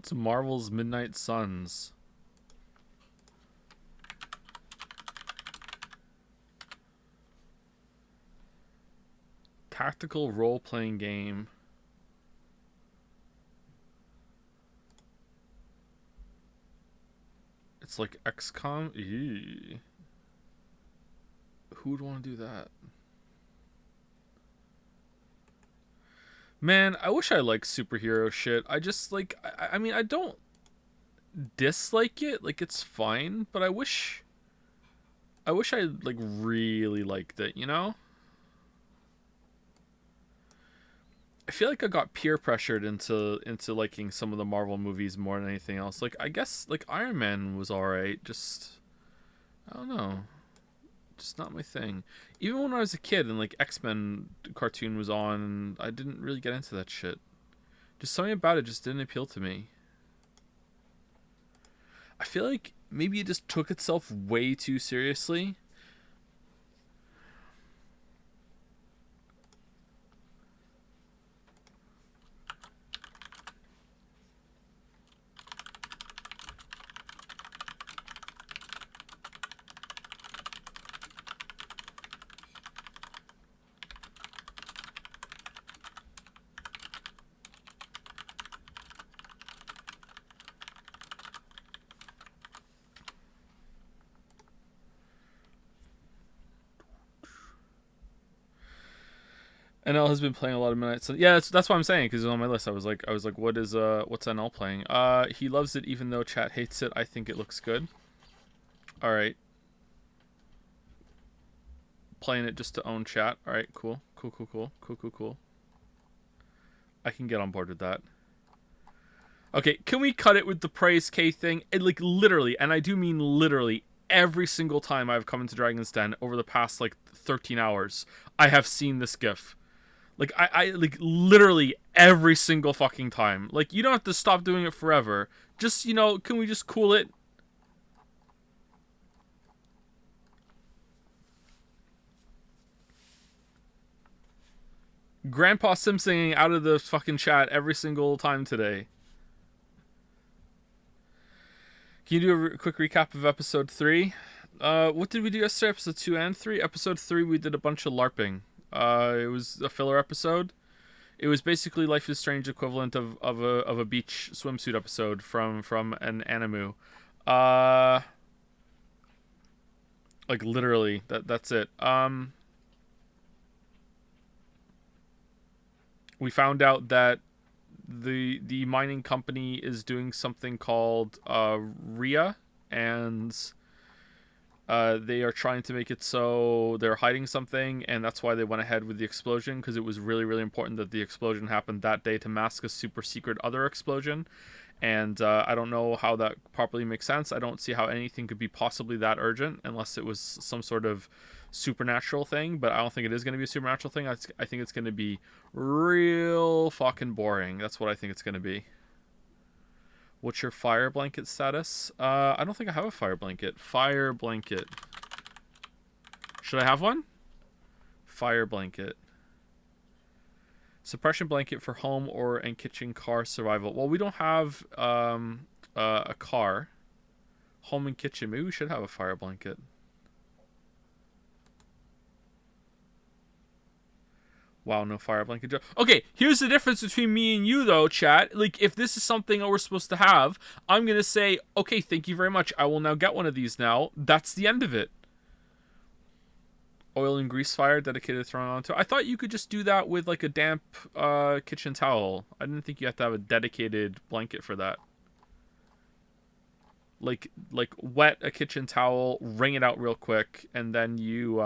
What's Marvel's Midnight Suns? Tactical role-playing game. It's like XCOM. Eee. Who would want to do that? Man, I wish I liked superhero shit. I just like. I mean, I don't dislike it. Like, it's fine, but I wish. I wish I like really liked it. You know. I feel like I got peer pressured into liking some of the Marvel movies more than anything else. Like, I guess like Iron Man was alright. Just I don't know. Just not my thing. Even when I was a kid and like X-Men cartoon was on, I didn't really get into that shit. Just something about it just didn't appeal to me. I feel like maybe it just took itself way too seriously. NL has been playing a lot of Midnight Suns. Yeah, that's what I'm saying because it was on my list. I was like, what's NL playing? He loves it even though chat hates it. I think it looks good. All right, playing it just to own chat. All right, cool. I can get on board with that. Okay, can we cut it with the praise K thing? It, like, literally, and I do mean literally, every single time I've come into Dragon's Den over the past like 13 hours, I have seen this GIF. Like, I like literally every single fucking time. Like, you don't have to stop doing it forever. Just, can we just cool it? Grandpa Sim singing out of the fucking chat every single time today. Can you do a quick recap of episode 3? What did we do yesterday? Episode 2 and 3? Episode 3, we did a bunch of LARPing. It was a filler episode. It was basically Life is Strange equivalent of a beach swimsuit episode from an anime. Like literally, that's it. We found out that the mining company is doing something called RIA, and they are trying to make it so they're hiding something, and that's why they went ahead with the explosion, because it was really, really important that the explosion happened that day to mask a super secret other explosion. And I don't know how that properly makes sense. I don't see how anything could be possibly that urgent unless it was some sort of supernatural thing, but I don't think it is going to be a supernatural thing. I think it's going to be real fucking boring. That's what I think it's going to be. What's your fire blanket status? I don't think I have a fire blanket. Fire blanket. Should I have one? Fire blanket. Suppression blanket for home or and kitchen car survival. Well, we don't have a car. Home and kitchen. Maybe we should have a fire blanket. Wow, no fire blanket. Okay, here's the difference between me and you, though, chat. Like, if this is something that we're supposed to have, I'm going to say, okay, thank you very much. I will now get one of these now. That's the end of it. Oil and grease fire dedicated thrown onto. I thought you could just do that with like a damp kitchen towel. I didn't think you have to have a dedicated blanket for that. Like wet a kitchen towel, wring it out real quick, and then you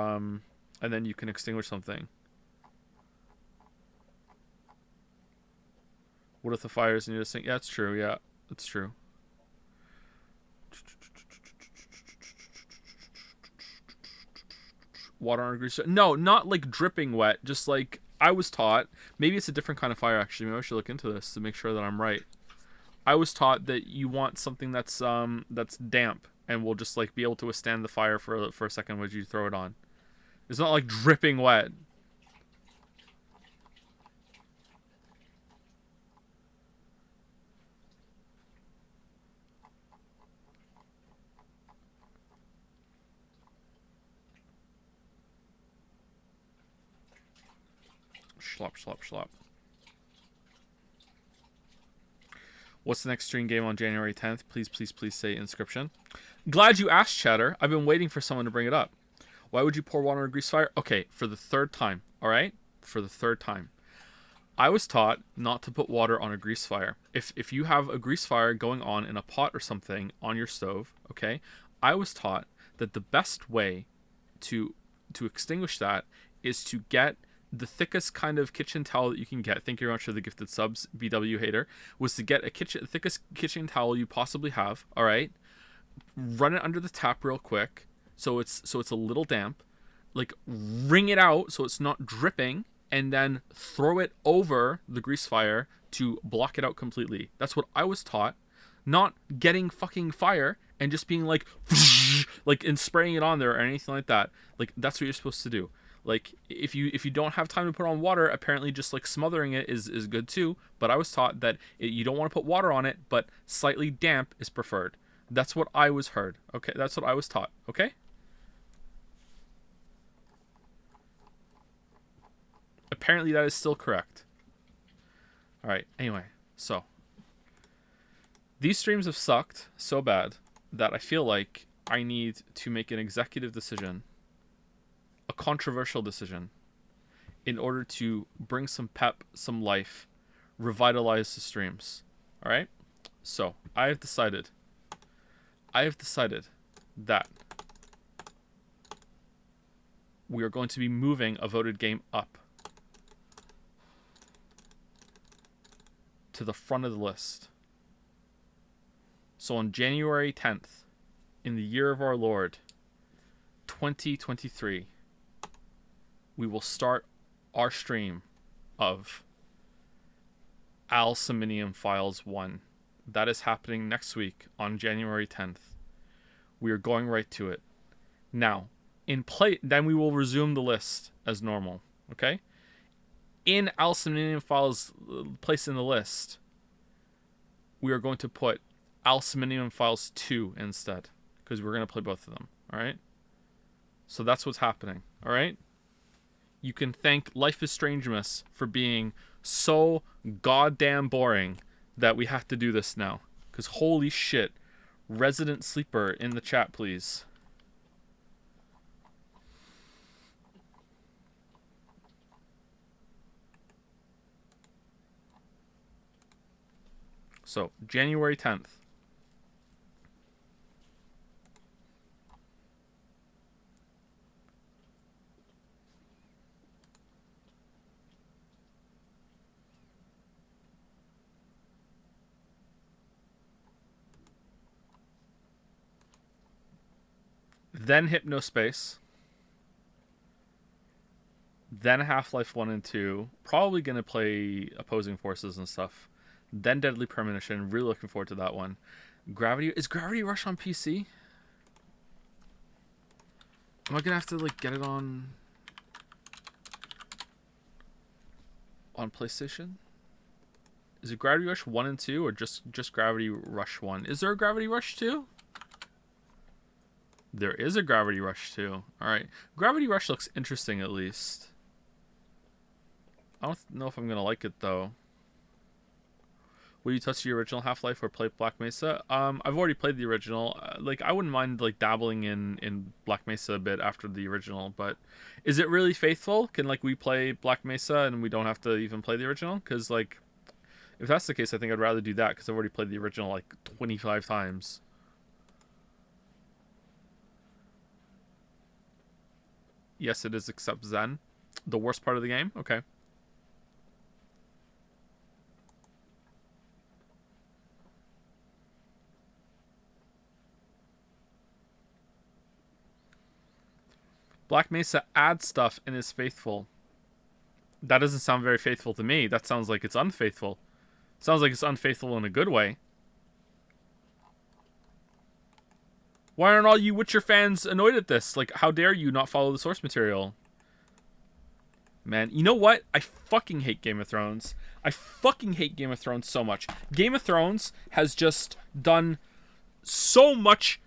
can extinguish something. What if the fire is in your sink? Yeah, that's true. Yeah, that's true. Water on grease. No, not like dripping wet. Just like I was taught. Maybe it's a different kind of fire. Actually, maybe I should look into this to make sure that I'm right. I was taught that you want something that's damp and will just like be able to withstand the fire for a second when you throw it on. It's not like dripping wet. Schlop. What's the next stream game on January 10th? Please say Inscription. Glad you asked, Chatter. I've been waiting for someone to bring it up. Why would you pour water on a grease fire? Okay, for the third time, all right? For the third time. I was taught not to put water on a grease fire. If you have a grease fire going on in a pot or something on your stove, okay, I was taught that the best way to extinguish that is to get the thickest kind of kitchen towel that you can get. Thank you very much for the gifted subs, BW Hater. Was to get thickest kitchen towel you possibly have. All right, run it under the tap real quick, so it's a little damp. Like, wring it out so it's not dripping, and then throw it over the grease fire to block it out completely. That's what I was taught. Not getting fucking fire and just being like and spraying it on there or anything like that. Like, that's what you're supposed to do. Like, if you don't have time to put on water, apparently just like smothering it is good too. But I was taught that you don't want to put water on it, but slightly damp is preferred. That's what I was heard. Okay, that's what I was taught. Okay. Apparently that is still correct. All right. Anyway, so these streams have sucked so bad that I feel like I need to make an executive decision, a controversial decision, in order to bring some pep, some life, revitalize the streams. All right? So, I have decided that we are going to be moving a voted game up to the front of the list. So on January 10th, in the year of our Lord, 2023, we will start our stream of Alceminium Files 1. That is happening next week on January 10th. We are going right to it. Now, then we will resume the list as normal, okay? In Alceminium Files place in the list, we are going to put Alceminium Files 2 instead, because we're going to play both of them, alright? So that's what's happening, alright? You can thank Life is Strangemas for being so goddamn boring that we have to do this now. Because holy shit, Resident Sleeper in the chat, please. So, January 10th. Then Hypnospace. Then Half-Life 1 and 2. Probably going to play Opposing Forces and stuff. Then Deadly Premonition. Really looking forward to that one. Is Gravity Rush on PC? Am I going to have to like get it on PlayStation? Is it Gravity Rush 1 and 2 or just Gravity Rush 1? Is there a Gravity Rush 2? There is a Gravity Rush 2. Alright. Gravity Rush looks interesting at least. I don't know if I'm going to like it though. Will you touch the original Half-Life or play Black Mesa? I've already played the original. Like, I wouldn't mind like dabbling in Black Mesa a bit after the original, but is it really faithful? Can like we play Black Mesa and we don't have to even play the original? Because like, if that's the case, I think I'd rather do that because I've already played the original like 25 times. Yes, it is, except Zen. The worst part of the game? Okay. Black Mesa adds stuff and is faithful. That doesn't sound very faithful to me. That sounds like it's unfaithful. Sounds like it's unfaithful in a good way. Why aren't all you Witcher fans annoyed at this? Like, how dare you not follow the source material? Man, you know what? I fucking hate Game of Thrones. I fucking hate Game of Thrones so much. Game of Thrones has just done so much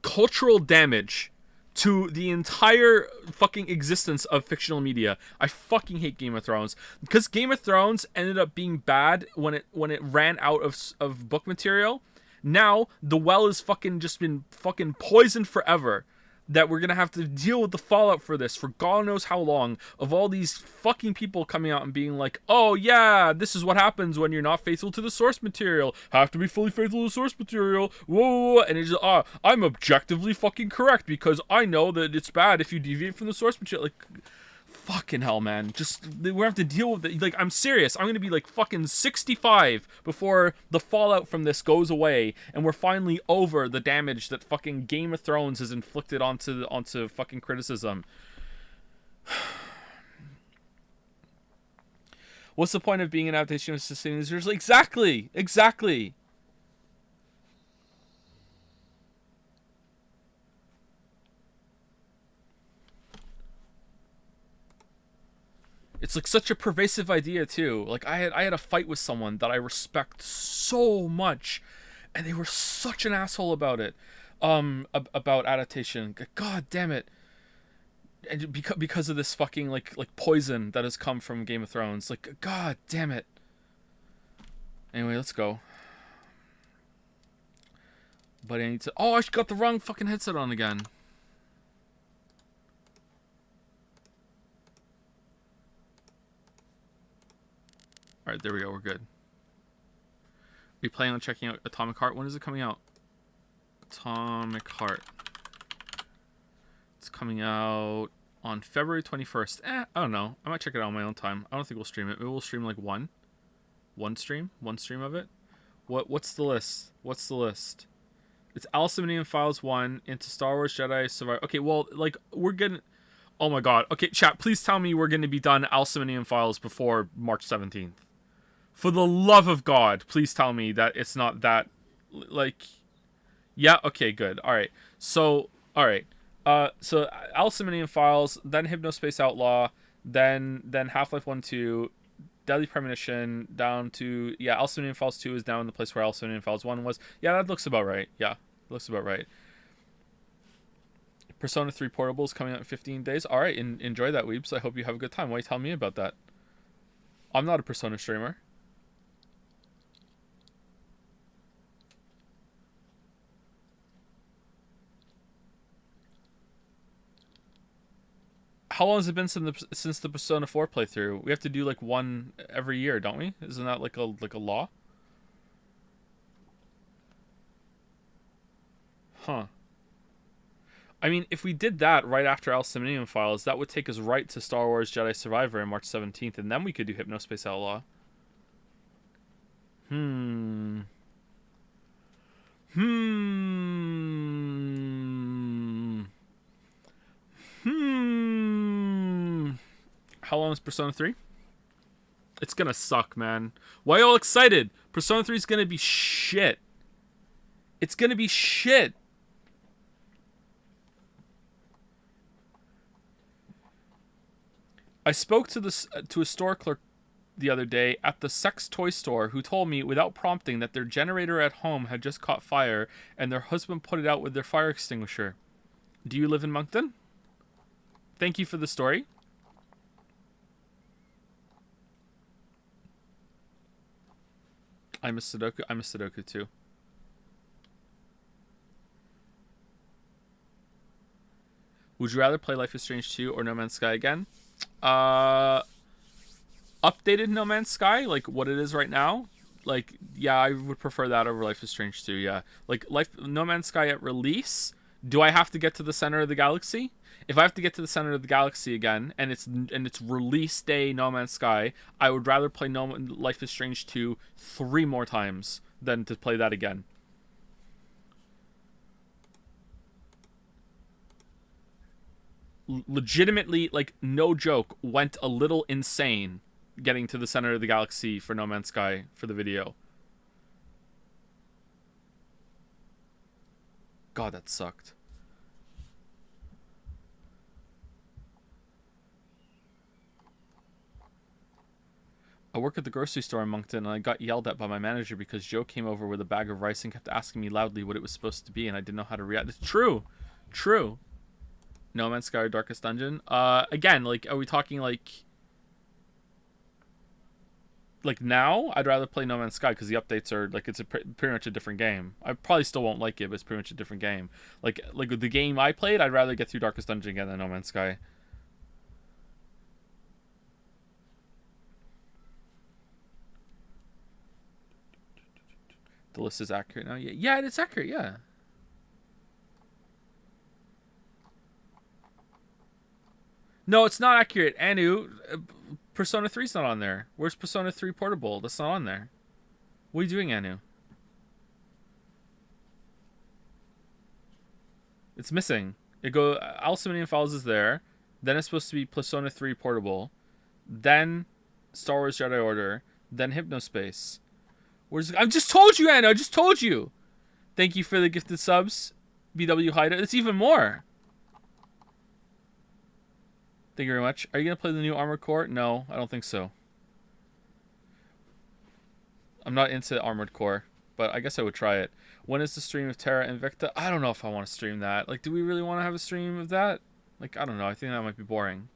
cultural damage to the entire fucking existence of fictional media. I fucking hate Game of Thrones because Game of Thrones ended up being bad when it ran out of book material. Now the well is fucking just been fucking poisoned forever. That we're gonna have to deal with the fallout for this for God knows how long, of all these fucking people coming out and being like, oh yeah, this is what happens when you're not faithful to the source material. Have to be fully faithful to the source material. Whoa, and it's just, I'm objectively fucking correct because I know that it's bad if you deviate from the source material. Like, fucking hell, man. Just, we have to deal with it. Like, I'm serious. I'm gonna be like fucking 65 before the fallout from this goes away, and we're finally over the damage that fucking Game of Thrones has inflicted onto fucking criticism. What's the point of being an adaptation of sustaining users? Exactly. It's like such a pervasive idea too. Like I had a fight with someone that I respect so much, and they were such an asshole about it, about adaptation. God damn it! And because of this fucking like poison that has come from Game of Thrones. Like, God damn it. Anyway, let's go. But I need to. Oh, I got the wrong fucking headset on again. Alright, there we go, we're good. We plan on checking out Atomic Heart. When is it coming out? Atomic Heart. It's coming out on February 21st. I don't know. I might check it out on my own time. I don't think we'll stream it. Maybe we'll stream like one stream of it. What's the list? It's Alice in Medium Files 1 into Star Wars Jedi Survivor. Okay, well, like, we're gonna... Oh my god. Okay, chat, please tell me we're gonna be done Alice in Medium Files before March 17th. For the love of God, please tell me that it's not that, like... Yeah, okay, good. Alright. So, alright. So Alcymenium Files, then Hypnospace Outlaw, then Half-Life 1, 2, Deadly Premonition, down to... Yeah, Alcymenium Files 2 is now in the place where Alcymenium Files 1 was. Yeah, that looks about right. Yeah, looks about right. Persona 3 Portable is coming out in 15 days. Alright, enjoy that, weebs. I hope you have a good time. Why are you telling me about that? I'm not a Persona streamer. How long has it been since the Persona 4 playthrough? We have to do like one every year, don't we? Isn't that like a law? Huh. I mean, if we did that right after Alcymenium Files, that would take us right to Star Wars Jedi Survivor on March 17th, and then we could do Hypnospace Outlaw. How long is Persona 3? It's gonna suck, man. Why all excited? Persona 3 is gonna be shit. It's gonna be shit. I spoke to a store clerk the other day at the sex toy store who told me without prompting that their generator at home had just caught fire and their husband put it out with their fire extinguisher. Do you live in Moncton? Thank you for the story. I miss Sudoku. I miss Sudoku too. Would you rather play Life is Strange 2 or No Man's Sky again? Updated No Man's Sky, like what it is right now. Like, yeah, I would prefer that over Life is Strange 2, yeah. Like, No Man's Sky at release, do I have to get to the center of the galaxy? If I have to get to the center of the galaxy again, and it's release day No Man's Sky, I would rather play Life is Strange 2 3 more times than to play that again. Legitimately, like, no joke, went a little insane getting to the center of the galaxy for No Man's Sky for the video. God, that sucked. I work at the grocery store in Moncton, and I got yelled at by my manager because Joe came over with a bag of rice and kept asking me loudly what it was supposed to be, and I didn't know how to react. It's true. True. No Man's Sky or Darkest Dungeon. Again, like, are we talking like now? I'd rather play No Man's Sky because the updates are like it's pretty much a different game. I probably still won't like it, but it's pretty much a different game. Like with the game I played, I'd rather get through Darkest Dungeon again than No Man's Sky. The list is accurate now. Yeah, it's accurate. Yeah. No, it's not accurate. Anu, Persona 3's not on there. Where's Persona 3 Portable? That's not on there. What are you doing, Anu? It's missing. Alciminium Files is there. Then it's supposed to be Persona 3 Portable. Then Star Wars Jedi Order. Then Hypnospace. I just told you, Anu. I just told you. Thank you for the gifted subs. BW Haida. It's even more. Thank you very much. Are you going to play the new Armored Core? No, I don't think so. I'm not into Armored Core, but I guess I would try it. When is the stream of Terra Invicta? I don't know if I want to stream that. Like, do we really want to have a stream of that? Like, I don't know. I think that might be boring.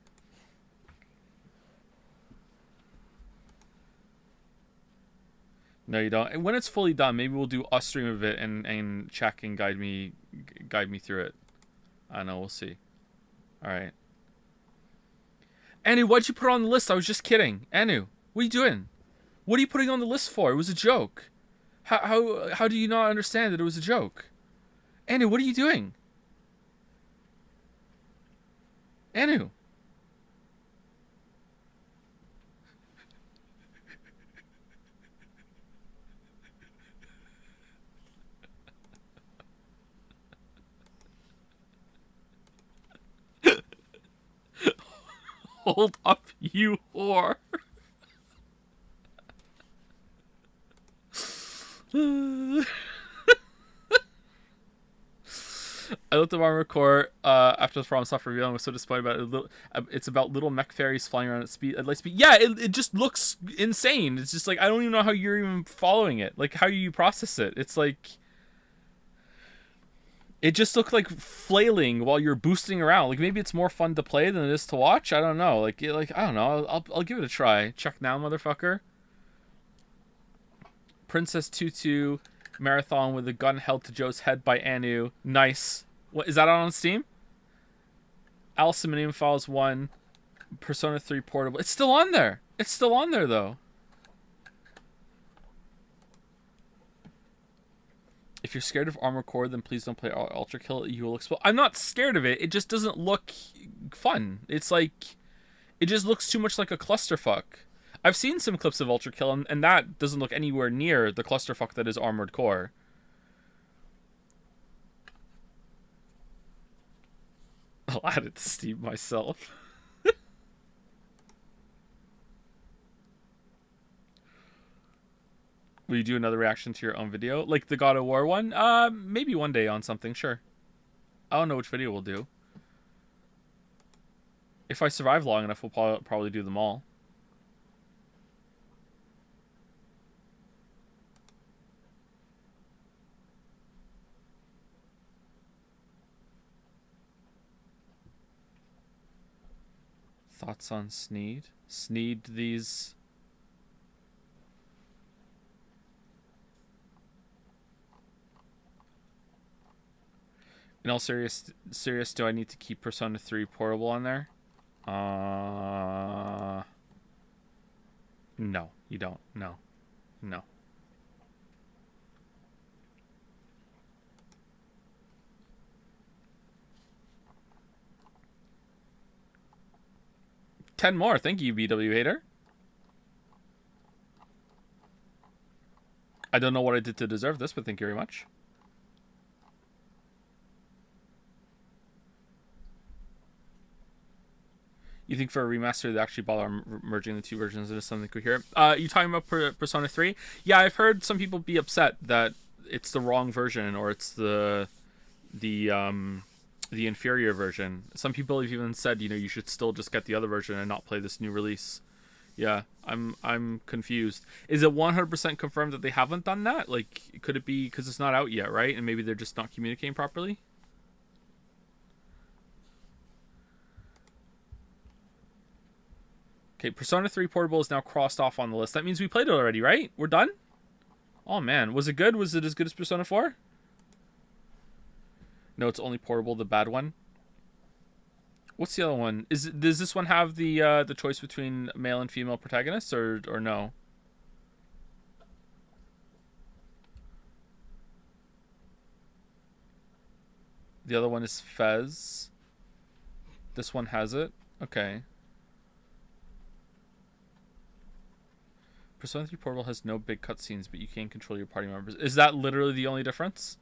No, you don't. And when it's fully done, maybe we'll do a stream of it and Chuck can guide me through it. I don't know. We'll see. All right. Anu, why'd you put it on the list? I was just kidding. Anu, what are you doing? What are you putting on the list for? It was a joke. How do you not understand that it was a joke? Anu, what are you doing? Anu. Hold up, you whore. I looked at Armored Core after the From Software reveal and was so disappointed about it. It's about little mech fairies flying around at light speed. Yeah, it just looks insane. It's just like, I don't even know how you're even following it. Like, how you process it. It's like, it just looked like flailing while you're boosting around. Like, maybe it's more fun to play than it is to watch. I don't know. Like I don't know. I'll give it a try. Check now, motherfucker. Princess Tutu marathon with a gun held to Joe's head by Anu. Nice. What is that on Steam? Alciminium Files 1, Persona 3 Portable. It's still on there. It's still on there though. If you're scared of Armored Core, then please don't play Ultra Kill. You will explode. I'm not scared of it. It just doesn't look fun. It's like, it just looks too much like a clusterfuck. I've seen some clips of Ultra Kill, and that doesn't look anywhere near the clusterfuck that is Armored Core. I'll add it to Steam myself. Will you do another reaction to your own video? Like the God of War one? Maybe one day on something, sure. I don't know which video we'll do. If I survive long enough, we'll probably do them all. Thoughts on Sneed? Sneed these... In all serious, do I need to keep Persona 3 Portable on there? No, you don't. No. No. $10 more. Thank you, BW Hater. I don't know what I did to deserve this, but thank you very much. You think for a remaster they actually bother merging the two versions into something coherent? You talking about Persona 3? Yeah, I've heard some people be upset that it's the wrong version or it's the inferior version. Some people have even said, you know, you should still just get the other version and not play this new release. Yeah, I'm confused. Is it 100% confirmed that they haven't done that? Like, could it be because it's not out yet, right? And maybe they're just not communicating properly? Okay, Persona 3 Portable is now crossed off on the list. That means we played it already, right? We're done? Oh, man. Was it good? Was it as good as Persona 4? No, it's only Portable, the bad one. What's the other one? Does this one have the choice between male and female protagonists, or no? The other one is Fez. This one has it. Okay. Persona 3 Portable has no big cutscenes, but you can control your party members. Is that literally the only difference?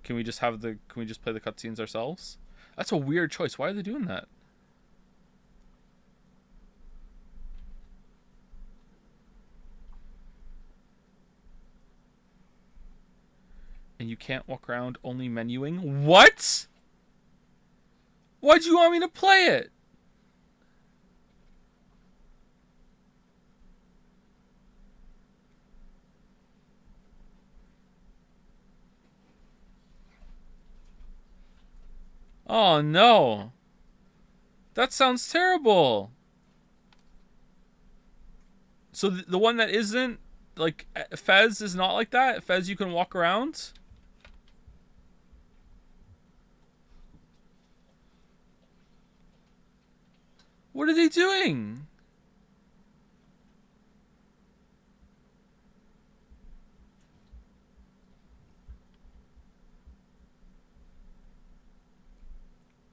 Can we just play the cutscenes ourselves? That's a weird choice. Why are they doing that? And you can't walk around, only menuing. What? Why'd you want me to play it? Oh no. That sounds terrible. So the one that isn't, like, Fez is not like that? Fez, you can walk around? What are they doing?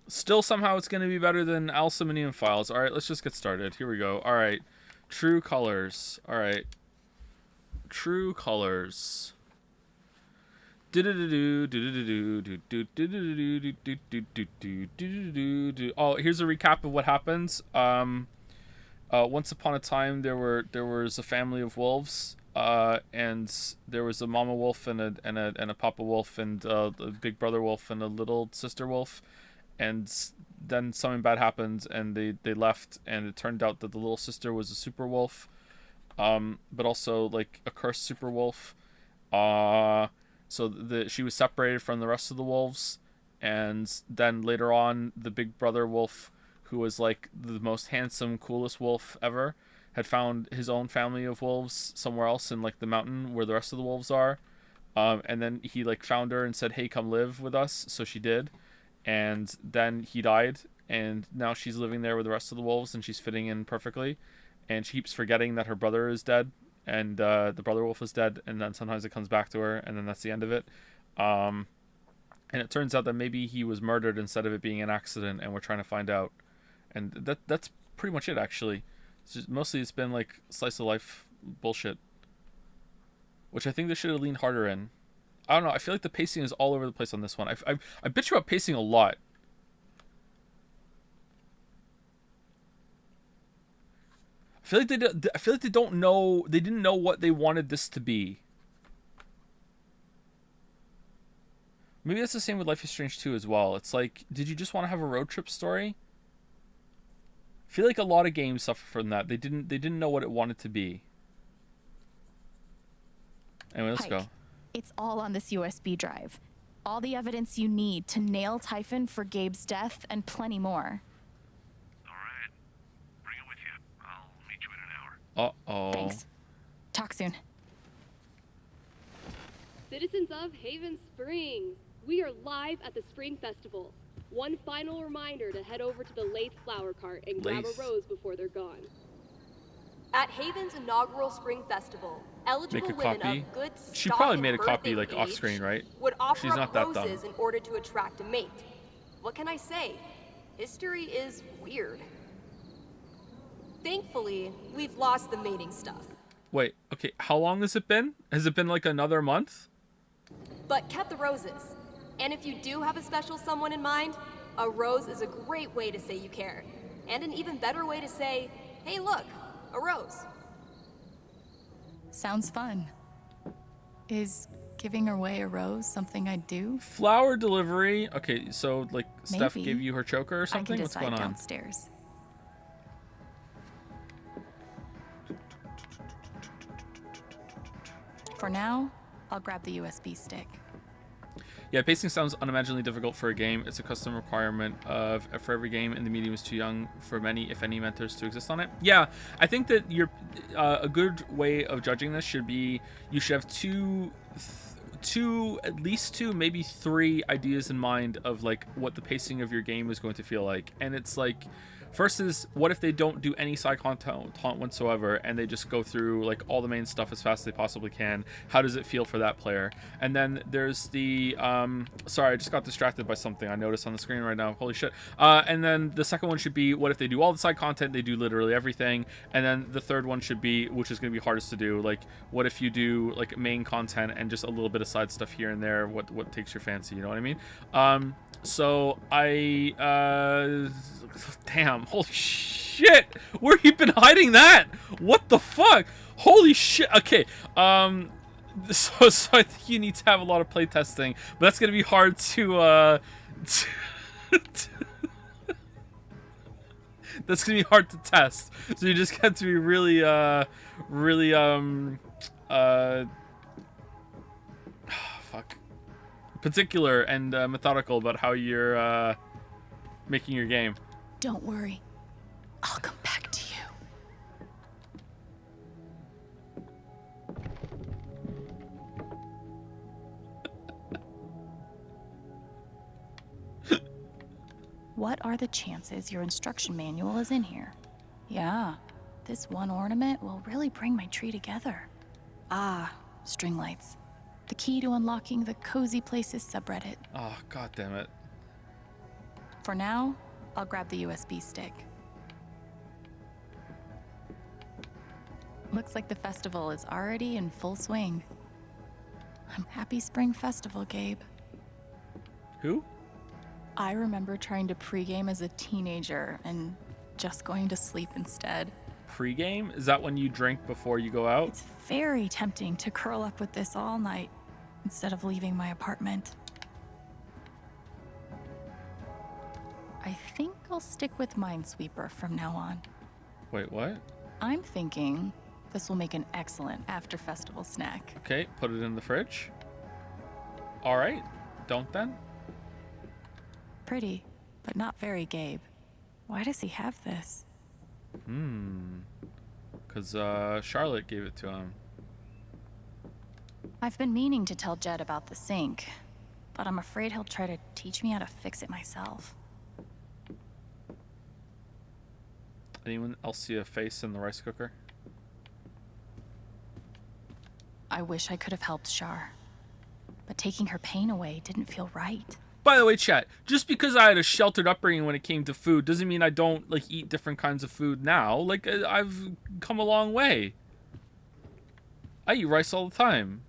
Still, somehow it's going to be better than Alceminium Files. All right, let's just get started. Here we go. All right. True colors. All right. True colors. Oh, here's a recap of what happens. Once upon a time, there was a family of wolves, and there was a mama wolf and a papa wolf, and a big brother wolf and a little sister wolf, and then something bad happened, and they left, and it turned out that the little sister was a super wolf, but also like a cursed super wolf. So she was separated from the rest of the wolves, and then later on, the big brother wolf, who was like the most handsome, coolest wolf ever, had found his own family of wolves somewhere else in like the mountain where the rest of the wolves are. And then he like found her and said, "Hey, come live with us." So she did, and then he died, and now she's living there with the rest of the wolves, and she's fitting in perfectly, and she keeps forgetting that her brother is dead, and the brother wolf is dead, and then sometimes it comes back to her, and then that's the end of it. And it turns out that maybe he was murdered instead of it being an accident, and we're trying to find out. And that's pretty much it, actually. Mostly it's been like slice of life bullshit, which I think they should have leaned harder in. I don't know. I feel like the pacing is all over the place on this one. I bitch about pacing a lot. I feel like they don't know. They didn't know what they wanted this to be. Maybe that's the same with Life is Strange 2 as well. It's like, did you just want to have a road trip story? I feel like a lot of games suffer from that. They didn't know what it wanted to be. Anyway, let's go. It's all on this USB drive. All the evidence you need to nail Typhon for Gabe's death and plenty more. All right. Bring it with you. I'll meet you in an hour. Uh-oh. Thanks. Talk soon. Citizens of Haven Springs, we are live at the Spring Festival. One final reminder to head over to the Lathe Flower Cart and grab a rose before they're gone. At Haven's inaugural Spring Festival, eligible women of good stock She probably made a and copy birthing like off screen, age right? would offer She's not up that dumb. roses in order to attract a mate. What can I say? History is weird. Thankfully, we've lost the mating stuff, Wait, okay, how long has it been? Has it been like another month? but kept the roses. And if you do have a special someone in mind, a rose is a great way to say you care. And an even better way to say, hey look, a rose. Sounds fun. Is giving away a rose something I'd do? Flower delivery. Okay, so like Steph Maybe. gave you her choker or I something? can What's decide going on? downstairs. For now, I'll grab the USB stick. Yeah, pacing sounds unimaginably difficult for a game. It's a custom requirement of for every game, and the medium is too young for many, if any, mentors to exist on it. Yeah, I think that you're a good way of judging this should be you should have at least two, maybe three ideas in mind of like what the pacing of your game is going to feel like, and it's like. First is, what if they don't do any side content whatsoever and they just go through like all the main stuff as fast as they possibly can? How does it feel for that player? And then there's the sorry, I just got distracted by something I noticed on the screen right now. Holy shit. And then the second one should be, what if they do all the side content, they do literally everything? And then the third one should be, which is going to be hardest to do, like what if you do like main content and just a little bit of side stuff here and there? What takes your fancy? You know what I mean? So I damn, holy shit, where you been hiding that? What the fuck? Holy shit. Okay, so I think you need to have a lot of playtesting, but that's gonna be hard to that's gonna be hard to test, so you just got to be really fuck, particular and methodical about how you're making your game. Don't worry. I'll come back to you. What are the chances your instruction manual is in here? Yeah, this one ornament will really bring my tree together. Ah, string lights. The key to unlocking the Cozy Places subreddit. Oh, god damn it. For now, I'll grab the USB stick. Looks like the festival is already in full swing. Happy Spring Festival, Gabe. Who? I remember trying to pregame as a teenager and just going to sleep instead. Pre-game? Is that when you drink before you go out? It's very tempting to curl up with this all night instead of leaving my apartment. I think I'll stick with Minesweeper from now on. Wait, what? I'm thinking this will make an excellent after-festival snack. Okay, put it in the fridge. Alright, don't then. Pretty, but not very Gabe. Why does he have this? Because Charlotte gave it to him. I've been meaning to tell Jed about the sink, but I'm afraid he'll try to teach me how to fix it myself. Anyone else see a face in the rice cooker? I wish I could have helped Char, but taking her pain away didn't feel right. By the way, chat, just because I had a sheltered upbringing when it came to food doesn't mean I don't like eat different kinds of food now. Like I've come a long way. I eat rice all the time.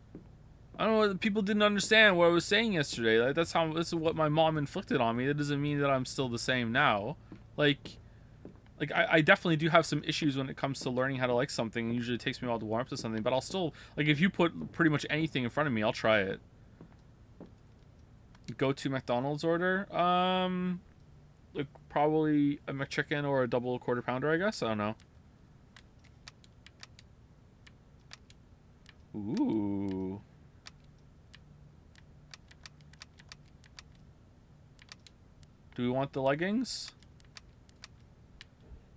I don't know, people didn't understand what I was saying yesterday. Like this is what my mom inflicted on me. That doesn't mean that I'm still the same now. Like I definitely do have some issues when it comes to learning how to like something. It usually takes me a while to warm up to something, but I'll still, like, if you put pretty much anything in front of me, I'll try it. Go to McDonald's order. Like probably a McChicken or a double quarter pounder, I guess. I don't know. Ooh. Do we want the leggings?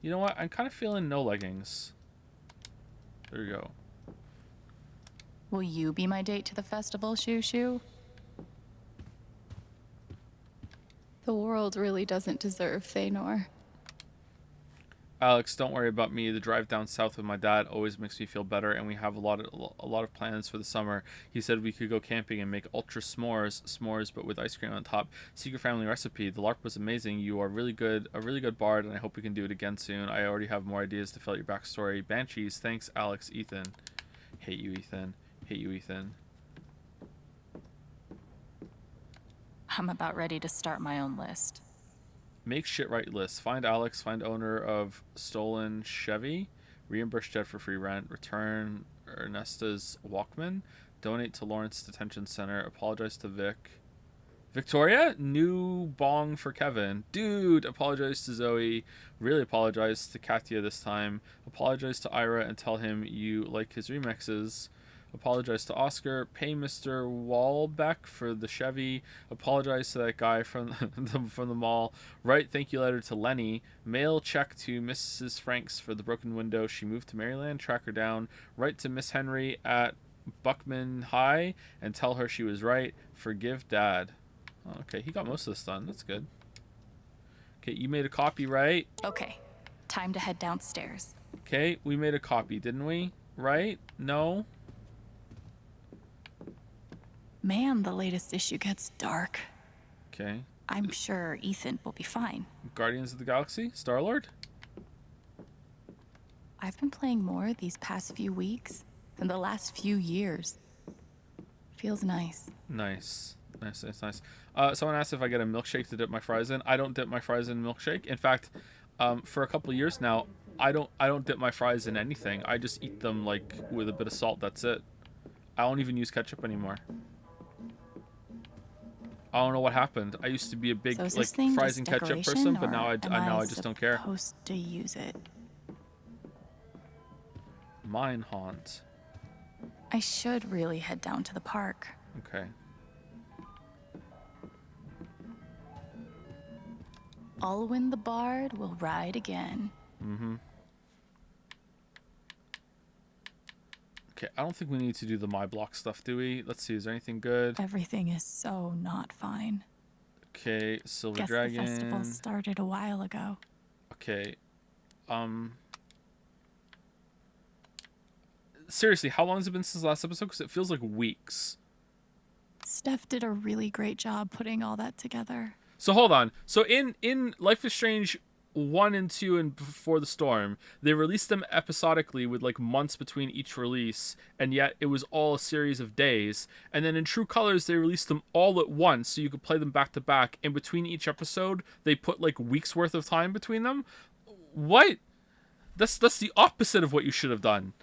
You know what? I'm kind of feeling no leggings. There you go. Will you be my date to the festival, Shoo Shoo? The world really doesn't deserve Thanor. Alex, don't worry about me. The drive down south with my dad always makes me feel better, and we have a lot of plans for the summer. He said we could go camping and make ultra s'mores, but with ice cream on top. Secret family recipe. The LARP was amazing. You are a really good bard, and I hope we can do it again soon. I already have more ideas to fill out your backstory. Banshees. Thanks, Alex. Ethan. Hate you, Ethan. Hate you, Ethan. I'm about ready to start my own list. Make shit right list. Find Alex. Find owner of stolen Chevy. Reimburse Jed for free rent. Return Ernesta's Walkman. Donate to Lawrence Detention Center. Apologize to Vic. Victoria? New bong for Kevin. Dude, apologize to Zoe. Really apologize to Katya this time. Apologize to Ira and tell him you like his remixes. Apologize to Oscar. Pay Mr. Walbeck for the Chevy. Apologize to that guy from from the mall. Write thank you letter to Lenny. Mail check to Mrs. Franks for the broken window. She moved to Maryland. Track her down. Write to Miss Henry at Buckman High and tell her she was right. Forgive Dad. Okay, he got most of this done. That's good. Okay, you made a copy, right? Okay, time to head downstairs. Okay, we made a copy, didn't we? Right? No? Man, the latest issue gets dark. Okay. I'm sure Ethan will be fine. Guardians of the Galaxy? Star-Lord? I've been playing more these past few weeks than the last few years. Feels nice. Nice. Nice. Someone asked if I get a milkshake to dip my fries in. I don't dip my fries in milkshake. In fact, for a couple of years now, I don't dip my fries in anything. I just eat them like with a bit of salt. That's it. I don't even use ketchup anymore. I don't know what happened. I used to be a big So is like this thing fries just and ketchup decoration, person, but or now I just don't care. Supposed to use it. Mine haunt. I should really head down to the park. Okay. Alwyn the Bard will ride again. Mm-hmm. Okay, I don't think we need to do the My Block stuff, do we? Let's see, is there anything good? Everything is so not fine. Okay, Silver Guess Dragon. the festival started a while ago. Okay. Seriously, how long has it been since the last episode? Because it feels like weeks. Steph did a really great job putting all that together. So hold on. So in Life is Strange 1 and 2 and Before the Storm, they released them episodically with like months between each release, and yet it was all a series of days. And then in True Colors, they released them all at once so you could play them back to back. And between each episode, they put like weeks worth of time between them. What? That's the opposite of what you should have done.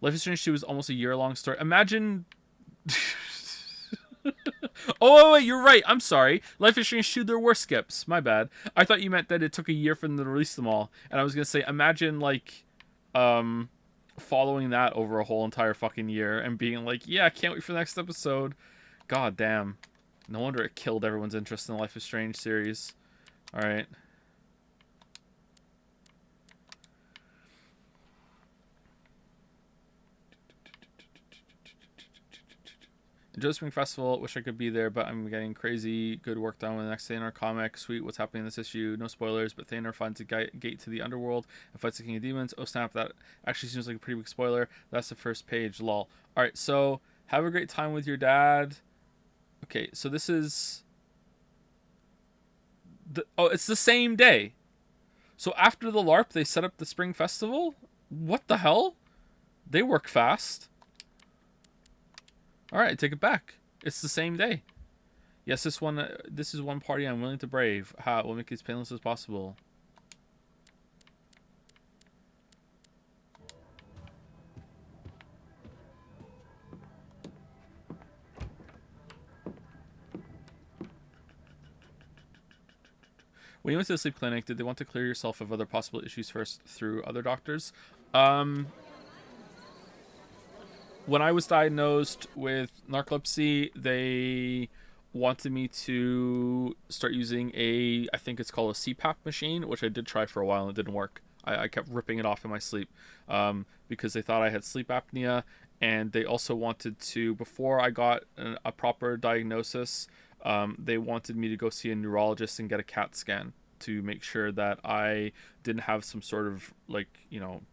Life is Strange 2 was almost a year-long story. Imagine... Oh, wait, you're right. I'm sorry. Life is Strange 2, there were skips. My bad. I thought you meant that it took a year for them to release them all. And I was going to say, imagine, like, following that over a whole entire fucking year and being like, yeah, I can't wait for the next episode. God damn. No wonder it killed everyone's interest in the Life is Strange series. All right. Enjoy the Spring Festival. Wish I could be there, but I'm getting crazy good work done with the next Thanar comic. Sweet, what's happening in this issue? No spoilers, but Thanar finds a gate to the underworld and fights the King of Demons. Oh snap, that actually seems like a pretty big spoiler. That's the first page, lol. Alright, so have a great time with your dad. Okay, so this is... it's the same day. So after the LARP, they set up the Spring Festival? What the hell? They work fast. All right, take it back. It's the same day. Yes, this is one party I'm willing to brave. We'll make it as painless as possible. When you went to the sleep clinic, did they want to clear yourself of other possible issues first through other doctors? When I was diagnosed with narcolepsy, they wanted me to start using I think it's called a CPAP machine, which I did try for a while and it didn't work. I kept ripping it off in my sleep because they thought I had sleep apnea. And they also wanted to, before I got a proper diagnosis, they wanted me to go see a neurologist and get a CAT scan to make sure that I didn't have some sort of, like, you know,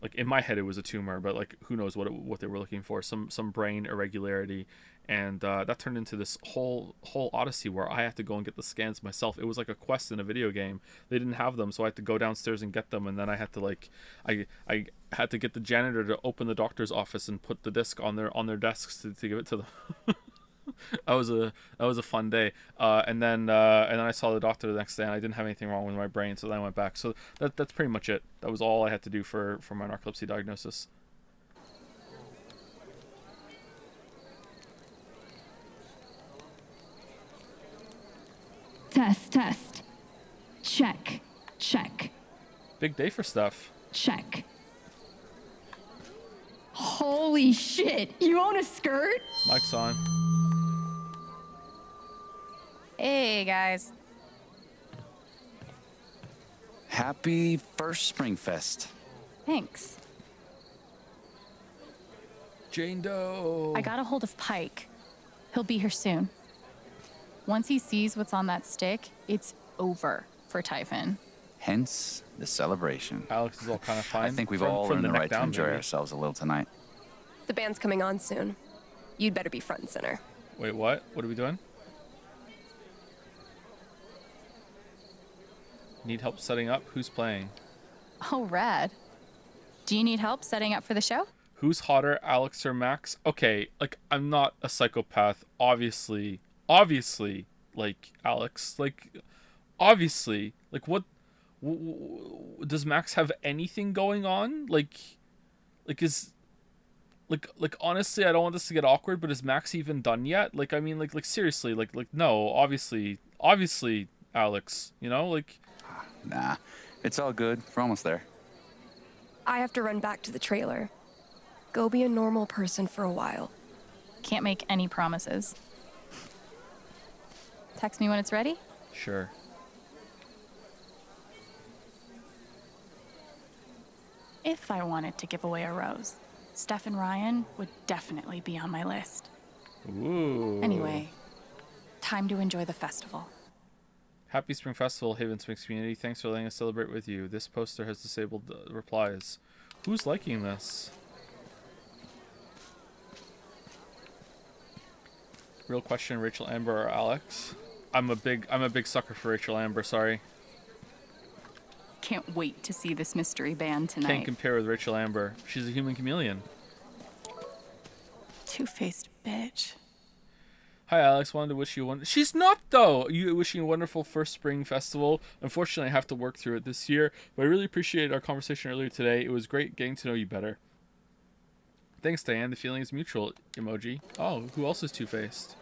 like in my head it was a tumor, but like who knows what they were looking for, some brain irregularity, and that turned into this whole odyssey where I had to go and get the scans myself. It was like a quest in a video game. They didn't have them, so I had to go downstairs and get them, and then I had to like I had to get the janitor to open the doctor's office and put the disc on their desks to give it to them. That was a fun day, and then I saw the doctor the next day, and I didn't have anything wrong with my brain, so then I went back. So that's pretty much it. That was all I had to do for my narcolepsy diagnosis. Test. Check. Check. Big day for Steph. Check. Holy shit, you own a skirt? Mic's on. Hey, guys. Happy first Springfest. Thanks. Jane Doe. I got a hold of Pike. He'll be here soon. Once he sees what's on that stick, it's over for Typhon. Hence the celebration. Alex is all kind of fine. I think we've From- all from earned the neck right to down, enjoy maybe. ourselves a little tonight. The band's coming on soon. You'd better be front and center. Wait, what? What are we doing? Need help setting up? Who's playing? Oh, rad. Do you need help setting up for the show? Who's hotter, Alex or Max? Okay, like, I'm not a psychopath. Obviously, like, Alex. Like, obviously. Like, what? Does Max have anything going on? Like, is... Like, honestly, I don't want this to get awkward, but is Max even done yet? Like, I mean, like, seriously, like, no, obviously, Alex, you know, like... Nah, it's all good. We're almost there. I have to run back to the trailer. Go be a normal person for a while. Can't make any promises. Text me when it's ready. Sure. If I wanted to give away a rose, Steph and Ryan would definitely be on my list. Ooh. Anyway, time to enjoy the festival. Happy Spring Festival, Haven Springs community. Thanks for letting us celebrate with you. This poster has disabled replies. Who's liking this? Real question, Rachel Amber or Alex? I'm a big sucker for Rachel Amber, sorry. Can't wait to see this mystery band tonight. Can't compare with Rachel Amber. She's a human chameleon. Two-faced bitch. Hi Alex, wanted to wish you one. She's not though. You wishing a wonderful first spring festival. Unfortunately, I have to work through it this year, but I really appreciated our conversation earlier today. It was great getting to know you better. Thanks, Diane. The feeling is mutual. Emoji. Oh, who else is two-faced?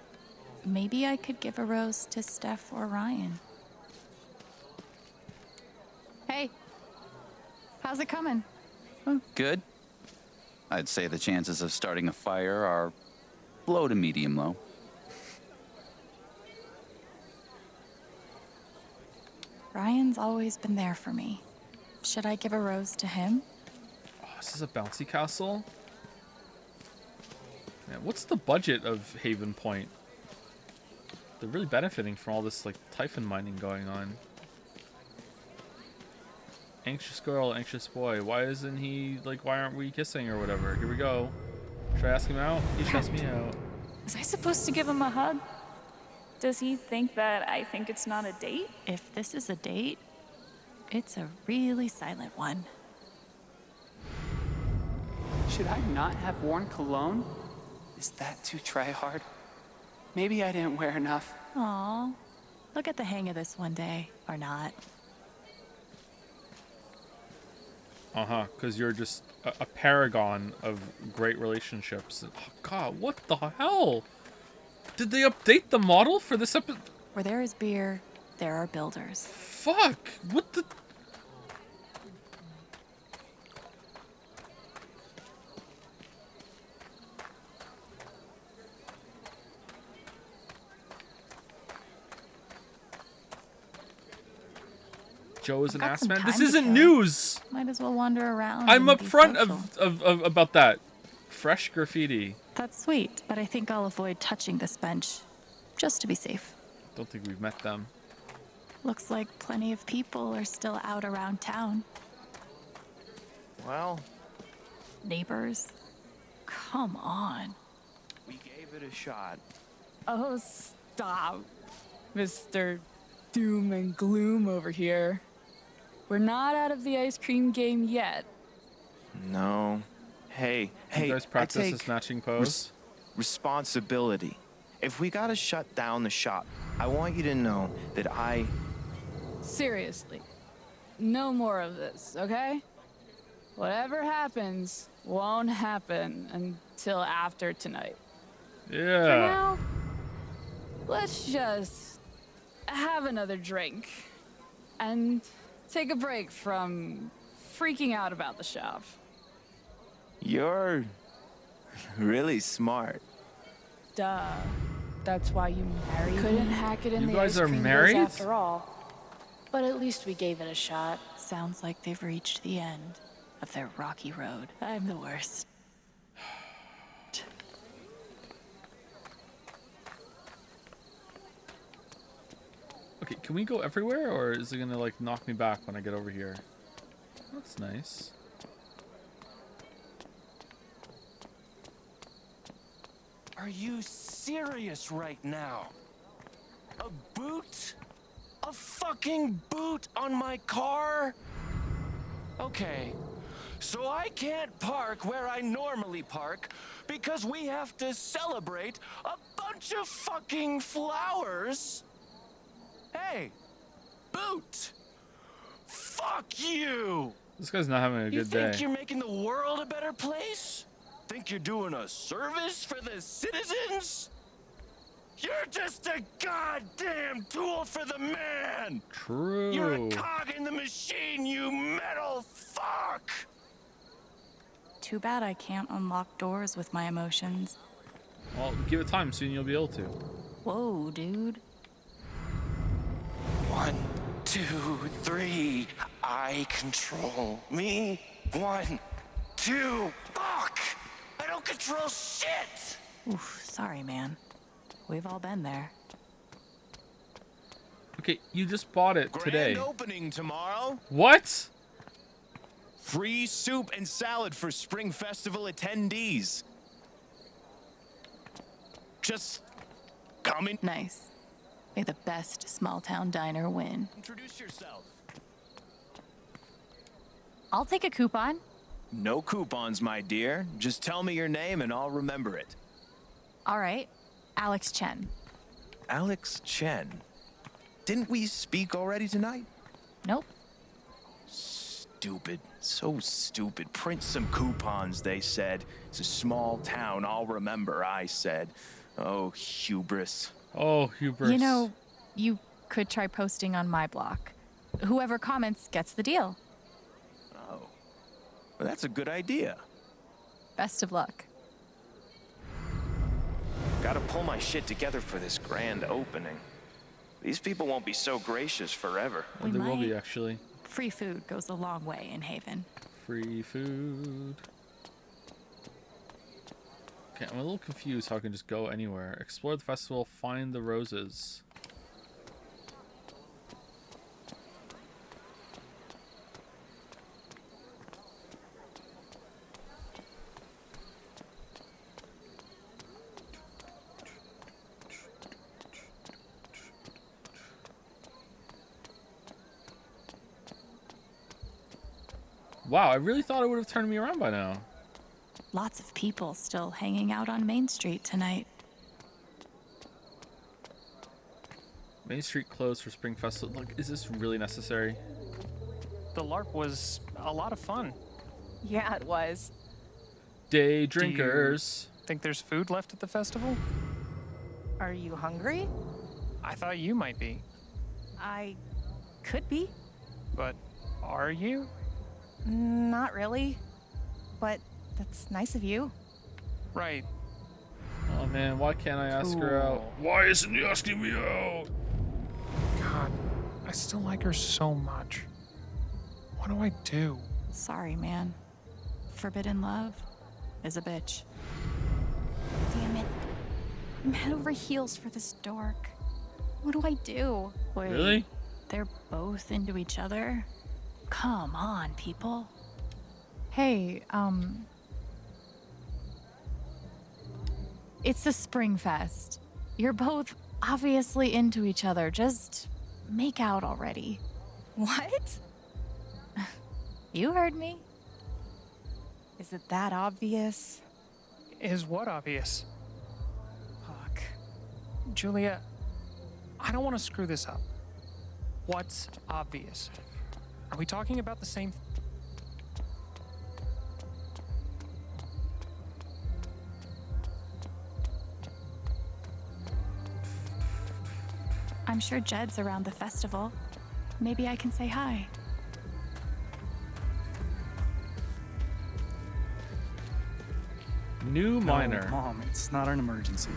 Maybe I could give a rose to Steph or Ryan. Hey, how's it coming? Good. I'd say the chances of starting a fire are low to medium low. Ryan's always been there for me. Should I give a rose to him? Oh, this is a bouncy castle. Man, what's the budget of Haven Point? They're really benefiting from all this like Typhon mining going on. Anxious girl, anxious boy. Why isn't he like? Why aren't we kissing or whatever? Here we go. Should I ask him out? He should ask me out. Was I supposed to give him a hug? Does he think that I think it's not a date? If this is a date, it's a really silent one. Should I not have worn cologne? Is that too try-hard? Maybe I didn't wear enough. Aw, look at the hang of this one day, or not. Uh-huh, because you're just a paragon of great relationships. Oh, God, what the hell? Did they update the model for this episode? Where there is beer, there are builders. Fuck! What the... Joe is an I've got ass some man. This time to isn't kill. news! Might as well wander around. I'm and be upfront social. of about that. Fresh graffiti. That's sweet, but I think I'll avoid touching this bench, just to be safe. Don't think we've met them. Looks like plenty of people are still out around town. Well, Neighbors? Come on. we gave it a shot. Oh, stop, Mr. Doom and Gloom over here. We're not out of the ice cream game yet. No. Hey, You guys I practice take this matching pose? responsibility. If we gotta shut down the shop, I want you to know that I... Seriously, no more of this, okay? Whatever happens won't happen until after tonight. For Yeah. now, let's just have another drink. and take a break from freaking out about the shop. You're really smart. Duh. That's why you married me. Couldn't hack it in You the guys ice are cream married? biz after all. But at least we gave it a shot. Sounds like they've reached the end of their rocky road. I'm the worst. Okay, can we go everywhere, or is it gonna like knock me back when I get over here? That's nice. Are you serious right now? A boot? A fucking boot on my car? Okay, so I can't park where I normally park because we have to celebrate a bunch of fucking flowers? Hey, boot! Fuck you! This guy's not having a You good think day. you're making the world a better place? Think you're doing a service for the citizens? You're just a goddamn tool for the man! True. You're a cog in the machine, you metal fuck! Too bad I can't unlock doors with my emotions. Well, give it time. Soon you'll be able to. Whoa, dude. 1, 2, 3. I control me. 1, 2. Fuck! I don't control shit! Oof, sorry, man. We've all been there. Okay, you just bought it today. Grand opening tomorrow. What? Free soup and salad for Spring Festival attendees. Just come in. Nice. May the best small town diner win. Introduce yourself. I'll take a coupon. No coupons, my dear. Just tell me your name and I'll remember it. All right. Alex Chen. Alex Chen. Didn't we speak already tonight? Nope. Stupid. So stupid. Print some coupons, they said. It's a small town, I'll remember, I said. Oh, hubris. Oh, hubris. You know, you could try posting on my block. Whoever comments gets the deal. Oh. Well, that's a good idea. Best of luck. Gotta pull my shit together for this grand opening. These people won't be so gracious forever. Well, We there will be might. actually. Free food goes a long way in Haven. Free food. Okay, I'm a little confused how I can just go anywhere. Explore the festival, find the roses. Wow, I really thought it would have turned me around by now. Lots of people still hanging out on Main Street tonight. Main Street closed for Spring Festival. Like, is this really necessary? The LARP was a lot of fun. Yeah, it was. Day drinkers. Think there's food left at the festival? Are you hungry? I thought you might be. I could be. But are you? Not really. But that's nice of you. Right. Oh man, why can't I ask her out? Why isn't he asking me out? God, I still like her so much. What do I do? Sorry, man. Forbidden love is a bitch. Damn it. I'm head over heels for this dork. What do I do? Wait, Really? they're both into each other? Come on, people. Hey, it's the Spring Fest. You're both obviously into each other. Just make out already. What? You heard me. Is it that obvious? Is what obvious? Fuck. Julia, I don't want to screw this up. What's obvious? Are we talking about the same? I'm sure Jed's around the festival. maybe I can say hi. New miner. No, Mom, it's not an emergency.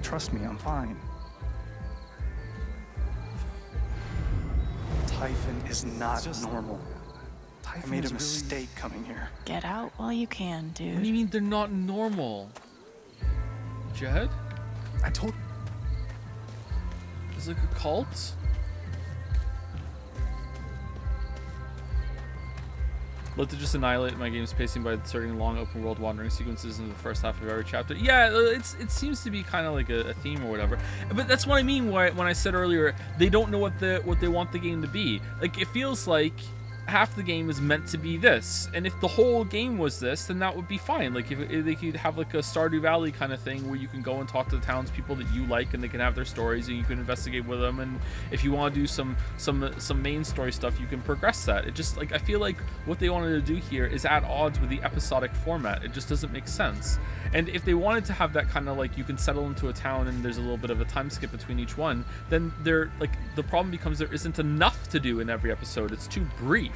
Trust me, I'm fine. Typhon is not normal. I made a mistake coming here. Get out while you can, What do you dude. mean they're not normal? Jed? I told. It's like a cult? Let to just annihilate my game's pacing by inserting long open world wandering sequences into the first half of every chapter. Yeah, it seems to be kind of like a theme or whatever. But that's what I mean when I said earlier they don't know what they want the game to be. Like, it feels like half the game is meant to be this, and if the whole game was this, then that would be fine. Like, if they could have like a Stardew Valley kind of thing where you can go and talk to the townspeople that you like, and they can have their stories, and you can investigate with them. And if you want to do some main story stuff, you can progress that. It just, like, I feel like what they wanted to do here is at odds with the episodic format. It just doesn't make sense. And if they wanted to have that kind of like you can settle into a town and there's a little bit of a time skip between each one, then they're like, the problem becomes there isn't enough to do in every episode. It's too brief.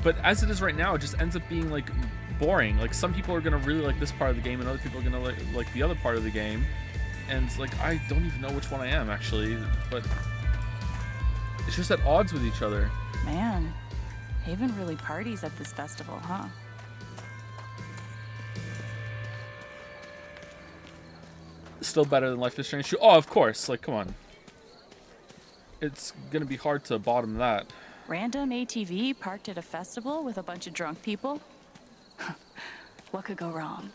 But as it is right now, it just ends up being like boring. Like, some people are gonna really like this part of the game, and other people are gonna like the other part of the game. And it's like, I don't even know which one I am actually, but it's just at odds with each other. Man, Haven really parties at this festival, huh? Still better than Life is Strange 2. Oh, of course. Like, come on. It's gonna be hard to bottom that. Random ATV parked at a festival with a bunch of drunk people? What could go wrong?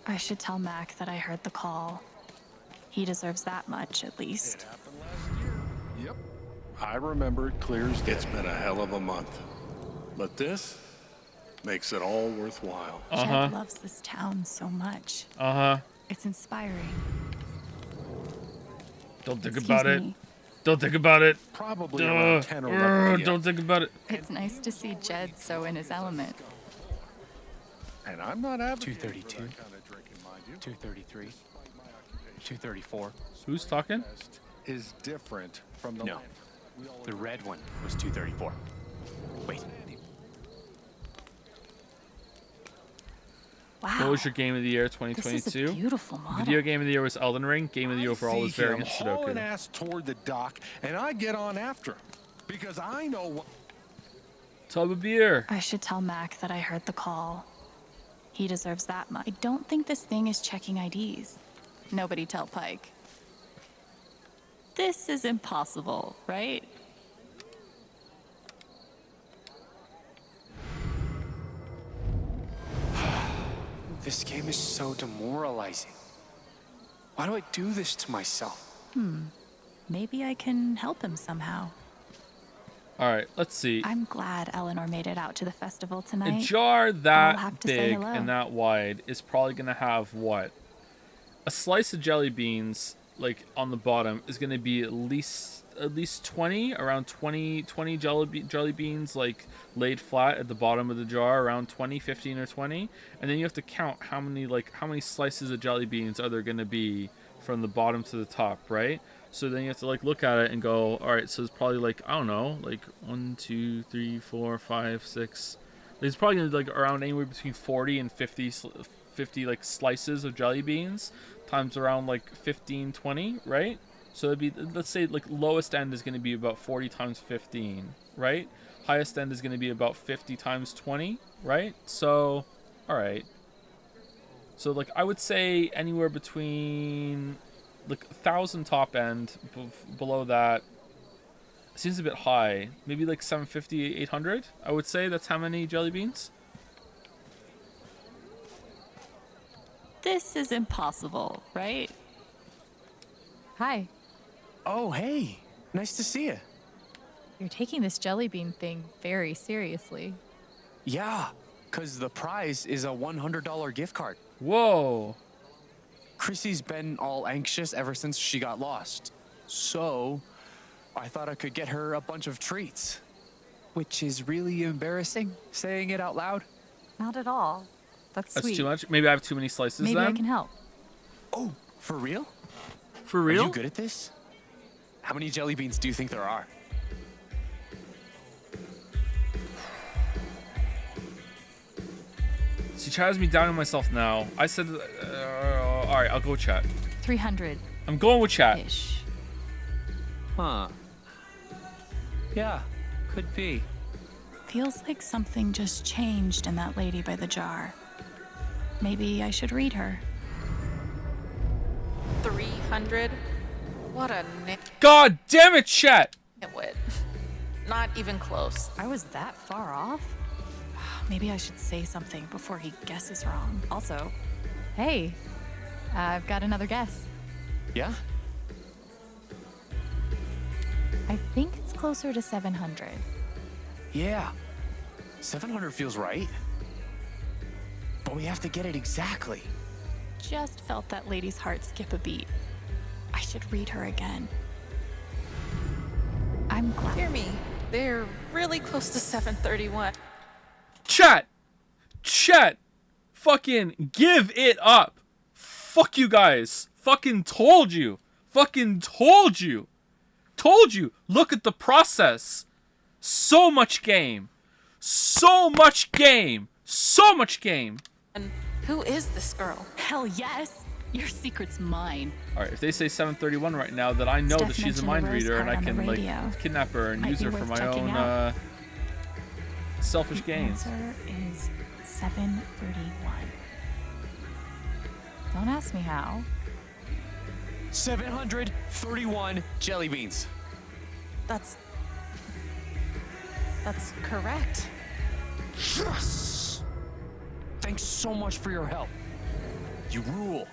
I should tell Mac that I heard the call. He deserves that much, at least. It happened last year. Yep. I remember it clear as day. It's been a hell of a month. But this makes it all worthwhile. Jed loves this town so much. It's inspiring. Don't think Excuse about me. it. Don't think about it. Probably around 10 or 11 Don't think about it. It's nice to see Jed so in his element. And I'm not advocating 232, 233, 234. Who's talking? Is different from the No, the red one was 234. Wait. Wow. What was your game of the year This 2022? is a beautiful model. Video game of the year was Elden Ring. Game of the year overall was Variant hauling Sudoku. ass toward the dock, and I get on after him because I know what. Tub of beer. I should tell Mac that I heard the call. He deserves that much. I don't think this thing is checking IDs. Nobody tell Pike. This is impossible, right? This game is so demoralizing. Why do I do this to myself? Maybe I can help him somehow. All right, let's see. I'm glad Eleanor made it out to the festival tonight. A jar I'll that have to say big hello. and that wide is probably gonna have what? A slice of jelly beans, like on the bottom, is gonna be at least 20, around 20 jelly beans, like laid flat at the bottom of the jar, around 20, 15 or 20, and then you have to count how many slices of jelly beans are there gonna be from the bottom to the top, right? So then you have to like look at it and go, all right, so it's probably like, I don't know, like 1, 2, 3, 4, 5, 6. There's probably gonna be like around anywhere between 40 and 50 like slices of jelly beans times around like 15, 20, right? So it'd be, let's say like lowest end is gonna be about 40 times 15, right? Highest end is gonna be about 50 times 20, right? So, all right. So like I would say anywhere between like 1,000 top end, below that seems a bit high. Maybe like 750, 800. I would say that's how many jelly beans. This is impossible, right? Hi. Oh, hey. Nice to see you. You're taking this jelly bean thing very seriously. Yeah, because the prize is a $100 gift card. Whoa. Chrissy's been all anxious ever since she got lost. So, I thought I could get her a bunch of treats. Which is really embarrassing, saying it out loud. Not at all. That's sweet. That's too much. Maybe I have too many slices Maybe then. I can help. Oh, For real? For Are real? you good at this? How many jelly beans do you think there are? She has me down on myself now. I said, all right, I'll go with chat. 300. I'm going with chat. Ish. Huh. Yeah, could be. Feels like something just changed in that lady by the jar. Maybe I should read her. 300? What a God damn it, chat! nitwit. Not even close. I was that far off? Maybe I should say something before he guesses wrong. Also, Hey, I've got another guess. Yeah? I think it's closer to 700. Yeah. 700 feels right. But we have to get it exactly. just felt that lady's heart skip a beat. I should read her again. I'm glad. Hear me. They're really close to 731. Chat! Chat! Fucking give it up! Fuck you guys! Fucking told you! Fucking told you! Told you! Look at the process! So much game! So much game! So much game! And who is this girl? Hell yes! Your secret's mine. Alright, if they say 731 right now, then I know Steph that she's a mentioned a mind rose reader and I card on the can, radio. like, kidnap her and Might use be her for worth my checking own, out. selfish gains. Answer is 731. Don't ask me how. 731 jelly beans. That's correct. Yes! Thanks so much for your help. You rule.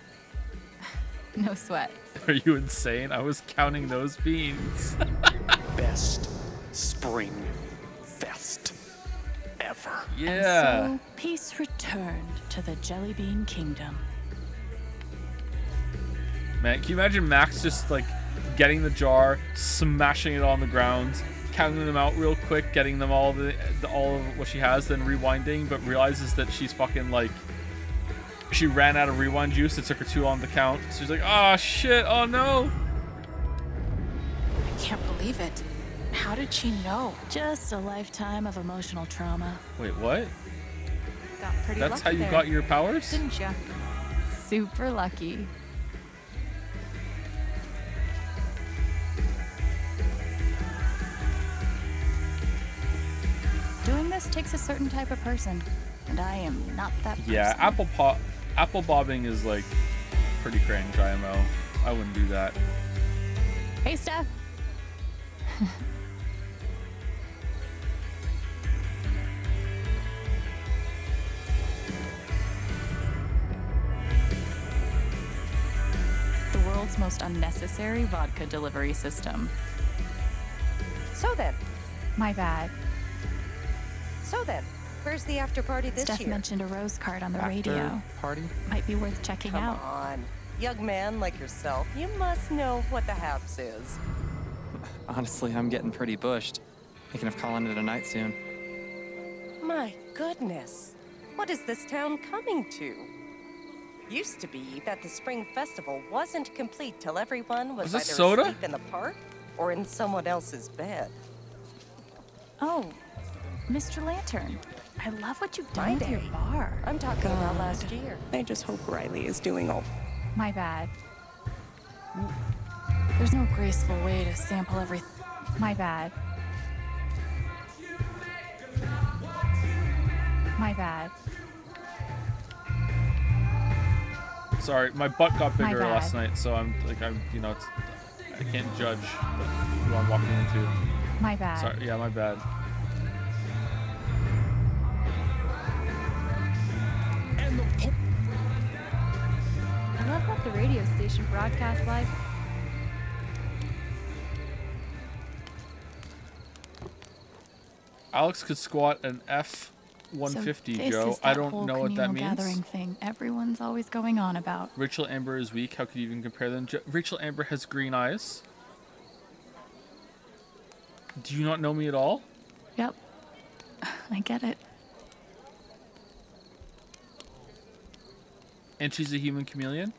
No sweat. Are you insane? I was counting those beans. Best spring fest ever. Yeah. And so, peace returned to the Jelly Bean Kingdom. Man, can you imagine Max just like getting the jar, smashing it on the ground, counting them out real quick, getting them all all of what she has, then rewinding, but realizes that she's fucking like she ran out of rewind juice. It took her too long to count. So she's like, oh shit, oh no. I can't believe it. How did she know? Just a lifetime of emotional trauma. Wait, what? Got pretty That's lucky how you there, got your powers? didn't ya? Super lucky. Doing this takes a certain type of person, and I am not that person. Yeah, apple bobbing is like pretty cringe, IMO. I wouldn't do that. Hey, Steph. The world's most unnecessary vodka delivery system. So then, My bad. where's the after party this Steph year? mentioned a rose card on the After radio. party? Might be worth checking Come out. on, young man like yourself, you must know what the haps is. Honestly, I'm getting pretty bushed. Thinking of calling it a night soon. My goodness, what is this town coming to? Used to be that the spring festival wasn't complete till everyone was Was either this soda? asleep in the park or in someone else's bed. Oh, Mr. Lantern. I love what you've done My with your day. bar. I'm talking about last year. I just hope Riley is doing all. My bad. There's no graceful way to sample everything. My bad. My bad. Sorry, my butt got My bigger bad. last night, so I can't judge who I'm walking into. My bad. Sorry, yeah, my bad. I love that the radio station broadcasts live. Alex could squat an F-150, So this Joe. is I that don't whole know what that communal means. gathering thing everyone's always going on about. Rachel Amber is weak. How could you even compare them? Rachel Amber has green eyes. Do you not know me at all? Yep. I get it. And she's a human chameleon?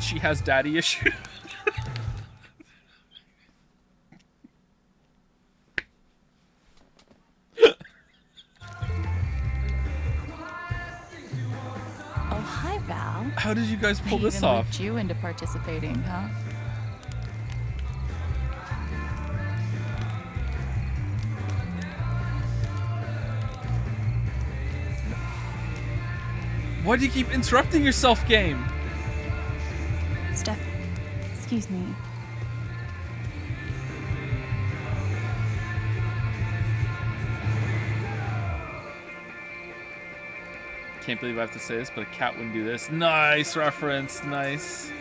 and she has daddy issues. Oh, hi, Val. How did you guys pull They this even off? looped you into participating, huh? Why do you keep interrupting yourself, game? Steph, excuse me. Can't believe I have to say this, but a cat wouldn't do this. Nice reference, nice.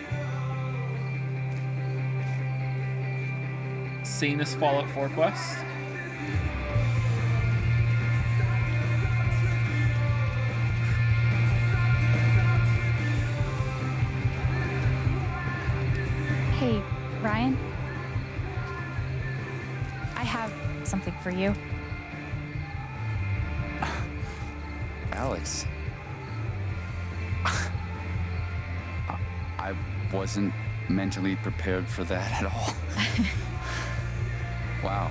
Sanus Fallout 4 quest. Hey, Ryan. I have something for you. Alex. I wasn't mentally prepared for that at all. Wow.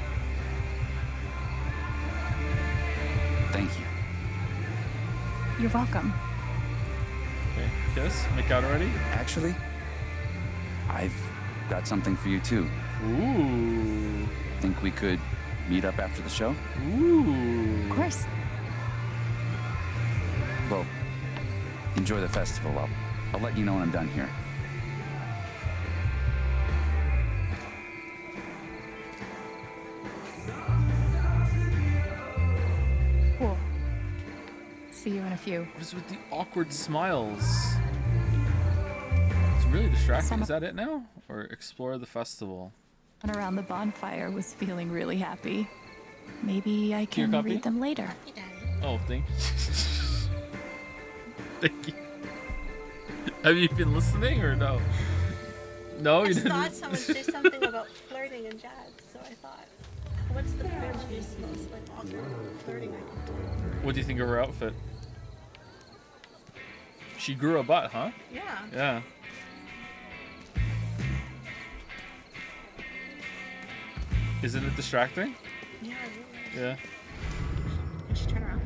Thank you. You're welcome. Okay, kiss? Make out already? Actually, I've got something for you too. Ooh. Think we could meet up after the show? Ooh. Of course. Well, enjoy the festival. I'll let you know when I'm done here. Cool. See you in a few. What is with the awkward smiles? It's really distracting. Is that it now? Or explore the festival? And around the bonfire was feeling really happy. Maybe I Your can copy? read them later. Oh, thank you. Thank you. Have you been listening or no? No, I you just didn't. thought someone say something about flirting and jazz, so I thought, what's the most like awkward flirting I can do? What do you think of her outfit? She grew a butt, huh? Yeah. Yeah. Isn't it distracting? Yeah. Yeah. I should turn around.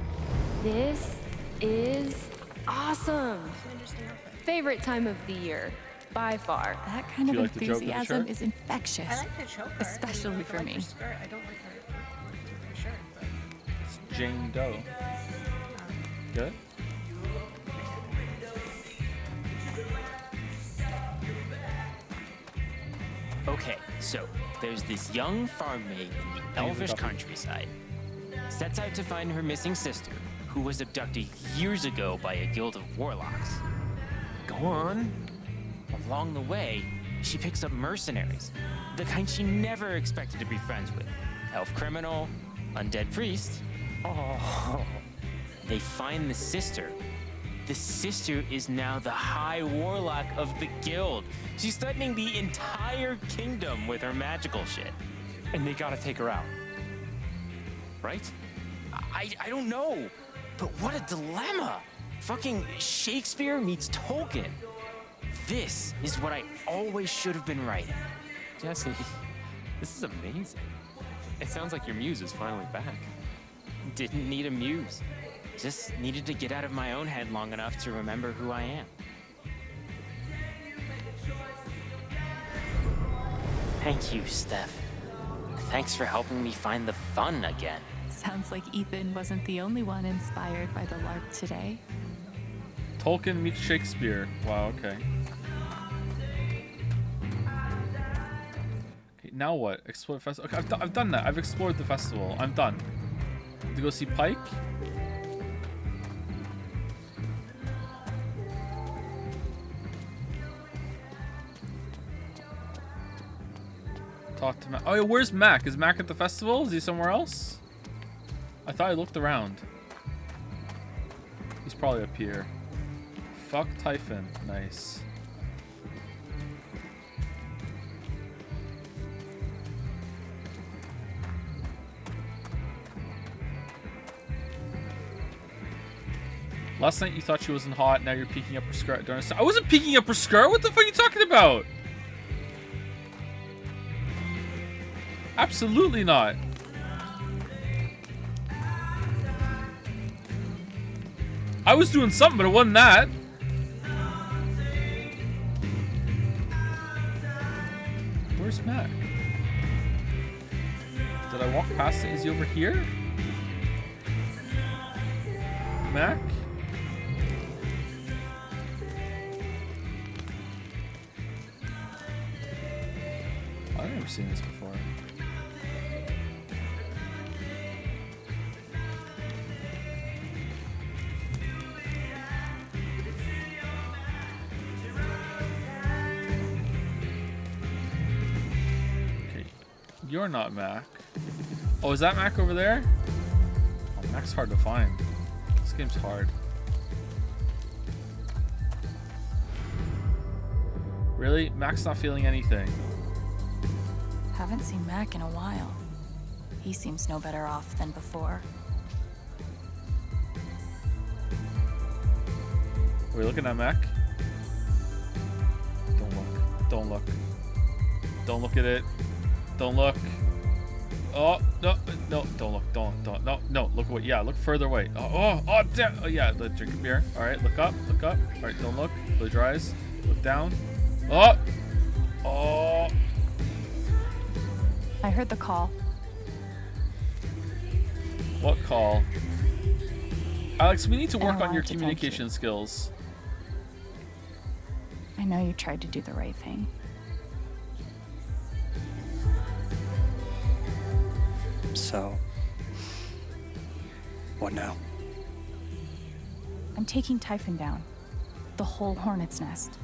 This is awesome. It's an interesting outfit. Favorite time of the year, by far. That kind Do of you like the joke with the enthusiasm shirt? is infectious. I like the choker. Especially I for like me. her skirt. I don't like her shirt. But... It's Jane Doe. Good? Okay, so there's this young farm maid in the elvish countryside. Sets out to find her missing sister, who was abducted years ago by a guild of warlocks. Go on. Along the way, she picks up mercenaries, the kind she never expected to be friends with. Elf criminal, undead priest. Oh. They find the sister. The sister is now the high warlock of the guild. She's threatening the entire kingdom with her magical shit. And they gotta take her out. Right? I don't know. But what a dilemma. Fucking Shakespeare meets Tolkien. This is what I always should have been writing. Jesse, this is amazing. It sounds like your muse is finally back. Didn't need a muse. Just needed to get out of my own head long enough to remember who I am. Thank you, Steph. Thanks for helping me find the fun again. Sounds like Ethan wasn't the only one inspired by the LARP today. Tolkien meets Shakespeare. Wow, okay. Okay, now what? Explore the festival. Okay, I've done that. I've explored the festival. I'm done. To go see Pike? Talk to Mac. Oh, yeah, where's Mac? Is Mac at the festival? Is he somewhere else? I thought I looked around. He's probably up here. Fuck Typhon. Nice. Last night you thought she wasn't hot, now you're peeking up her skirt. Don't understand. I wasn't peeking up her skirt! What the fuck are you talking about? Absolutely not. I was doing something, but it wasn't that. Where's Mac? Did I walk past it? Is he over here? Mac? I've never seen this before. Okay, you're not Mac. Oh, is that Mac over there? Oh, Mac's hard to find. This game's hard. Really? Mac's not feeling anything. Haven't seen Mac in a while. He seems no better off than before. Are we looking at Mac? Don't look. Don't look. Don't look at it. Don't look. Oh, no, no, don't look. No, look away. Yeah, look further away. Oh, damn. Oh, yeah, drink a beer. All right, look up. All right, don't look. Close your eyes. Look down. Oh. I heard the call. What call? Alex, we need to And I work on your wanted to thank communication skills. I know you tried to do the right thing. So, what now? I'm taking Typhon down. The whole Hornet's Nest.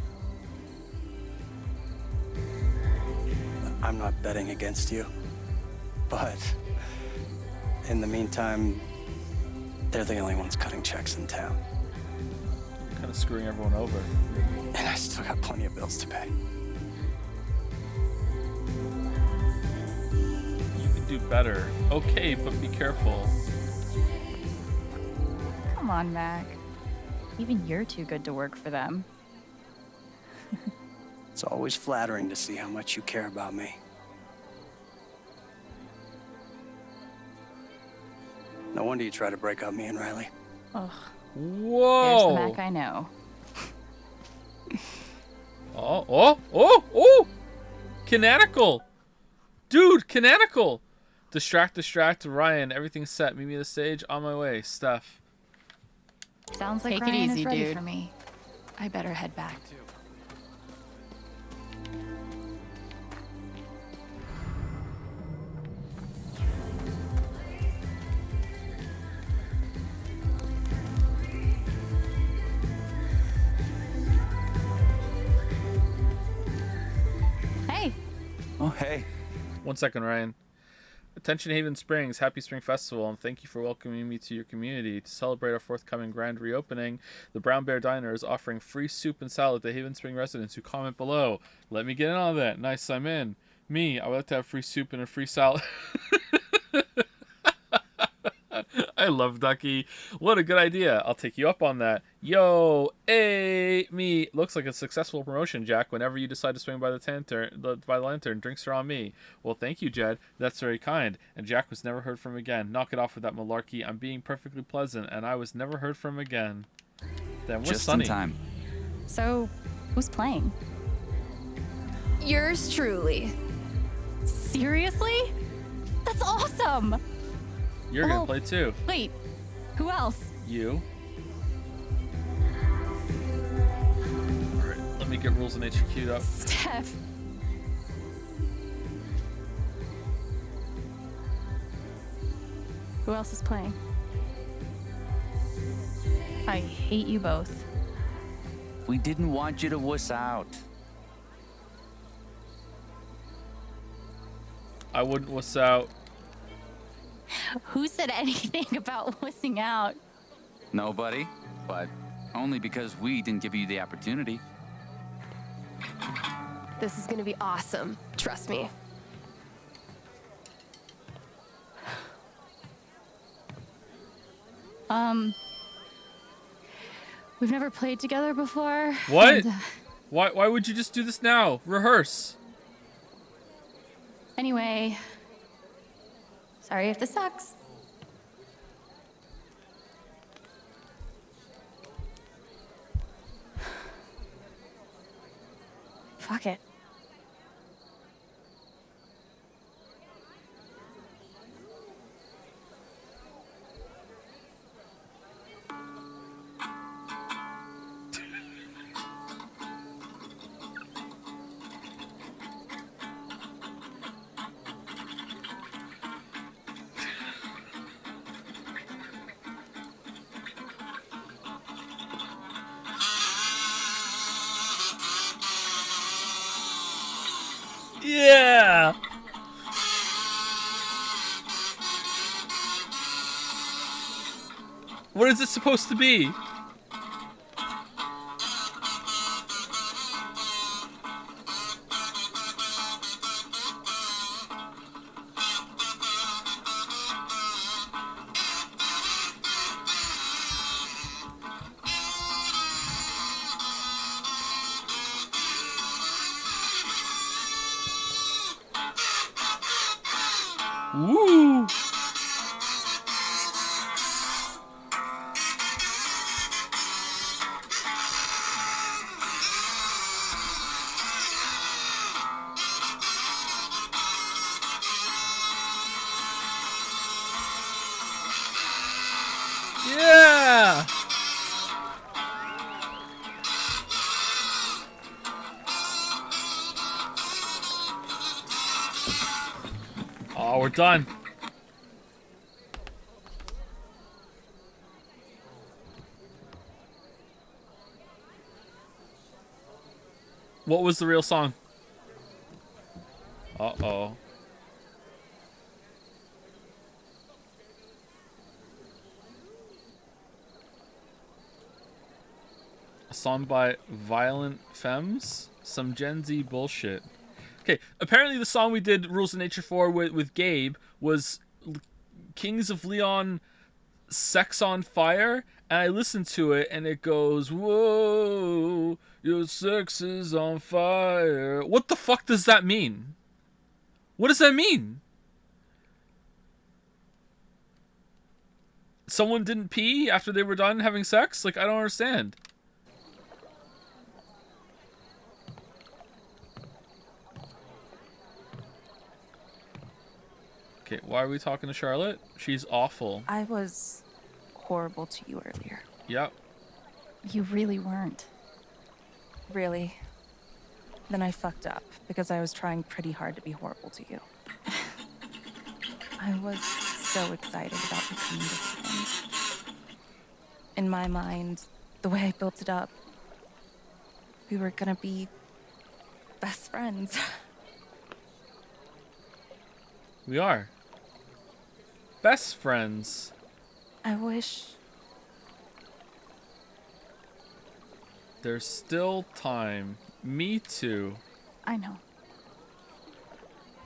I'm not betting against you, but in the meantime, they're the only ones cutting checks in town. Kind of screwing everyone over. And I still got plenty of bills to pay. You can do better. Okay, but be careful. Come on, Mac. Even you're too good to work for them. It's always flattering to see how much you care about me. No wonder you try to break up me and Riley. Ugh. Whoa! There's the Mac I know. Oh! Canonical! Dude, canonical! Distract, Ryan. Everything's set. Meet me at the stage. On my way. Steph. Sounds like Take it Ryan easy, is ready dude. for me. I better head back. Hey. Oh, hey. 1 second, Ryan. Attention Haven Springs, Happy Spring Festival, and thank you for welcoming me to your community. To celebrate our forthcoming grand reopening, the Brown Bear Diner is offering free soup and salad to Haven Spring residents who comment below. Let me get in on that. Nice, I'm in. Me, I would like to have free soup and a free salad. I love Ducky. What a good idea. I'll take you up on that. Yo, hey, me. Looks like a successful promotion, Jack. Whenever you decide to swing by the lantern, drinks are on me. Well, thank you, Jed. That's very kind. And Jack was never heard from again. Knock it off with that malarkey. I'm being perfectly pleasant, and I was never heard from again. Then what's Just Sunny? in time. So, who's playing? Yours truly. Seriously? That's awesome! You're Oh, gonna play too. Wait, who else? You. Alright, let me get Rules and Nature queued up. Steph. Who else is playing? I hate you both. We didn't want you to wuss out. I wouldn't wuss out. Who said anything about wussing out? Nobody, but only because we didn't give you the opportunity. This is gonna be awesome. Trust me. We've never played together before. What? and, Why would you just do this now? Rehearse. Anyway, sorry if this sucks. Fuck it. Yeah. What is this supposed to be? Woo! Yeah! Oh, we're done. What was the real song? Uh-oh. A song by Violent Femmes? Some Gen Z bullshit. Okay, apparently the song we did Rules of Nature for with Gabe was Kings of Leon Sex on Fire, and I listened to it and it goes, whoa, your sex is on fire. What the fuck does that mean? What does that mean? Someone didn't pee after they were done having sex? Like, I don't understand. Okay, why are we talking to Charlotte? She's awful. I was horrible to you earlier. Yep. You really weren't. Really? Then I fucked up because I was trying pretty hard to be horrible to you. I was so excited about becoming your friend. In my mind, the way I built it up, we were gonna be best friends. We are. Best friends. I wish. There's still time. Me too. I know.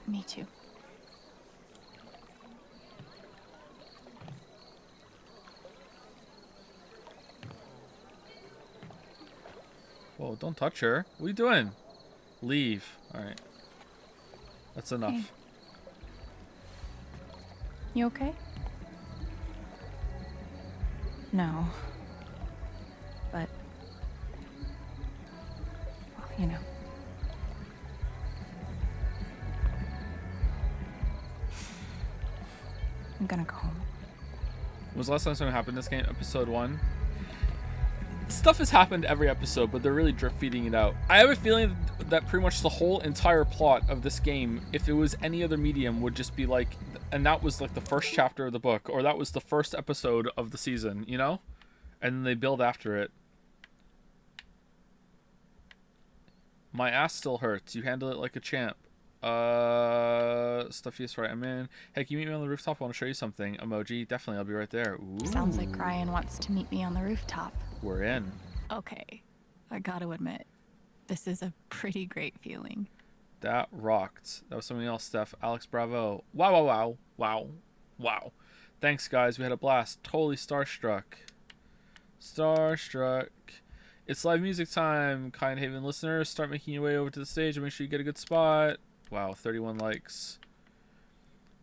Me too. Whoa, don't touch her. What are you doing? Leave. Alright. That's enough. Hey. You okay? No. But, well, you know. I'm gonna go home. When was the last time something happened in this game? Episode 1? Stuff has happened every episode, but they're really drip feeding it out. I have a feeling that pretty much the whole entire plot of this game, if it was any other medium, would just be like, and that was like the first chapter of the book, or that was the first episode of the season, you know? And then they build after it. My ass still hurts. You handle it like a champ. Stuffiest right, I'm in. Hey, can you meet me on the rooftop? I want to show you something. Emoji. Definitely, I'll be right there. Ooh. Sounds like Ryan wants to meet me on the rooftop. We're in. Okay, I gotta admit, this is a pretty great feeling. That rocked. That was something else, Steph. Alex, bravo. Wow, wow, wow. Wow. Wow. Thanks, guys. We had a blast. Totally starstruck. Starstruck. It's live music time. Kind Haven listeners, start making your way over to the stage and make sure you get a good spot. Wow, 31 likes.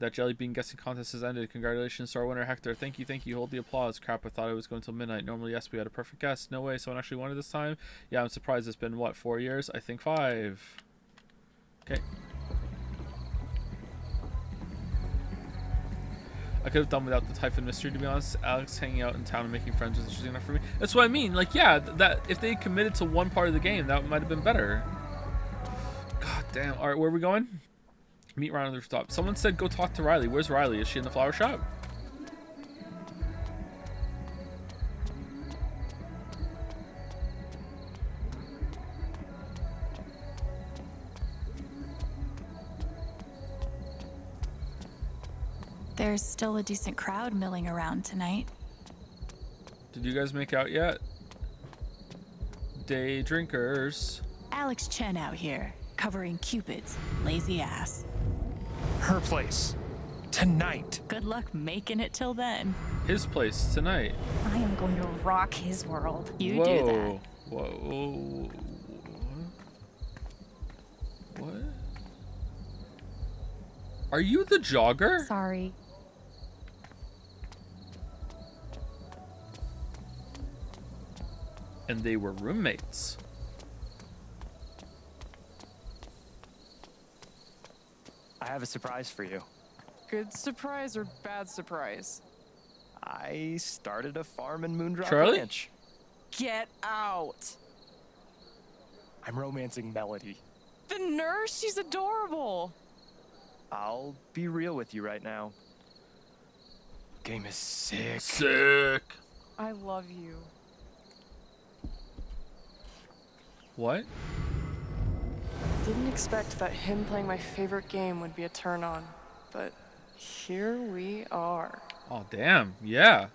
That jelly bean guessing contest has ended. Congratulations to our winner, Hector. Thank you, thank you. Hold the applause. Crap, I thought it was going till midnight. Normally, yes, we had a perfect guess. No way, someone actually won it this time. Yeah, I'm surprised. It's been, what, 4 years? I think 5. Okay. I could have done without the Typhon mystery, to be honest. Alex hanging out in town and making friends was interesting enough for me. That's what I mean. Like, yeah, that if they committed to one part of the game, that might have been better. God damn. All right, where are we going? Meet Ryan on the rooftop. Someone said go talk to Riley. Where's Riley? Is she in the flower shop? There's still a decent crowd milling around tonight. Did you guys make out yet? Day drinkers. Alex Chen out here, covering Cupid's lazy ass. Her place. Tonight. Good luck making it till then. His place tonight. I am going to rock his world. You do that. Whoa. What? Are you the jogger? Sorry. And they were roommates. I have a surprise for you. Good surprise or bad surprise? I started a farm in Moondrop Charlie? Ranch. Get out. I'm romancing Melody. The nurse? She's adorable. I'll be real with you right now. Game is sick. Sick. I love you. What? Didn't expect that him playing my favorite game would be a turn on, but here we are. Oh, damn. Yeah.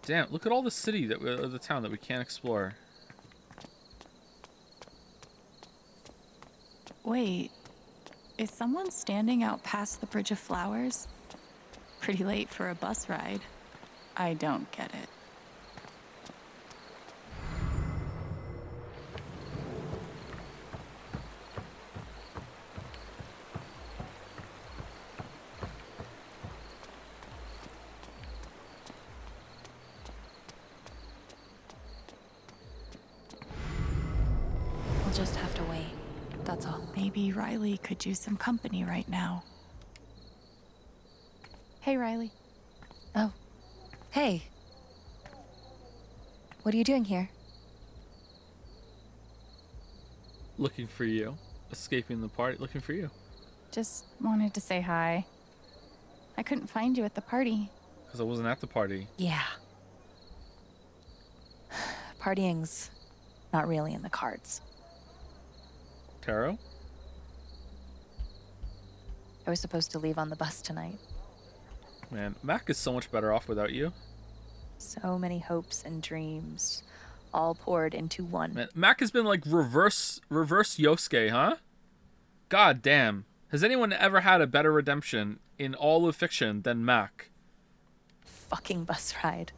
Damn, look at all the city that the town that we can't explore. Wait, is someone standing out past the Bridge of Flowers? Pretty late for a bus ride. I don't get it. We'll just have to wait. That's all. Maybe Riley could use some company right now. Hey, Riley. Oh. Hey. What are you doing here? Looking for you. Escaping the party. Looking for you. Just wanted to say hi. I couldn't find you at the party. Because I wasn't at the party. Yeah. Partying's not really in the cards. Taro? I was supposed to leave on the bus tonight. Man, Mac is so much better off without you. So many hopes and dreams, all poured into one. Man, Mac has been like reverse Yosuke, huh? God damn. Has anyone ever had a better redemption in all of fiction than Mac? Fucking bus ride.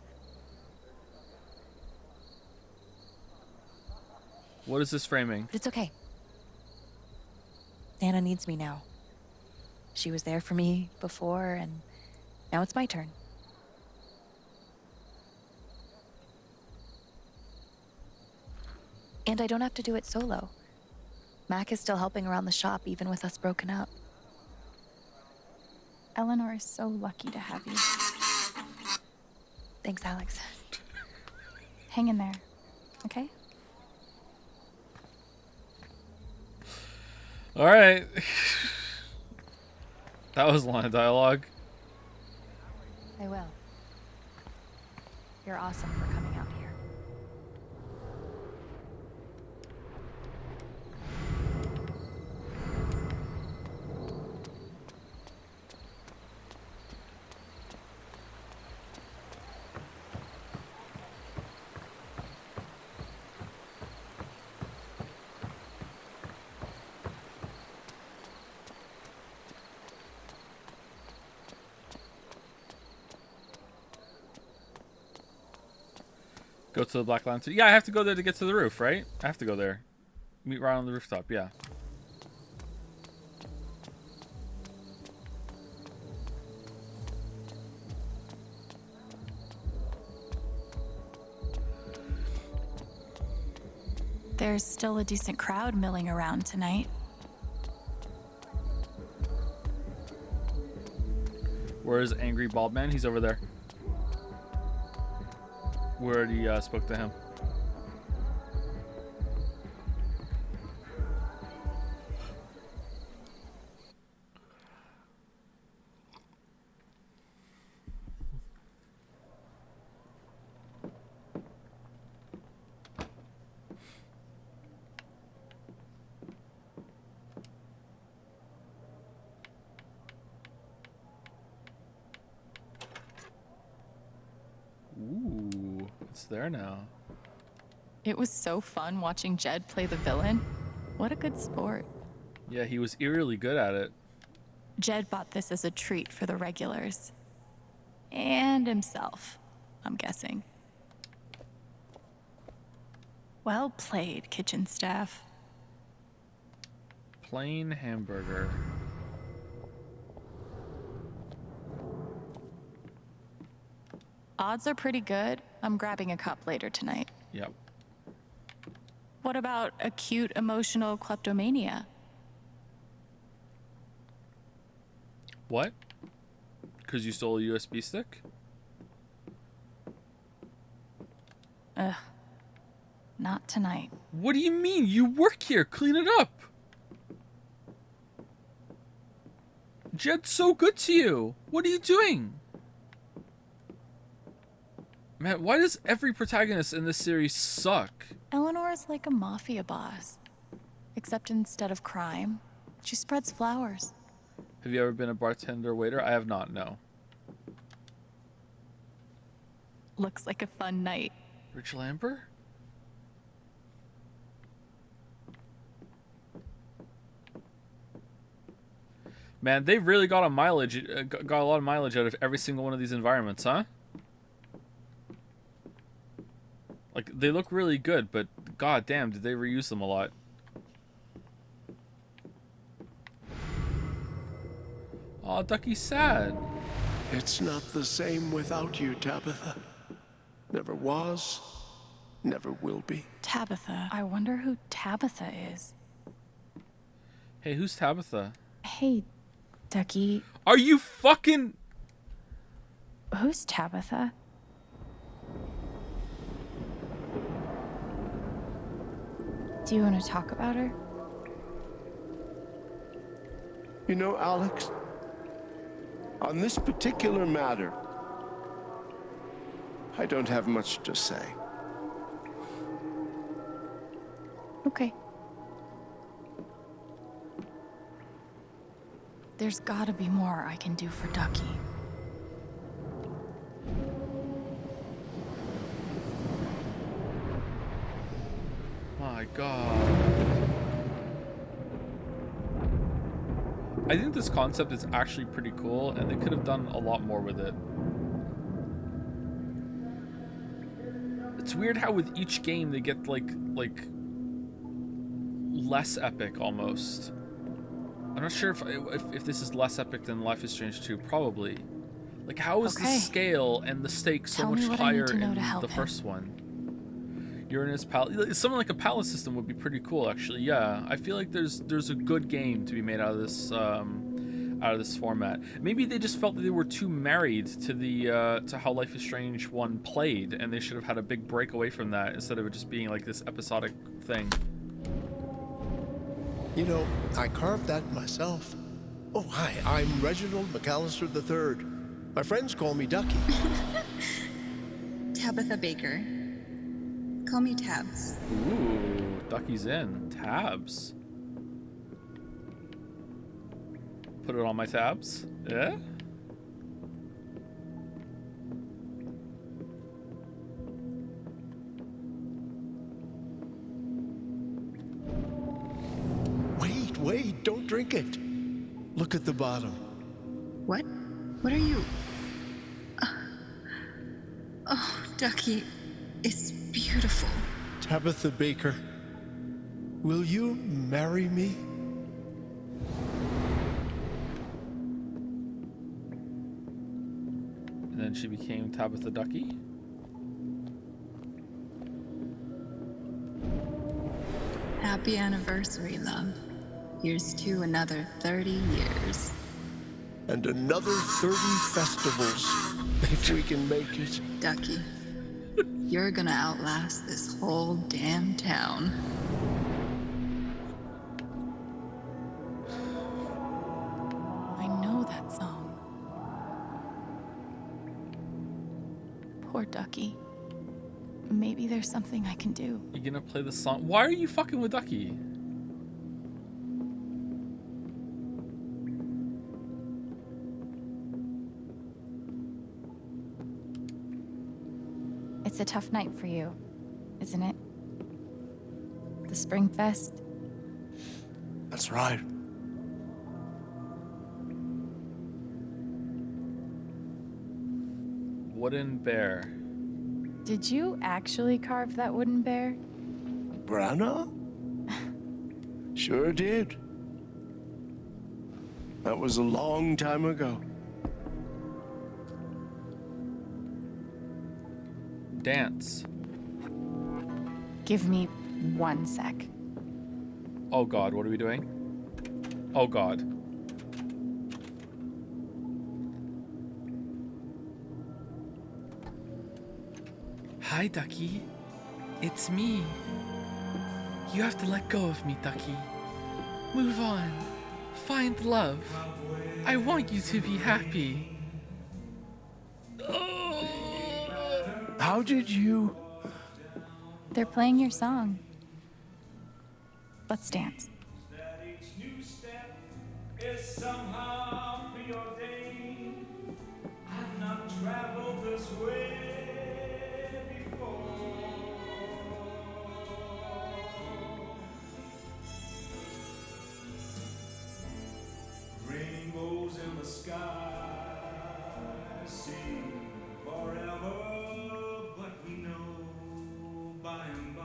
What is this framing? But it's okay. Nana needs me now. She was there for me before, and now it's my turn. And I don't have to do it solo. Mac is still helping around the shop, even with us broken up. Eleanor is so lucky to have you. Thanks, Alex. Hang in there, okay? All right. That was a line of dialogue. I will. You're awesome for coming out here. Go to the Black Lantern. Yeah, I have to go there to get to the roof, right? I have to go there. Meet right on the rooftop, yeah. There's still a decent crowd milling around tonight. Where's Angry Bald Man? He's over there. We already spoke to him. Ooh, it's there now. It was so fun watching Jed play the villain. What a good sport. Yeah, he was eerily good at it. Jed bought this as a treat for the regulars. And himself, I'm guessing. Well played, kitchen staff. Plain hamburger. Odds are pretty good. I'm grabbing a cup later tonight. Yep. What about acute emotional kleptomania? What? Because you stole a USB stick? Ugh. Not tonight. What do you mean? You work here. Clean it up. Jed's so good to you. What are you doing? Man, why does every protagonist in this series suck? Eleanor is like a mafia boss. Except instead of crime, she spreads flowers. Have you ever been a bartender or waiter? I have not, no. Looks like a fun night. Rachel Amber? Man, they really got a lot of mileage out of every single one of these environments, huh? Like, they look really good, but god damn, did they reuse them a lot. Aw, Ducky's sad. It's not the same without you, Tabitha. Never was, never will be. Tabitha. I wonder who Tabitha is. Hey, who's Tabitha? Hey, Ducky. Are you fucking... Who's Tabitha? Do you want to talk about her? You know, Alex, on this particular matter, I don't have much to say. Okay. There's gotta be more I can do for Ducky. My god. I think this concept is actually pretty cool, and they could have done a lot more with it. It's weird how with each game they get like less epic almost. I'm not sure if this is less epic than Life is Strange 2, probably. Like, how is the scale and the stakes so much higher in the first one? Uranus Palace. Something like a palace system would be pretty cool, actually. Yeah, I feel like there's a good game to be made out of this format. Maybe they just felt that they were too married to the to how Life is Strange 1 played, and they should have had a big break away from that instead of it just being like this episodic thing. You know, I carved that myself. Oh, hi, I'm Reginald McAllister III. My friends call me Ducky. Tabitha Baker. Call me Tabs. Ooh, Ducky's in. Tabs. Put it on my tabs. Yeah? Wait, don't drink it. Look at the bottom. What? What are you? Oh, Ducky, it's beautiful. Tabitha Baker, will you marry me? And then she became Tabitha Ducky. Happy anniversary, love. Here's to another 30 years. And another 30 festivals, if we can make it. Ducky, you're gonna outlast this whole damn town. I know that song. Poor Ducky. Maybe there's something I can do. You gonna play the song? Why are you fucking with Ducky? It's a tough night for you, isn't it? The Spring Fest. That's right. Wooden bear. Did you actually carve that wooden bear? Branna? Sure did. That was a long time ago. Dance. Give me 1 sec. Oh god, what are we doing? Oh god. Hi, Ducky. It's me. You have to let go of me, Ducky. Move on. Find love. I want you to be happy. How did you... They're playing your song. Let's dance. Is somehow preordained. I've not traveled this way before. Rainbows in the sky seem forever, but we know by and by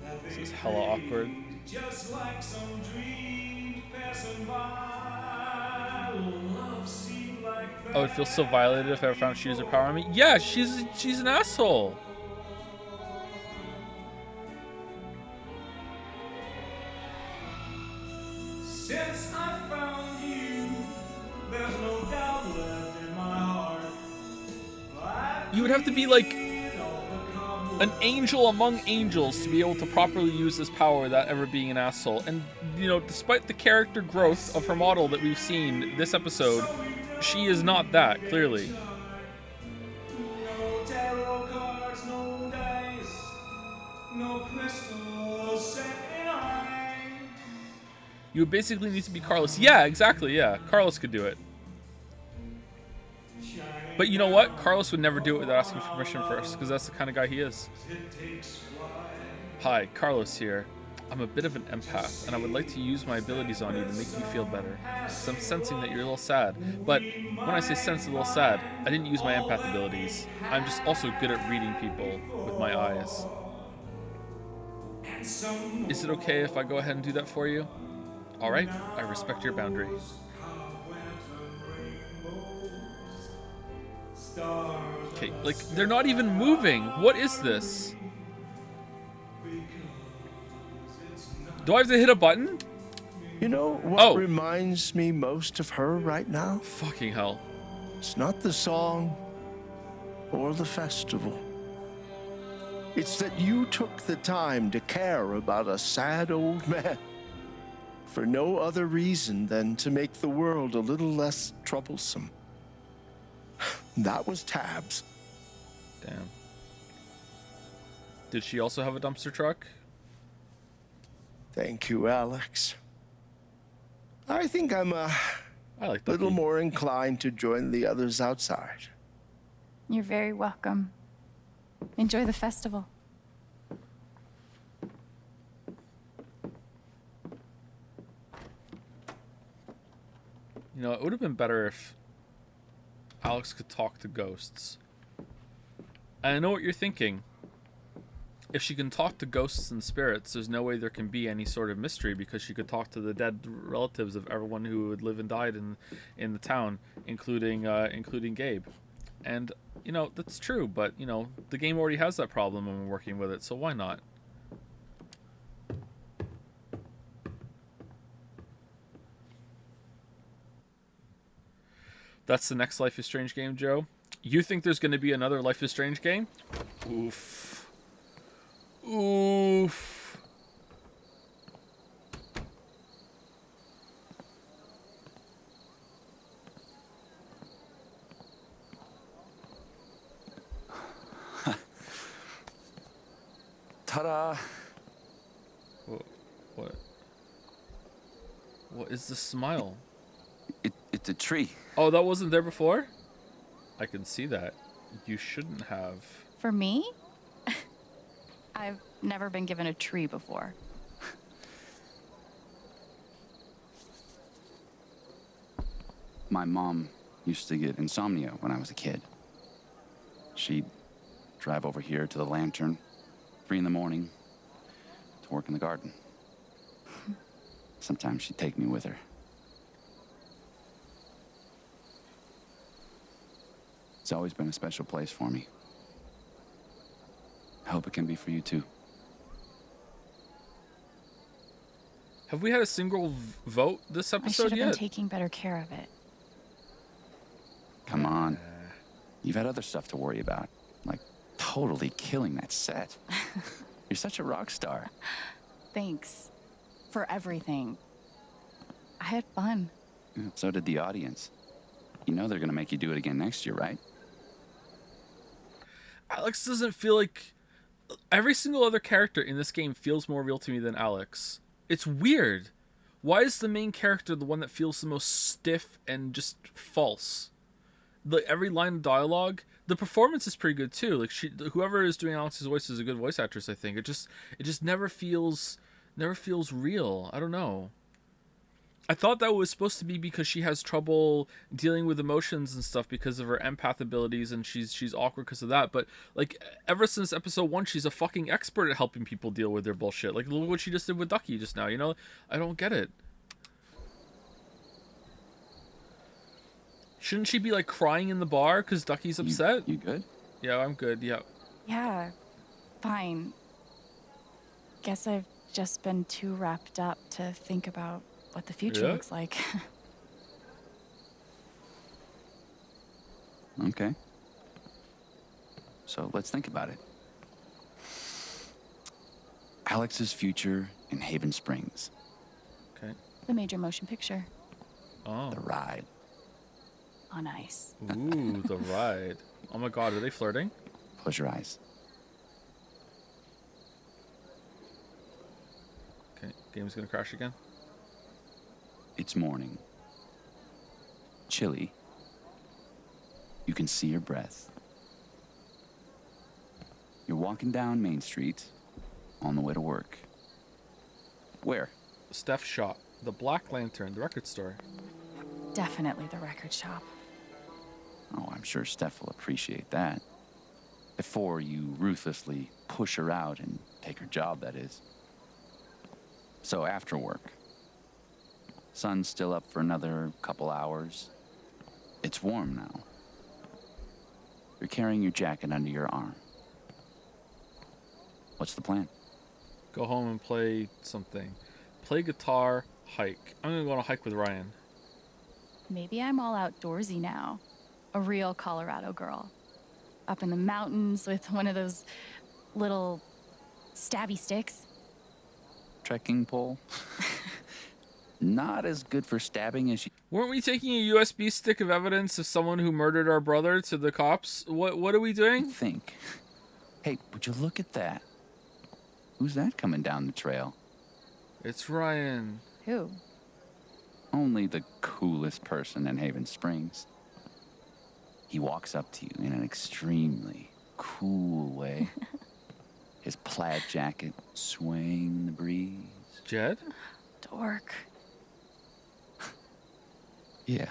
that This is hella awkward. just like some dreams passing by. Love seemed like I would feel so violated if I ever found she used her power on me. Yeah, she's an asshole. Since I found you, there's no doubt left in my heart. You would have to be like an angel among angels to be able to properly use this power without ever being an asshole. And, you know, despite the character growth of her model that we've seen this episode, she is not that, clearly. No tarot cards, no dice, no crystals set in iron. You would basically need to be Carlos. Yeah, exactly, yeah. Carlos could do it. But you know what? Carlos would never do it without asking for permission first, because that's the kind of guy he is. Hi, Carlos here. I'm a bit of an empath, and I would like to use my abilities on you to make you feel better. So I'm sensing that you're a little sad. But when I say sense a little sad, I didn't use my empath abilities. I'm just also good at reading people with my eyes. Is it okay if I go ahead and do that for you? Alright, I respect your boundary. Okay, like, they're not even moving. What is this? Do I have to hit a button? You know what reminds me most of her right now? Fucking hell. It's not the song or the festival. It's that you took the time to care about a sad old man for no other reason than to make the world a little less troublesome. That was Tabs. Damn. Did she also have a dumpster truck? Thank you, Alex. I think I'm a little more inclined to join the others outside. You're very welcome. Enjoy the festival. You know, it would have been better if Alex could talk to ghosts. And I know what you're thinking. If she can talk to ghosts and spirits, there's no way there can be any sort of mystery, because she could talk to the dead relatives of everyone who had lived and died in the town, including Gabe. And, you know, that's true, but, you know, the game already has that problem when we're working with it, so why not? That's the next Life is Strange game, Joe? You think there's going to be another Life is Strange game? Oof. Oof. Ta-da! What? What is this smile? It's a tree. Oh, that wasn't there before? I can see that. You shouldn't have. For me? I've never been given a tree before. My mom used to get insomnia when I was a kid. She'd drive over here to the Lantern, 3 in the morning, to work in the garden. Sometimes she'd take me with her. It's always been a special place for me. I hope it can be for you too. Have we had a single vote this I episode should have yet? been taking better care of it. Come on. You've had other stuff to worry about, like totally killing that set. You're such a rock star. Thanks for everything. I had fun. Yeah, so did the audience. You know they're gonna make you do it again next year, right? Alex doesn't feel like... Every single other character in this game feels more real to me than Alex. It's weird. Why is the main character the one that feels the most stiff and just false? Every line of dialogue, the performance is pretty good too. Like whoever is doing Alex's voice is a good voice actress, I think. It just never feels real. I don't know. I thought that was supposed to be because she has trouble dealing with emotions and stuff because of her empath abilities, and she's awkward because of that. But like ever since episode 1, she's a fucking expert at helping people deal with their bullshit. Like look what she just did with Ducky just now. You know, I don't get it. Shouldn't she be like crying in the bar because Ducky's upset? You good? Yeah, I'm good. Yeah. Yeah, fine. Guess I've just been too wrapped up to think about what the future Yeah? looks like. Okay. So let's think about it. Alex's future in Haven Springs. Okay. The major motion picture Oh. The ride. on ice. Ooh, the ride. Oh my god, are they flirting? Close your eyes. Okay, game's gonna crash again. It's morning. Chilly. You can see your breath. You're walking down Main Street on the way to work. Where? Steph's shop. The Black Lantern, the record store. Definitely the record shop. Oh, I'm sure Steph will appreciate that. Before you ruthlessly push her out and take her job, that is. So after work. Sun's still up for another couple hours. It's warm now. You're carrying your jacket under your arm. What's the plan? Go home and play something. Play guitar, hike. I'm gonna go on a hike with Ryan. Maybe I'm all outdoorsy now. A real Colorado girl. Up in the mountains with one of those little stabby sticks. Trekking pole? Not as good for stabbing as you... Weren't we taking a USB stick of evidence of someone who murdered our brother to the cops? What are we doing? Think. Hey, would you look at that? Who's that coming down the trail? It's Ryan. Who? Only the coolest person in Haven Springs. He walks up to you in an extremely cool way. His plaid jacket swaying in the breeze. Jed? Dork. Yeah.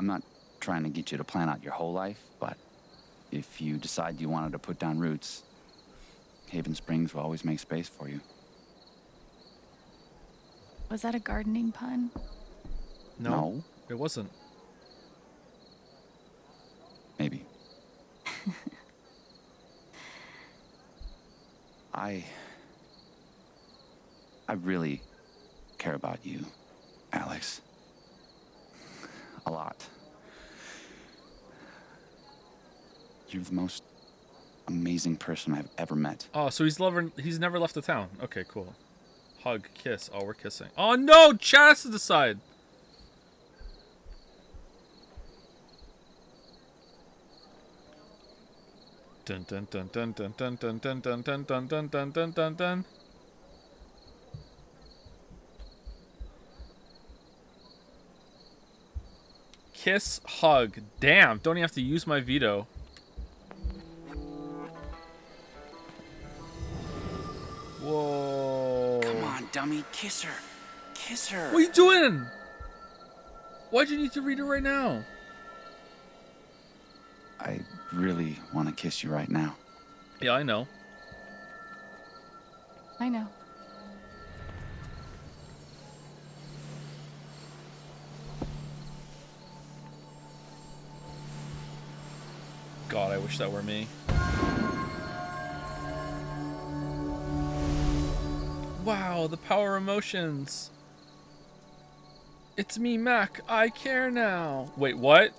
I'm not trying to get you to plan out your whole life, but if you decide you wanted to put down roots, Haven Springs will always make space for you. Was that a gardening pun? No. It wasn't. Maybe. I really care about you, Alex. A lot. You're the most amazing person I've ever met. Oh, so he's never left the town. Okay, cool. Hug, kiss. Oh, we're kissing. Oh no, Chad has to decide. Dun dun dun dun dun dun dun dun dun dun dun dun dun dun dun dun. Kiss, hug. Damn, don't even have to use my veto. Whoa. Come on, dummy. Kiss her. Kiss her. What are you doing? Why'd you need to read it right now? I really want to kiss you right now. Yeah, I know. I know. God, I wish that were me. Wow, the power emotions. It's me, Mac. I care now. Wait, what?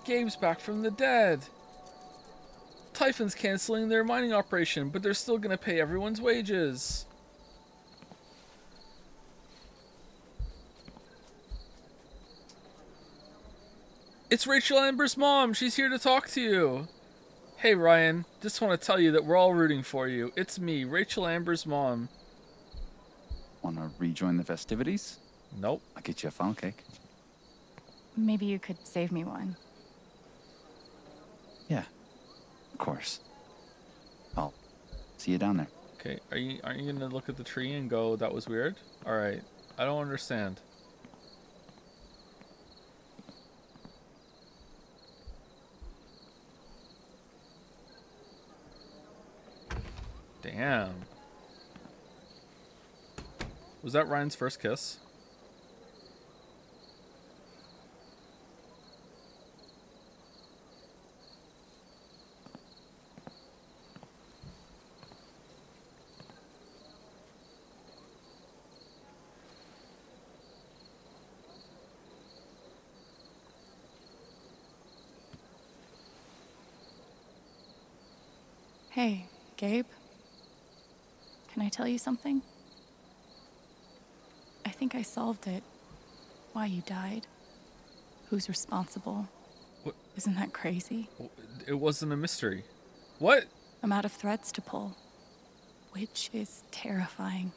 Gabe's back from the dead. Typhon's canceling their mining operation, but they're still gonna pay everyone's wages. It's Rachel Amber's mom. She's here to talk to you. Hey, Ryan. Just want to tell you that we're all rooting for you. It's me, Rachel Amber's mom. Want to rejoin the festivities? Nope. I'll get you a funnel cake. Maybe you could save me one. Yeah, of course. I'll see you down there. Okay, aren't you gonna look at the tree and go, that was weird? Alright, I don't understand. Damn. Was that Ryan's first kiss? Hey, Gabe. Can I tell you something? I think I solved it. Why you died. Who's responsible. What? Isn't that crazy? It wasn't a mystery. What? I'm out of threads to pull. Which is terrifying.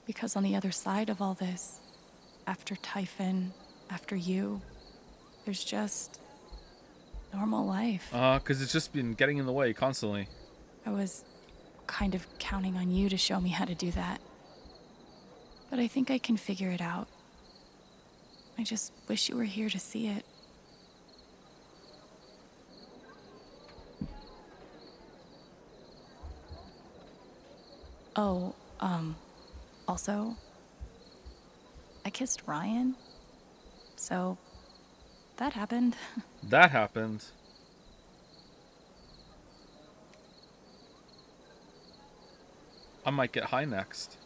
Because on the other side of all this, after Typhon, after you, there's just normal life. 'Cause it's just been getting in the way constantly. I was kind of counting on you to show me how to do that. But I think I can figure it out. I just wish you were here to see it. Oh, also, I kissed Ryan. So, that happened. That happened. I might get high next.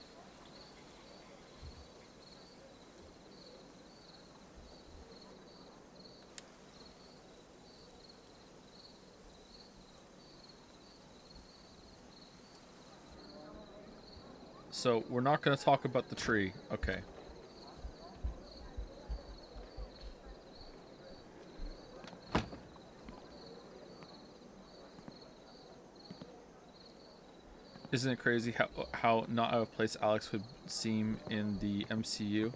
So, we're not going to talk about the tree. Okay. Isn't it crazy how not out of place Alex would seem in the MCU?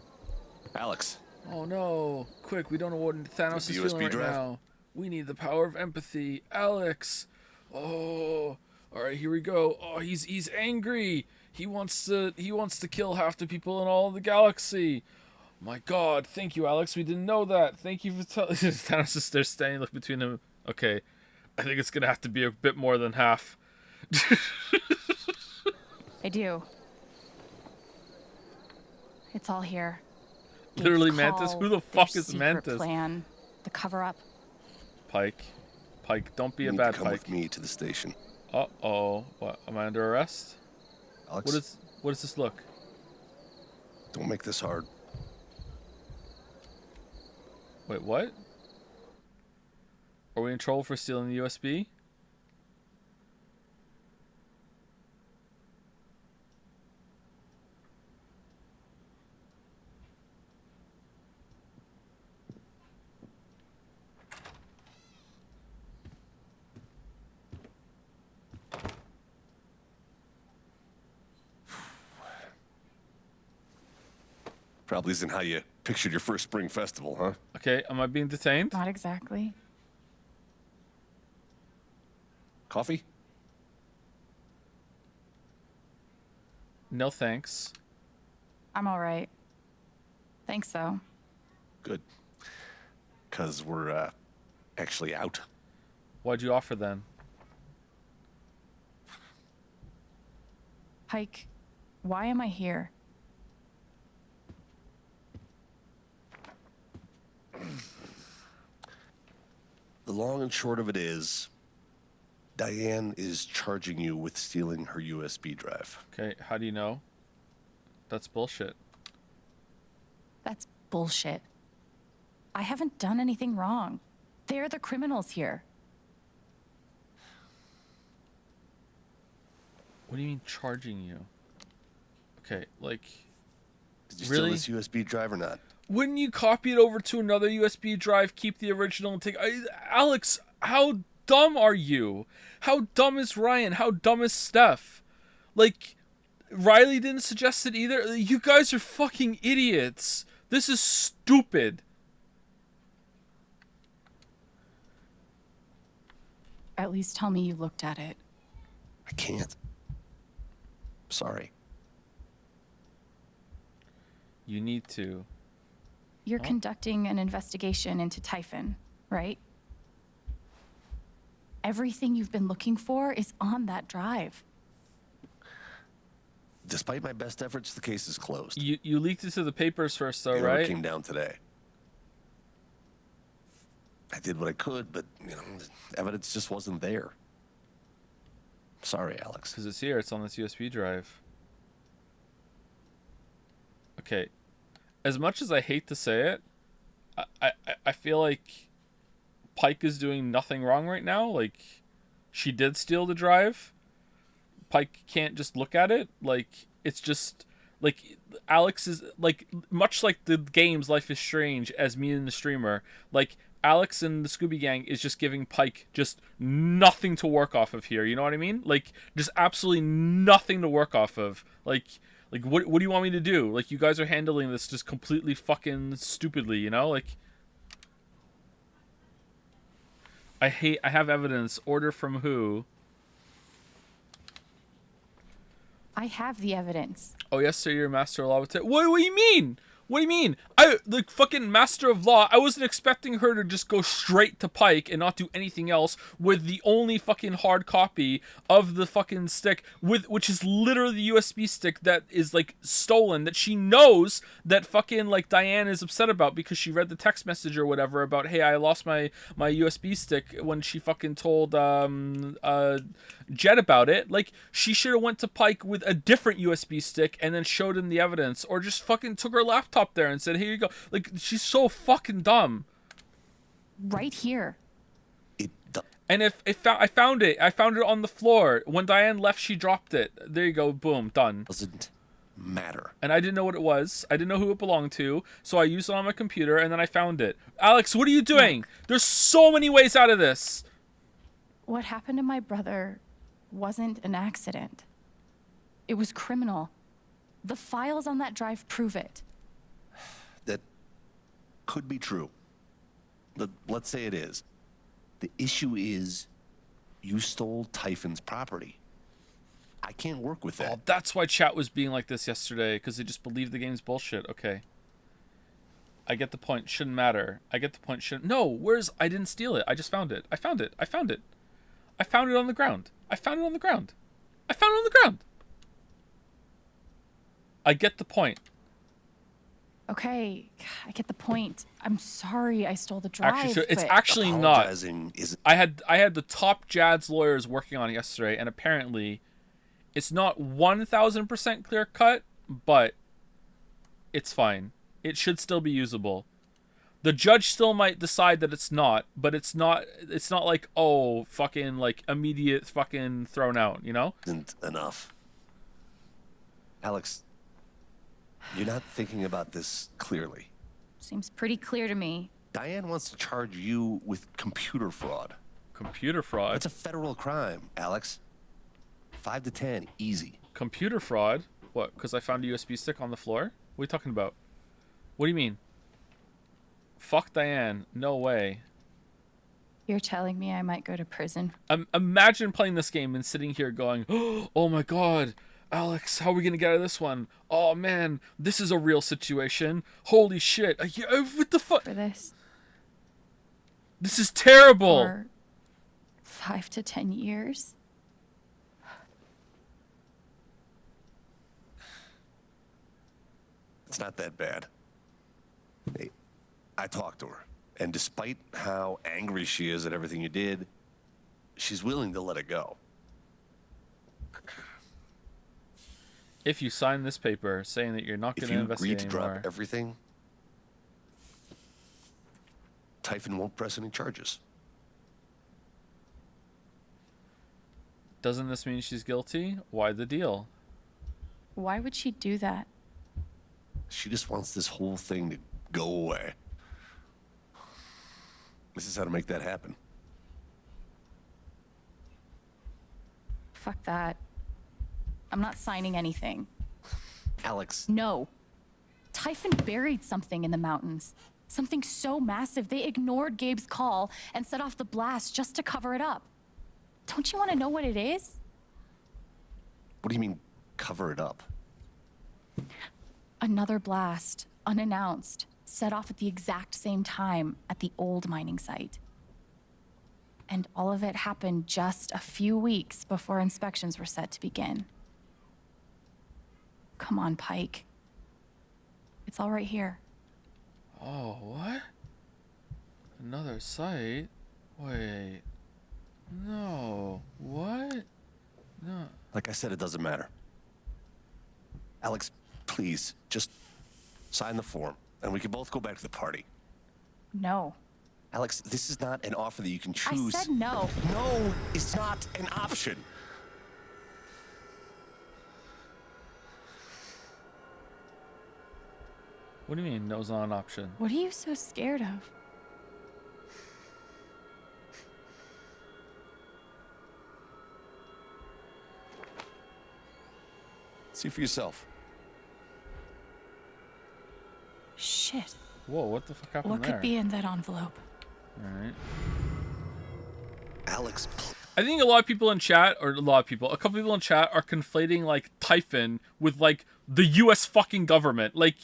Alex. Oh no! Quick, we don't know what Thanos is USB feeling right drive? now. We need the power of empathy. Alex! Oh, alright, here we go. Oh, he's angry! He wants to kill half the people in all of the galaxy. My God, thank you, Alex. We didn't know that. Thank you for telling. Thanos is there standing like between them. Okay, I think it's gonna have to be a bit more than half. I do. It's all here. Literally, Gates' Mantis. call, Who the their fuck is secret Mantis? Plan, the cover-up. Pike, don't be You a need bad to come Pike. with me to the station. Uh-oh. What? Am I under arrest? Alex? What does this look? Don't make this hard. Wait, what? Are we in trouble for stealing the USB? Probably isn't how you pictured your first spring festival, huh? Okay, am I being detained? Not exactly. Coffee? No thanks. I'm all right. Thanks, though. Good. Because we're, actually out. Why'd you offer then? Pike, why am I here? The long and short of it is, Diane is charging you with stealing her USB drive. Okay, how do you know? That's bullshit. That's bullshit. I haven't done anything wrong. They're the criminals here. What do you mean charging you? Okay, like... Did you really? steal this USB drive or not? Wouldn't you copy it over to another USB drive, keep the original, and take... Alex, how dumb are you? How dumb is Ryan? How dumb is Steph? Like, Riley didn't suggest it either? You guys are fucking idiots. This is stupid. At least tell me you looked at it. I can't. Sorry. You need to. You're conducting an investigation into Typhon, right? Everything you've been looking for is on that drive. Despite my best efforts, the case is closed. You leaked it to the papers first, though, It right? came down today. I did what I could, but, you know, the evidence just wasn't there. Sorry, Alex. Because it's here. It's on this USB drive. Okay. As much as I hate to say it, I feel like Pike is doing nothing wrong right now. Like, she did steal the drive. Pike can't just look at it. Like, it's just... Like, Alex is... Like, much like the games Life is Strange as me and the streamer, like, Alex and the Scooby Gang is just giving Pike just nothing to work off of here. You know what I mean? Like, just absolutely nothing to work off of. Like, what do you want me to do? Like, you guys are handling this just completely fucking stupidly, you know? Like, I have evidence. Order from who? I have the evidence. Oh, yes, sir, you're a master of law. What do you mean? What do you mean? The fucking master of law, I wasn't expecting her to just go straight to Pike and not do anything else with the only fucking hard copy of the fucking stick, which is literally the USB stick that is, like, stolen, that she knows that fucking, like, Diane is upset about because she read the text message or whatever about, hey, I lost my USB stick when she fucking told, Jet about it. Like, she should have went to Pike with a different USB stick and then showed him the evidence, or just fucking took her laptop there and said, here you go. Like, she's so fucking dumb. Right here. And I found it on the floor. When Diane left, she dropped it. There you go. Boom. Done. Doesn't matter. And I didn't know what it was. I didn't know who it belonged to. So I used it on my computer and then I found it. Alex, what are you doing? There's so many ways out of this. What happened to my brother wasn't an accident. It was criminal. The files on that drive prove it. That could be true. Let's say it is. The issue is you stole Typhon's property. I can't work with that. Oh, that's why chat was being like this yesterday, because they just believed the game's bullshit. Okay. I get the point. Shouldn't matter. I get the point. Shouldn't. No, where's... I didn't steal it. I just found it. I found it. I found it. I found it on the ground. I found it on the ground. I found it on the ground. I get the point. Okay, I get the point. I'm sorry I stole the drive. Actually, so it's but... actually not. Apologizing is I had the top Jad's lawyers working on it yesterday, and apparently, it's not 1,000% clear cut, but it's fine. It should still be usable. The judge still might decide that it's not, but it's not. It's not like, oh, fucking like immediate fucking thrown out. You know? Isn't enough. Alex, you're not thinking about this clearly. Seems pretty clear to me. Diane wants to charge you with computer fraud. Computer fraud? That's a federal crime, Alex. 5 to 10, easy. Computer fraud? What? Because I found a USB stick on the floor? What are you talking about? What do you mean? Fuck Diane. No way. You're telling me I might go to prison? Imagine playing this game and sitting here going, oh my god, Alex, how are we going to get out of this one? Oh man, this is a real situation. Holy shit. What the fuck? For this. This is terrible. For 5 to 10 years? It's not that bad. Hey, I talked to her, and despite how angry she is at everything you did, she's willing to let it go. If you sign this paper saying that you're not going to investigate If you agree to anymore, drop everything, Typhon won't press any charges. doesn't this mean she's guilty? Why the deal? Why would she do that? She just wants this whole thing to go away. This is how to make that happen. Fuck that. I'm not signing anything. Alex. No. Typhon buried something in the mountains. Something so massive they ignored Gabe's call and set off the blast just to cover it up. Don't you want to know what it is? What do you mean, cover it up? Another blast, unannounced, set off at the exact same time at the old mining site. And all of it happened just a few weeks before inspections were set to begin. Come on, Pike. It's all right here. Oh, what? Another site? Wait. No. What? No. Like I said, it doesn't matter. Alex, please, just sign the form, and we can both go back to the party. No. Alex, this is not an offer that you can choose. I said no. No, it's not an option. What do you mean, no's not an option? What are you so scared of? See for yourself. Shit. Whoa, what the fuck happened What there? could be in that envelope? Alright. Alex, I think a lot of people in chat, or a couple people in chat are conflating, like, Typhon with, like, the US fucking government. Like,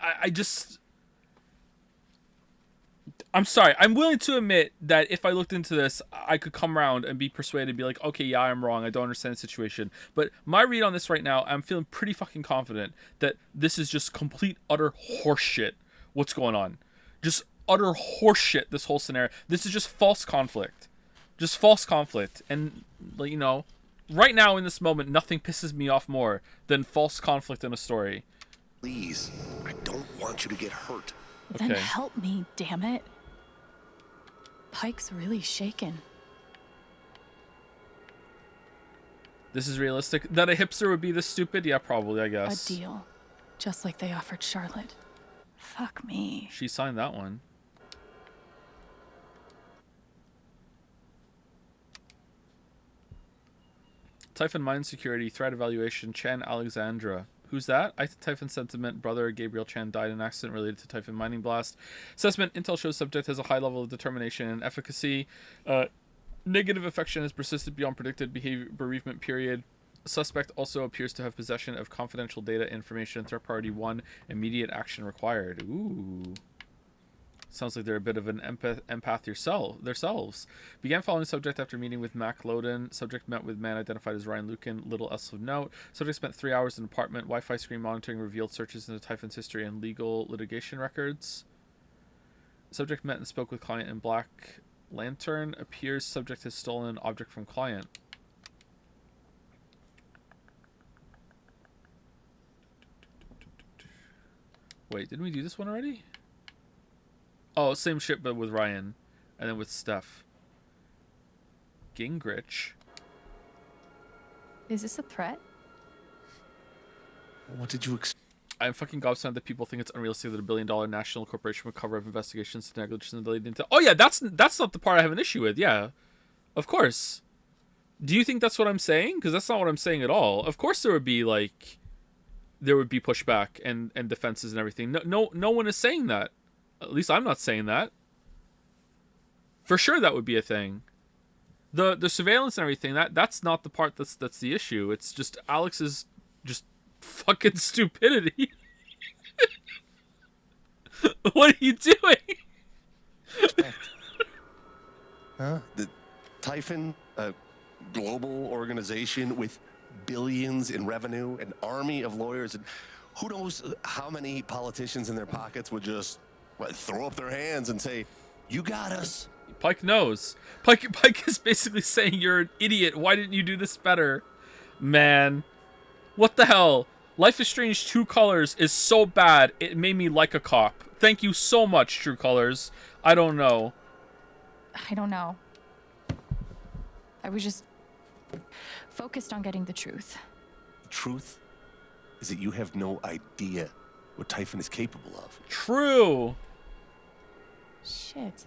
I just... I'm sorry. I'm willing to admit that if I looked into this, I could come around and be persuaded and be like, okay, yeah, I'm wrong. I don't understand the situation. But my read on this right now, I'm feeling pretty fucking confident that this is just complete, utter horseshit. What's going on? Just utter horseshit, this whole scenario. This is just false conflict. Just false conflict. And, you know, right now in this moment, nothing pisses me off more than false conflict in a story. Please, I don't want you to get hurt. Then help me, damn it. Pike's really shaken. This is realistic. That a hipster would be this stupid? Yeah, probably, I A guess. deal. Just like they offered Charlotte. Fuck me. She signed that one. Typhon Mine Security, Threat Evaluation, Chen Alexandra. Who's that? Typhon Sentiment, brother Gabriel Chen died in an accident related to Typhon mining blast. Assessment, Intel shows subject has a high level of determination and efficacy. Negative affection has persisted beyond predicted bereavement period. Suspect also appears to have possession of confidential data, information, third party 1, immediate action required. Ooh. Sounds like they're a bit of an empath themselves. Began following subject after meeting with Mac Loden. Subject met with man identified as Ryan Lucan. Little else of note. Subject spent 3 hours in an apartment. Wi-Fi screen monitoring revealed searches into Typhon's history and legal litigation records. Subject met and spoke with client in Black Lantern. Appears subject has stolen an object from client. Wait, didn't we do this one already? Oh, same shit, but with Ryan. And then with Steph. Gingrich. Is this a threat? What did you expect? I'm fucking gobsmacked that people think it's unrealistic that $1 billion national corporation would cover up investigations to negligence and delayed intel. Oh yeah, that's not the part I have an issue with. Yeah, of course. Do you think that's what I'm saying? Because that's not what I'm saying at all. Of course there would be pushback and defenses and everything. No one is saying that. At least I'm not saying that. For sure that would be a thing. The surveillance and everything, that's not the part that's the issue. It's just Alex's just fucking stupidity. What are you doing? Huh? The Typhon, a global organization with billions in revenue, an army of lawyers, and who knows how many politicians in their pockets would just throw up their hands and say, "You got us." Pike knows. Pike is basically saying, "You're an idiot. Why didn't you do this better?" Man, what the hell? Life is Strange True Colors is so bad it made me like a cop. Thank you so much, True Colors. I don't know. I was just focused on getting the truth. The truth is that you have no idea what Typhon is capable of. True. Shit.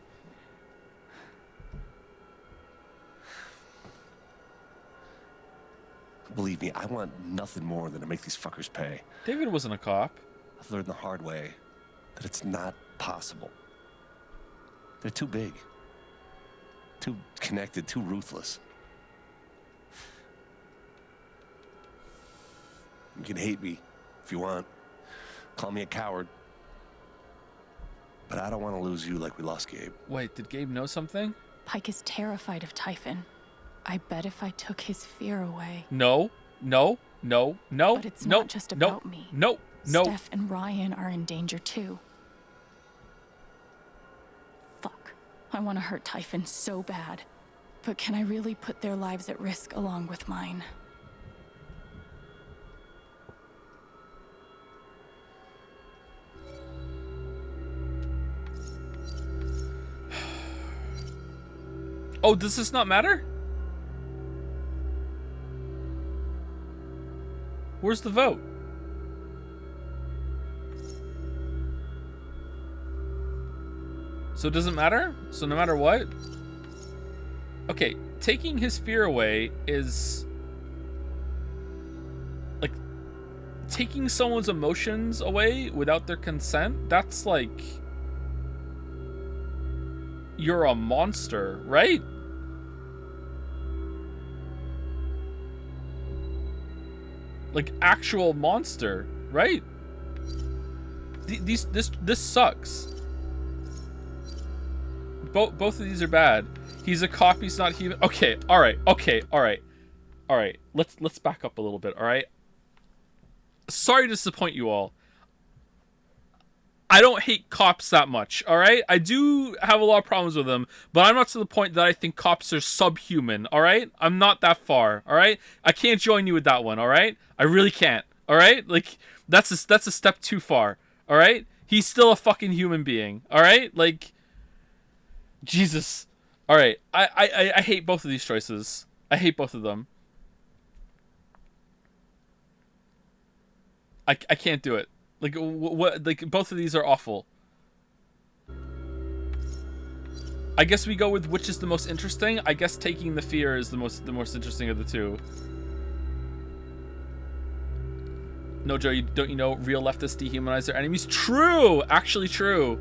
Believe me, I want nothing more than to make these fuckers pay. David wasn't a cop. I've learned the hard way that it's not possible. They're too big, too connected, too ruthless. You can hate me if you want. Call me a coward. But I don't want to lose you like we lost Gabe. Wait, did Gabe know something? Pike is terrified of Typhon. I bet if I took his fear away. No. But it's not just about me. No. Steph and Ryan are in danger too. Fuck. I want to hurt Typhon so bad. But can I really put their lives at risk along with mine? Oh, does this not matter? Where's the vote? So it doesn't matter? So no matter what? Okay, taking his fear away is... like... taking someone's emotions away without their consent? That's like... you're a monster, right? Like actual monster, right? This sucks. Both of these are bad. He's a cop. He's not human. Okay. All right. Let's back up a little bit. All right. Sorry to disappoint you all. I don't hate cops that much, all right? I do have a lot of problems with them, but I'm not to the point that I think cops are subhuman, all right? I'm not that far, all right? I can't join you with that one, all right? I really can't, all right? Like, that's a step too far, all right? He's still a fucking human being, all right? Like, Jesus. All right, I hate both of these choices. I hate both of them. I can't do it. Like what? Like both of these are awful. I guess we go with which is the most interesting. I guess taking the fear is the most interesting of the two. No, Joe, don't you know real leftists dehumanize their enemies? True, actually true.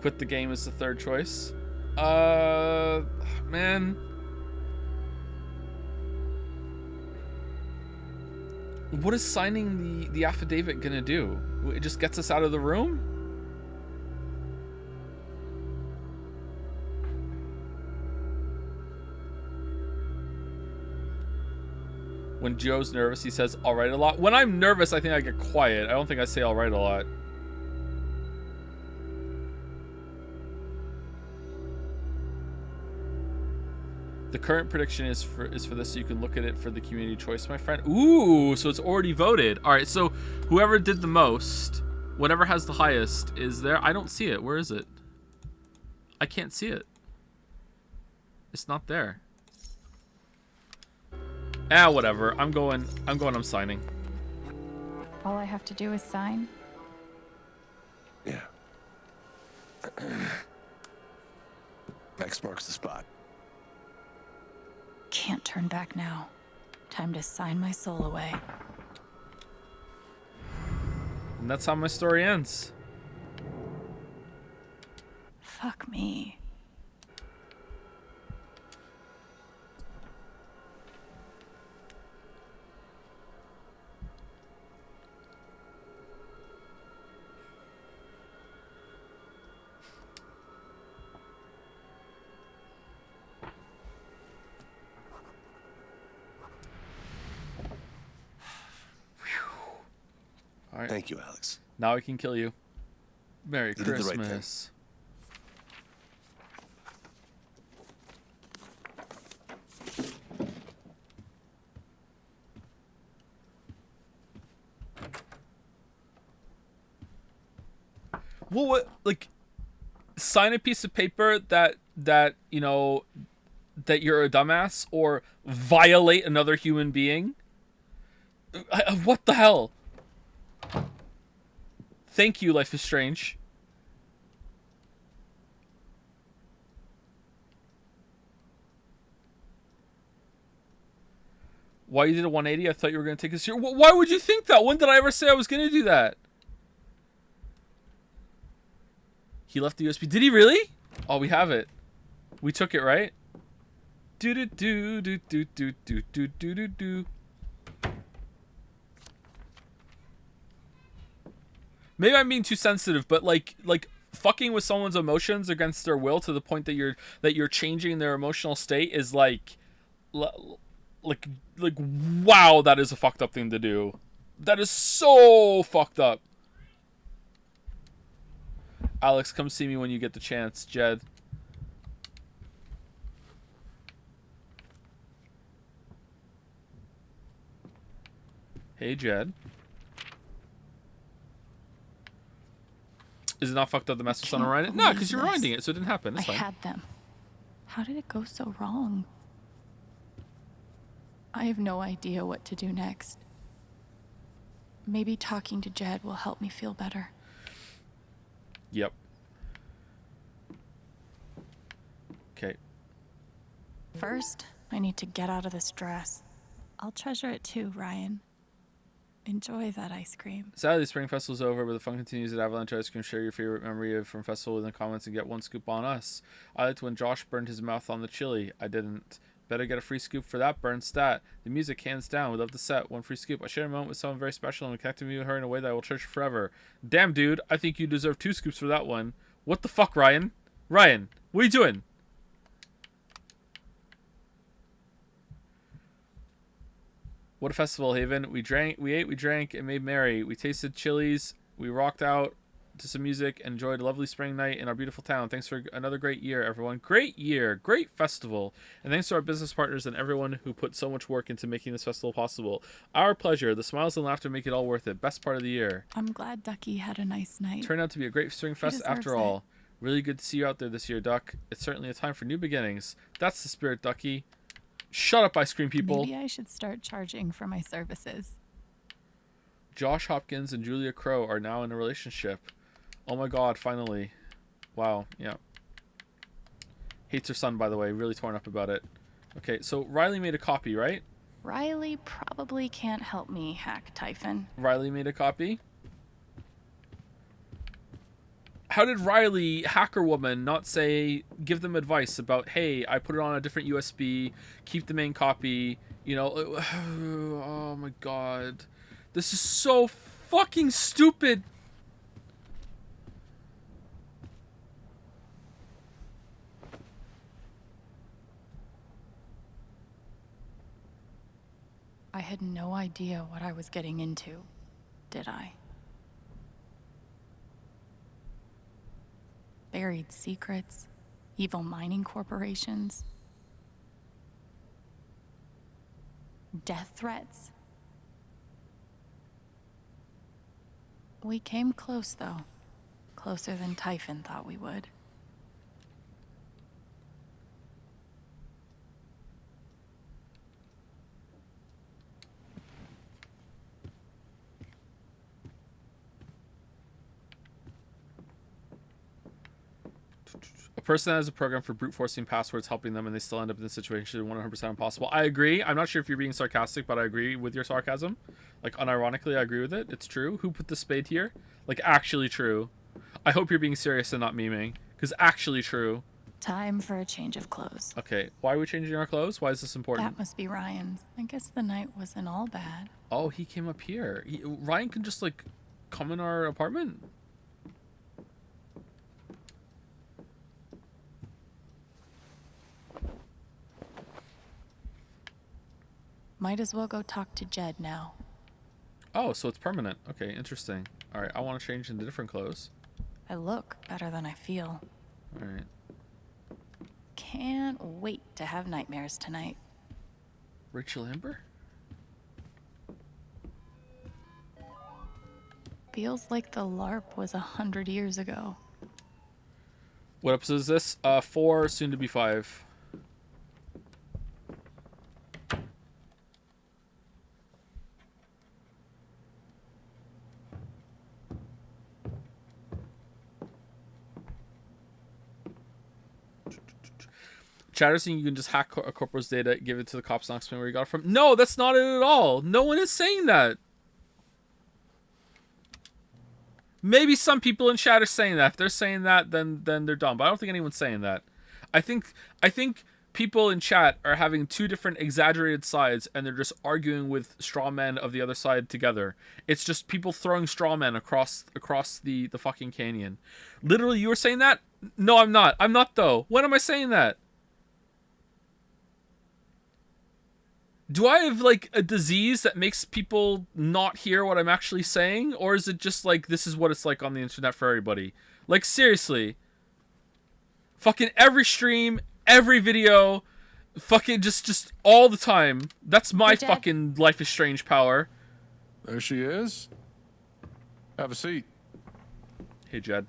Quit the game is the third choice. Man. What is signing the affidavit gonna do? It just gets us out of the room? When Joe's nervous, he says alright a lot. When I'm nervous, I think I get quiet. I don't think I say alright a lot. The current prediction is for this, so you can look at it for the community choice, my friend. Ooh, so it's already voted. All right, so whoever did the most, whatever has the highest, is there. I don't see it. Where is it? I can't see it. It's not there. Ah, whatever. I'm signing. All I have to do is sign. Yeah. X marks the spot. Can't turn back now. Time to sign my soul away. And that's how my story ends. Fuck me. All right. Thank you, Alex. Now I can kill you. Merry You did the right Christmas. Well, what, like, sign a piece of paper that you know that you're a dumbass, or violate another human being? What the hell? Thank you, Life is Strange. Why you did a 180? I thought you were going to take us here. Why would you think that? When did I ever say I was going to do that? He left the USB. Did he really? Oh, we have it. We took it, right? Do do do do do do do do do do do. Maybe I'm being too sensitive, but like fucking with someone's emotions against their will to the point that you're changing their emotional state is like wow, that is a fucked up thing to do. That is so fucked up. Alex, come see me when you get the chance, Jed. Hey, Jed. Is it not fucked up the message on Ryan? No, because you're rewinding it, so it didn't happen. It's fine. I had them. How did it go so wrong? I have no idea what to do next. Maybe talking to Jed will help me feel better. Yep. Okay. First, I need to get out of this dress. I'll treasure it too, Ryan. Enjoy that ice cream. Sadly, the Spring Festival's over, but the fun continues at Avalanche Ice Cream. Share your favorite memory from festival in the comments and get one scoop on us. I liked when Josh burned his mouth on the chili. I didn't. Better get a free scoop for that burn stat. The music, hands down. We love the set. One free scoop. I shared a moment with someone very special and connected me with her in a way that I will cherish forever. Damn, dude. I think you deserve 2 scoops for that one. What the fuck, Ryan? Ryan, what are you doing? What a festival, Haven. We ate, we drank, and made merry. We tasted chilies. We rocked out to some music and enjoyed a lovely spring night in our beautiful town. Thanks for another great year, everyone. Great year. Great festival. And thanks to our business partners and everyone who put so much work into making this festival possible. Our pleasure. The smiles and laughter make it all worth it. Best part of the year. I'm glad Ducky had a nice night. Turned out to be a great spring fest after all. Really good to see you out there this year, Duck. It's certainly a time for new beginnings. That's the spirit, Ducky. Shut up, ice cream people. Maybe I should start charging for my services. Josh Hopkins and Julia Crow are now in a relationship. Oh my god, finally. Wow, yeah. Hates her son, by the way. Really torn up about it. Okay, so Riley made a copy, right? Riley probably can't help me, Hack Typhon. Riley made a copy? How did Riley, hacker woman, not say, give them advice about, hey, I put it on a different USB, keep the main copy, you know? Oh my god. This is so fucking stupid. I had no idea what I was getting into, did I? Buried secrets, evil mining corporations, death threats. We came close, though. Closer than Typhon thought we would. A person that has a program for brute forcing passwords helping them and they still end up in this situation 100% impossible. I agree. I'm not sure if you're being sarcastic, but I agree with your sarcasm. Like, unironically, I agree with it. It's true. Who put the spade here? Like, actually true. I hope you're being serious and not memeing. Because actually true. Time for a change of clothes. Okay, why are we changing our clothes? Why is this important? That must be Ryan's. I guess the night wasn't all bad. Oh, he came up here. Ryan can just, like, come in our apartment? Might as well go talk to Jed now. Oh, so it's permanent. Okay, interesting. Alright, I want to change into different clothes. I look better than I feel. Alright. Can't wait to have nightmares tonight. Rachel Amber? Feels like the LARP was 100 years ago. What episode is this? 4, soon to be 5. Chatter saying you can just hack a corporal's data, give it to the cops, not explain where you got it from. No, that's not it at all. No one is saying that. Maybe some people in chat are saying that. If they're saying that, then they're dumb. But I don't think anyone's saying that. I think people in chat are having two different exaggerated sides, and they're just arguing with straw men of the other side together. It's just people throwing straw men across the fucking canyon. Literally, you were saying that? No, I'm not. I'm not though. When am I saying that? Do I have, like, a disease that makes people not hear what I'm actually saying? Or is it just, like, this is what it's like on the internet for everybody? Like, seriously. Fucking every stream, every video, fucking just all the time. That's my fucking Life is Strange power. There she is. Have a seat. Hey, Jed.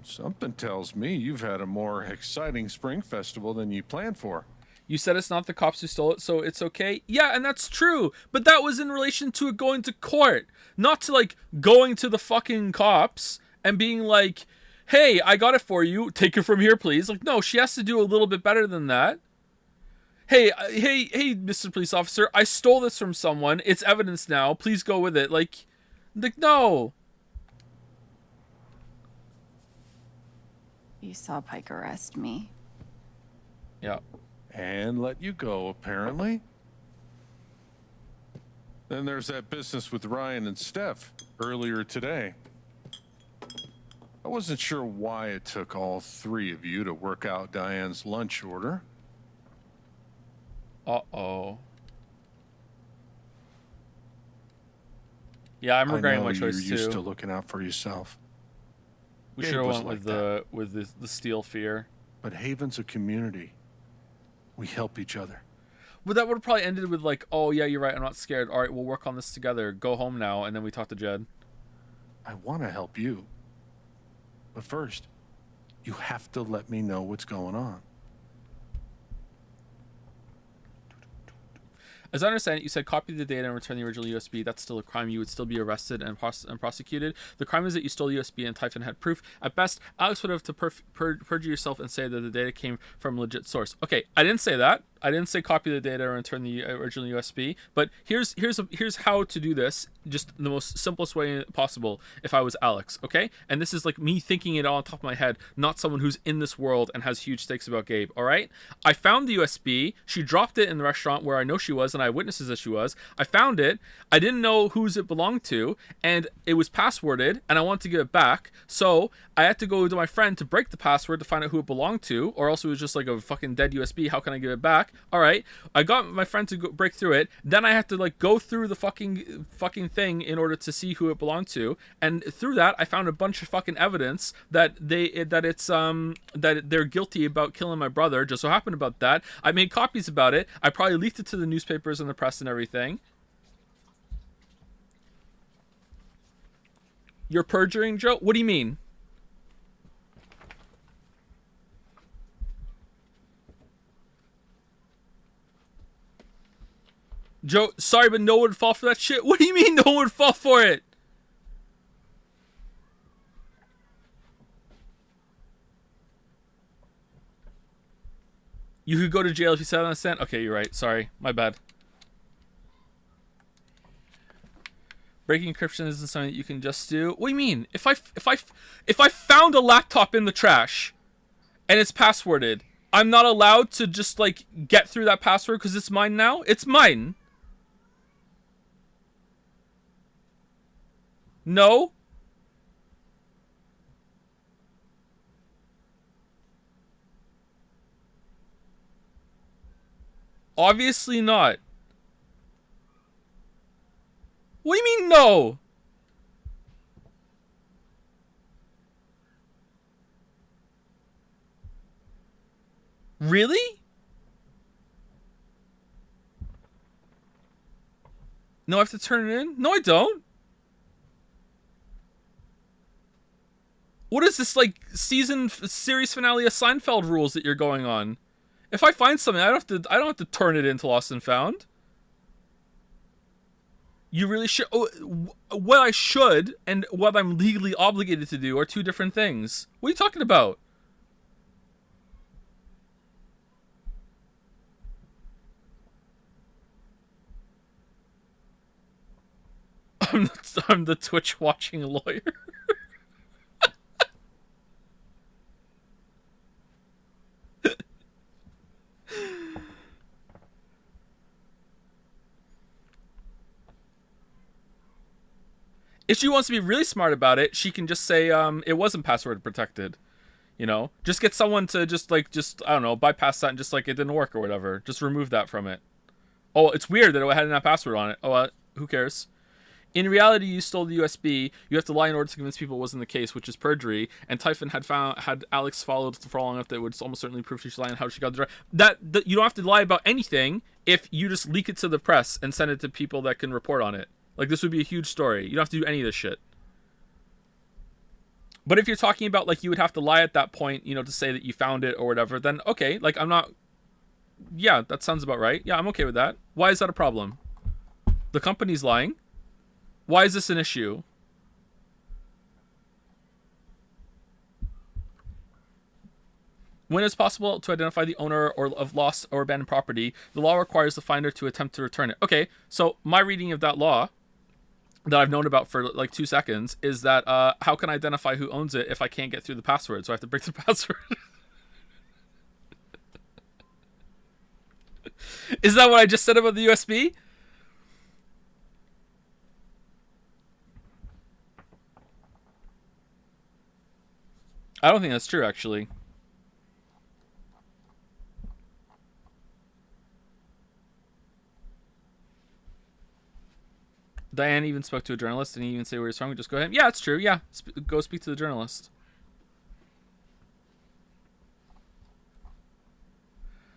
Something tells me you've had a more exciting spring festival than you planned for. You said it's not the cops who stole it, so it's okay? Yeah, and that's true. But that was in relation to it going to court. Not to, like, going to the fucking cops and being like, hey, I got it for you. Take it from here, please. Like, no, she has to do a little bit better than that. Hey, Mr. Police Officer, I stole this from someone. It's evidence now. Please go with it. Like no. You saw Pike arrest me. Yeah. And let you go, apparently. Then there's that business with Ryan and Steph earlier today. I wasn't sure why it took all three of you to work out Diane's lunch order. Uh-oh. Yeah, I'm regretting my choice too. You're used to looking out for yourself. We should have went with the steel fear. But Haven's a community. We help each other. But that would have probably ended with like, oh yeah, you're right, I'm not scared. All right, we'll work on this together. Go home now, and then we talk to Jed. I want to help you. But first, you have to let me know what's going on. As I understand it, you said copy the data and return the original USB. That's still a crime. You would still be arrested and prosecuted. The crime is that you stole USB and Typhon had proof. At best, Alex would have to perjure yourself and say that the data came from a legit source. Okay, I didn't say that. I didn't say copy the data or return the original USB, but here's how to do this, just the most simplest way possible if I was Alex, okay? And this is like me thinking it all on top of my head, not someone who's in this world and has huge stakes about Gabe, all right? I found the USB. She dropped it in the restaurant where I know she was, and I had witnesses that she was. I found it. I didn't know whose it belonged to, and it was passworded, and I wanted to give it back. So I had to go to my friend to break the password to find out who it belonged to, or else it was just like a fucking dead USB. How can I give it back? All right. I got my friend to break through it. Then I had to like go through the fucking thing in order to see who it belonged to, and through that I found a bunch of fucking evidence that that they're guilty about killing my brother. Just so happened about that. I made copies about it. I probably leaked it to the newspapers and the press and everything. You're perjuring, Joe? What do you mean? Joe, sorry, but no one would fall for that shit? What do you mean no one would fall for it? You could go to jail if you sat on a stand? Okay, you're right. Sorry. My bad. Breaking encryption isn't something that you can just do. What do you mean? If I found a laptop in the trash and it's passworded, I'm not allowed to just like get through that password because it's mine now? It's mine. No? Obviously not. What do you mean no? Really? No, I have to turn it in? No, I don't. What is this, like, series finale of Seinfeld rules that you're going on? If I find something, I don't have to turn it into Lost and Found. You really should. Oh, what I should and what I'm legally obligated to do are two different things. What are you talking about? I'm the Twitch watching lawyer. If she wants to be really smart about it, she can just say it wasn't password protected. You know? Just get someone to just I don't know, bypass that and just like it didn't work or whatever. Just remove that from it. Oh, it's weird that it had that password on it. Oh, who cares? In reality, you stole the USB. You have to lie in order to convince people it wasn't the case, which is perjury. And Typhon had Alex followed for long enough that it would almost certainly prove she's lying how she got the drive. That you don't have to lie about anything if you just leak it to the press and send it to people that can report on it. Like, this would be a huge story. You don't have to do any of this shit. But if you're talking about, like, you would have to lie at that point, you know, to say that you found it or whatever, then, okay, like, I'm not... Yeah, that sounds about right. Yeah, I'm okay with that. Why is that a problem? The company's lying. Why is this an issue? When it's possible to identify the owner of lost or abandoned property, the law requires the finder to attempt to return it. Okay, so my reading of that law that I've known about for like 2 seconds is that how can I identify who owns it if I can't get through the password? So I have to break the password. Is that what I just said about the USB? I don't think that's true, actually. Diane even spoke to a journalist. Didn't he even say where he's from? Just go ahead. Yeah, it's true. Yeah, go speak to the journalist.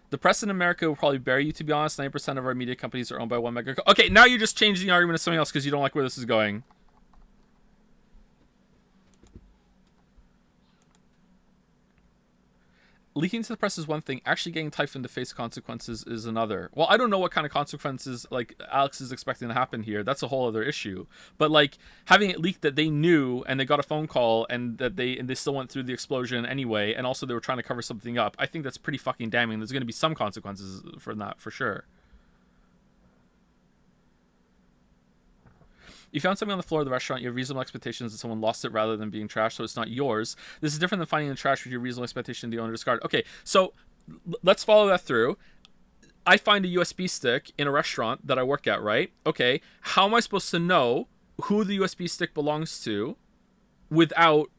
The press in America will probably bury you, to be honest. 90% of our media companies are owned by one mega... Okay, now you're just changing the argument to something else because you don't like where this is going. leaking to the press is one thing. Actually getting Typhon to face consequences is another. Well, I don't know what kind of consequences like Alex is expecting to happen here. That's a whole other issue. But like having it leaked that they knew and they got a phone call and that they still went through the explosion anyway, and also they were trying to cover something up. I think that's pretty fucking damning. There's going to be some consequences for that for sure. You found something on the floor of the restaurant. You have reasonable expectations that someone lost it rather than being trashed, so it's not yours. This is different than finding the trash with your reasonable expectation the owner discarded. Okay, so let's follow that through. I find a USB stick in a restaurant that I work at, right? Okay, how am I supposed to know who the USB stick belongs to without,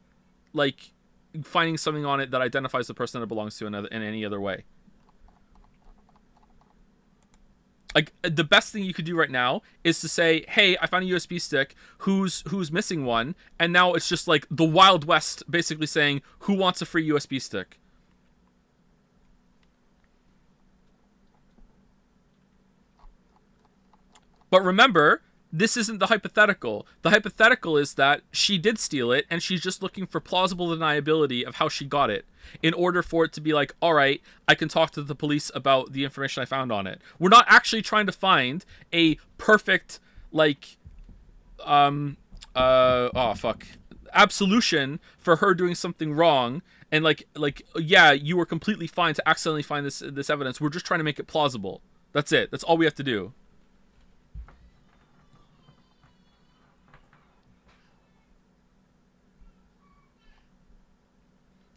like, finding something on it that identifies the person that it belongs to in any other way? Like, the best thing you could do right now is to say, hey, I found a USB stick, who's missing one, and now it's just like the Wild West basically saying, who wants a free USB stick? But remember, this isn't the hypothetical. The hypothetical is that she did steal it, and she's just looking for plausible deniability of how she got it, in order for it to be like, all right, I can talk to the police about the information I found on it. We're not actually trying to find a perfect, like, absolution for her doing something wrong, and like, yeah, you were completely fine to accidentally find this evidence. We're just trying to make it plausible. That's it. That's all we have to do.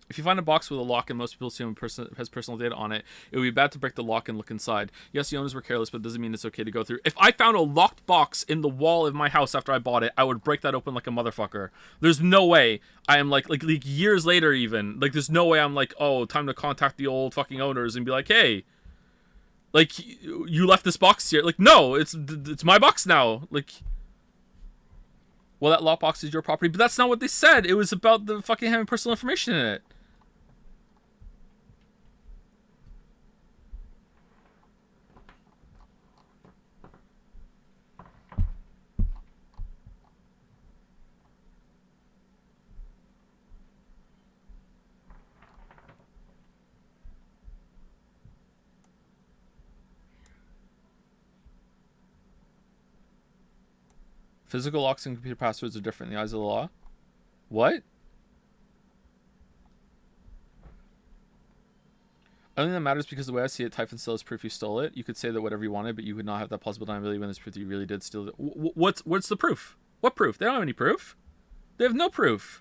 If you find a box with a lock and most people assume has personal data on it, it would be bad to break the lock and look inside. Yes, the owners were careless, but it doesn't mean it's okay to go through. If I found a locked box in the wall of my house after I bought it, I would break that open like a motherfucker. There's no way I am like years later even. Like, there's no way I'm like, oh, time to contact the old fucking owners and be like, hey, like, you left this box here. Like, no, it's my box now. Like, well, that lockbox is your property, but that's not what they said. It was about the fucking having personal information in it. Physical locks and computer passwords are different in the eyes of the law. What? I don't think that matters because the way I see it, Typhon still has proof you stole it. You could say that whatever you wanted, but you would not have that plausible deniability when there's proof that you really did steal it. What's the proof? What proof? They don't have any proof. They have no proof.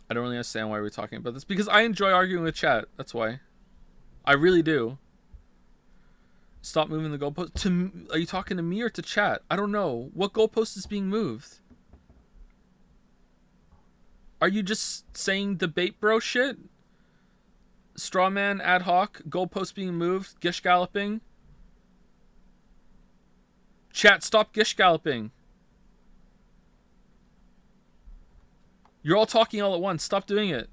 I don't really understand why we're talking about this. Because I enjoy arguing with chat. That's why. I really do. Stop moving the goalpost. Are you talking to me or to chat? I don't know. What goalpost is being moved? Are you just saying debate bro shit? Strawman, ad hoc, goalpost being moved, gish galloping. Chat, stop gish galloping. You're all talking all at once. Stop doing it.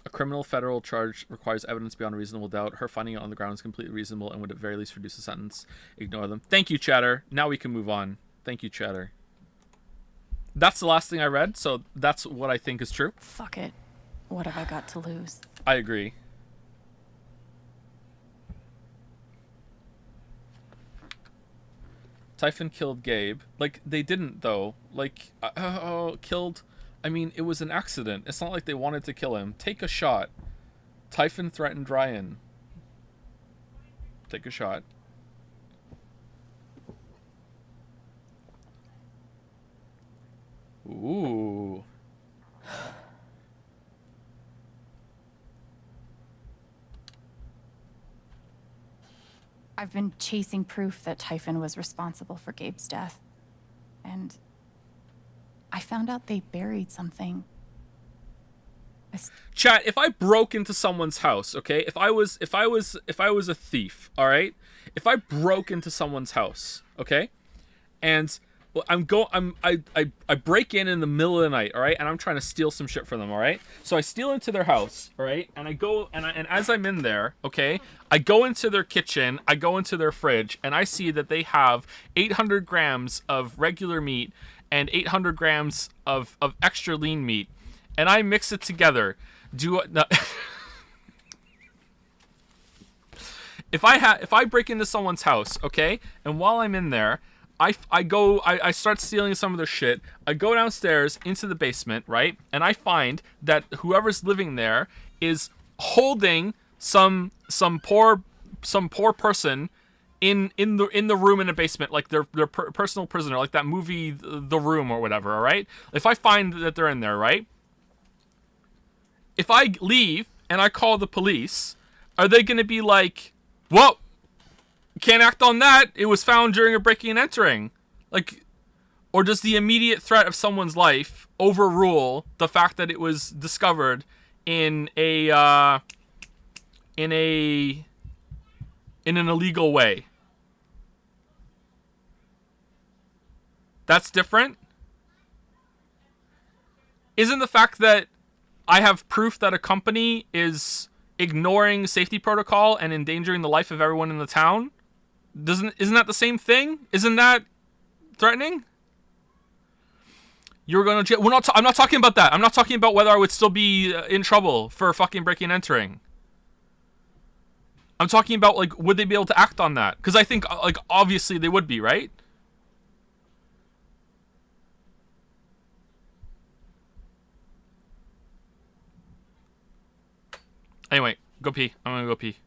A criminal federal charge requires evidence beyond a reasonable doubt. Her finding it on the ground is completely reasonable and would at very least reduce the sentence. Ignore them. Thank you, chatter. Now we can move on. Thank you, chatter. That's the last thing I read, so that's what I think is true. Fuck it. What have I got to lose? I agree. Typhon killed Gabe. Like, they didn't, though. Like, killed... I mean, it was an accident. It's not like they wanted to kill him. Take a shot. Typhon threatened Ryan. Take a shot. Ooh. I've been chasing proof that Typhon was responsible for Gabe's death. And I found out they buried something. Chat, if I broke into someone's house, okay? If I was a thief, all right? If I broke into someone's house, okay? And well, I break in the middle of the night, all right? And I'm trying to steal some shit from them, all right? So I steal into their house, all right? And I go and as I'm in there, okay? I go into their kitchen, I go into their fridge, and I see that they have 800 grams of regular meat and 800 grams of extra lean meat. And I mix it together. If I break into someone's house, okay, and while I'm in there, I start stealing some of their shit. I go downstairs into the basement, right, and I find that whoever's living there is holding some poor person in the room in the basement, like their personal prisoner, like that movie The Room or whatever. All right, if I find that they're in there, right. If I leave and I call the police, are they going to be like, "Whoa, can't act on that. It was found during a breaking and entering." Like, or does the immediate threat of someone's life overrule the fact that it was discovered in an illegal way? That's different. Isn't the fact that I have proof that a company is ignoring safety protocol and endangering the life of everyone in the town? Isn't that the same thing? Isn't that threatening? You're going to jail. I'm not talking about that. I'm not talking about whether I would still be in trouble for fucking breaking and entering. I'm talking about, like, would they be able to act on that? Because I think, like, obviously they would be, right? Anyway, go pee. I'm gonna go pee.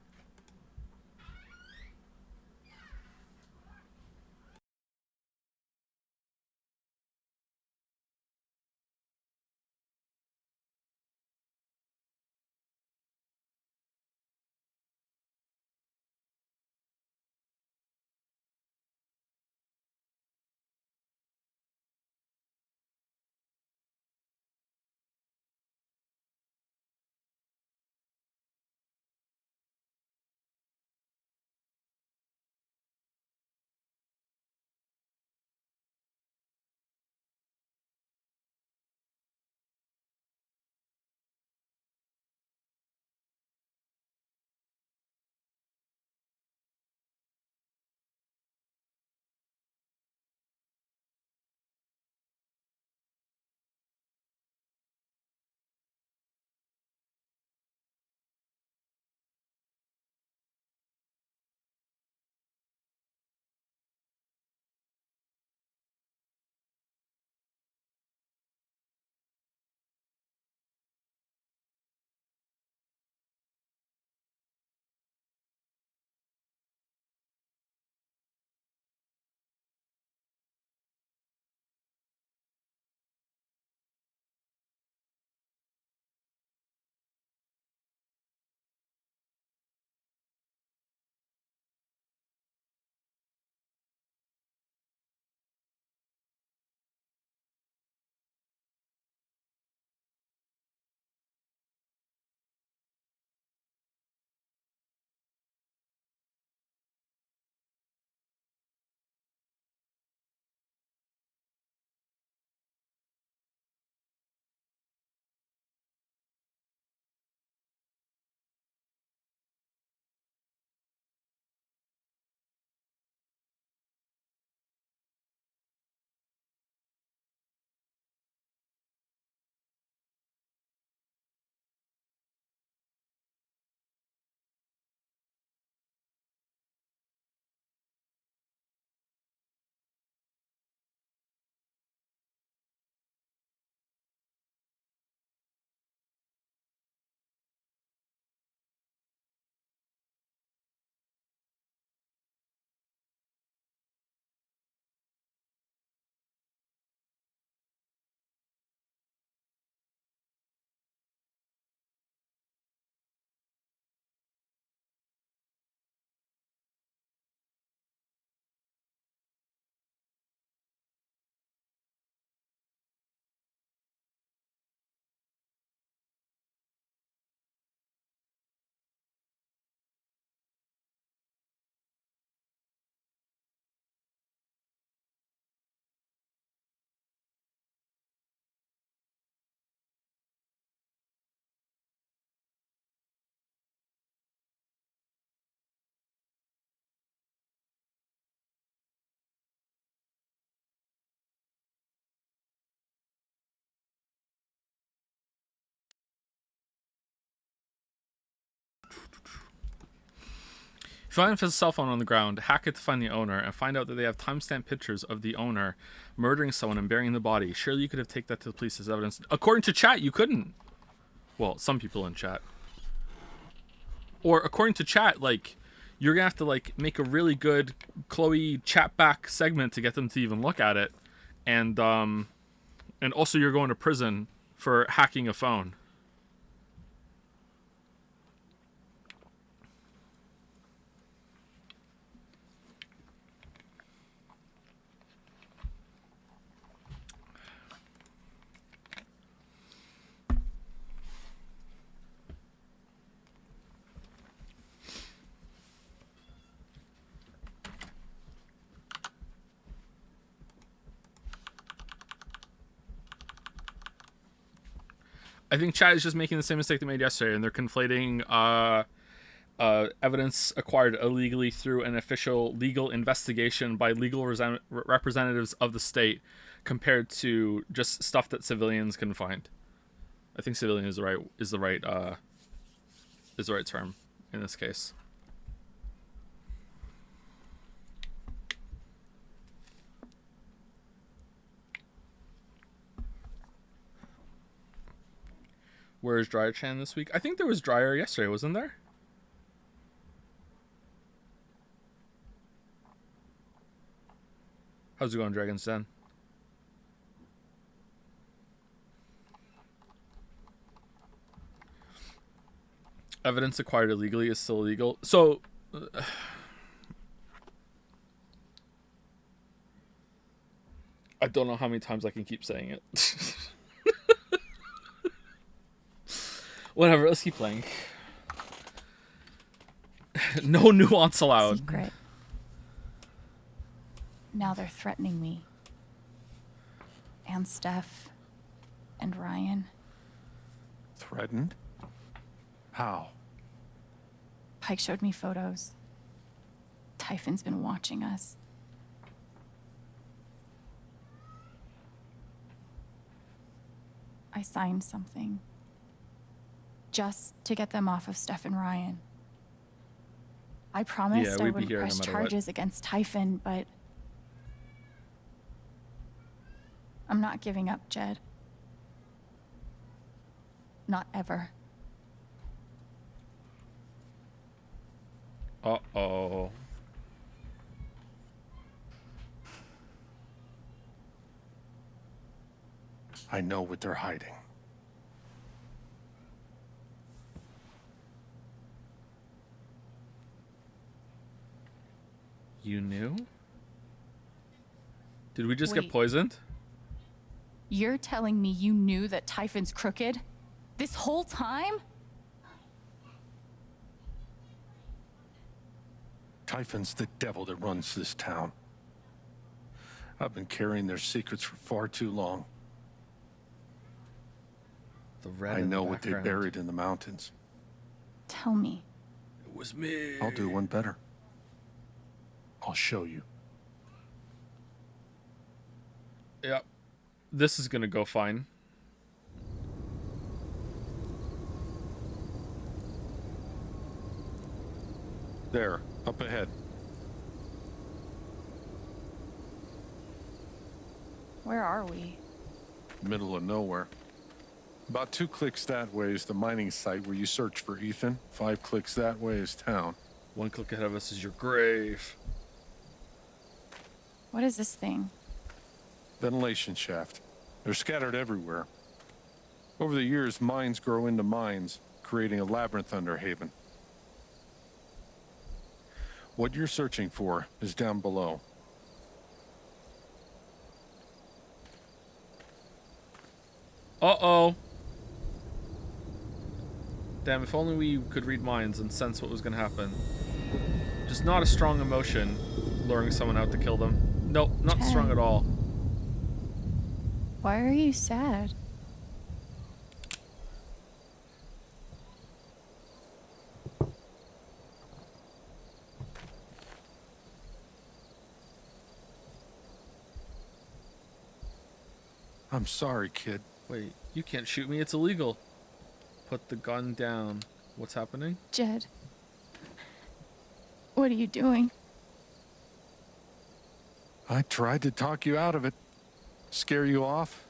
If you find a cell phone on the ground, hack it to find the owner, and find out that they have timestamp pictures of the owner murdering someone and burying the body. Surely you could have taken that to the police as evidence. According to chat, you couldn't. Well, some people in chat. Or according to chat, like, you're gonna have to like make a really good Chloe chat back segment to get them to even look at it, and also you're going to prison for hacking a phone. I think chat is just making the same mistake they made yesterday, and they're conflating evidence acquired illegally through an official legal investigation by legal representatives of the state compared to just stuff that civilians can find. I think civilian is the right term in this case. Where is Dryer Chan this week? I think there was Dryer yesterday, wasn't there? How's it going, Dragon's Den? Evidence acquired illegally is still illegal. So, I don't know how many times I can keep saying it. Whatever, let's keep playing. No nuance allowed. Secret. Now they're threatening me. And Steph. And Ryan. Threatened? How? Pike showed me photos. Typhon's been watching us. I signed something. Just to get them off of Steph and Ryan. I promised I wouldn't press charges against Typhon, but I'm not giving up, Jed. Not ever. Uh-oh. I know what they're hiding. You knew? Did we just Wait. get poisoned? You're telling me you knew that Typhon's crooked? This whole time? Typhon's the devil that runs this town. I've been carrying their secrets for far too long. The red I in the know what they background. buried in the mountains. Tell me. It was me. I'll do one better. I'll show you. Yep. This is gonna go fine. There, up ahead. Where are we? Middle of nowhere. About 2 clicks that way is the mining site where you search for Ethan. 5 clicks that way is town. 1 click ahead of us is your grave. What is this thing? Ventilation shaft. They're scattered everywhere. Over the years, mines grow into mines, creating a labyrinth under Haven. What you're searching for is down below. Uh-oh. Damn, if only we could read minds and sense what was gonna happen. Just not a strong emotion luring someone out to kill them. Nope, not Ted. strong at all. Why are you sad? I'm sorry, kid. Wait, you can't shoot me, it's illegal. Put the gun down. What's happening? Jed. What are you doing? I tried to talk you out of it, scare you off.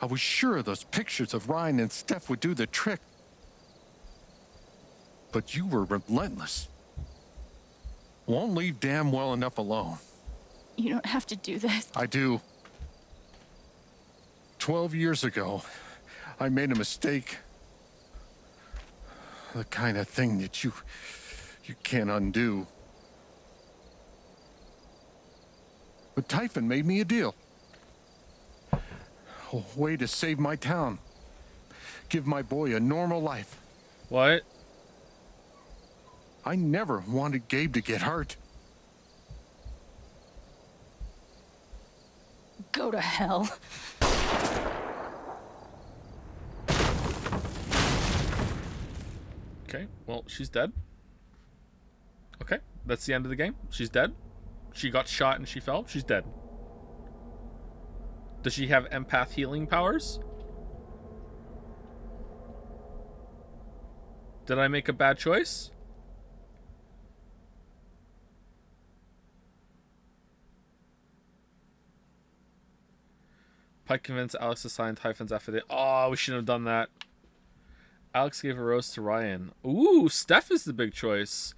I was sure those pictures of Ryan and Steph would do the trick. But you were relentless. Won't leave damn well enough alone. You don't have to do this. I do. 12 years ago, I made a mistake. The kind of thing that you can't undo. But Typhon made me a deal. A way to save my town. Give my boy a normal life. What? I never wanted Gabe to get hurt. Go to hell. Okay, well, she's dead. Okay, that's the end of the game. She's dead. She got shot and she fell. She's dead. Does she have empath healing powers? Did I make a bad choice? Pike convinced Alex to sign Typhon's affidavit. Oh, we shouldn't have done that. Alex gave a rose to Ryan. Ooh, Steph is the big choice.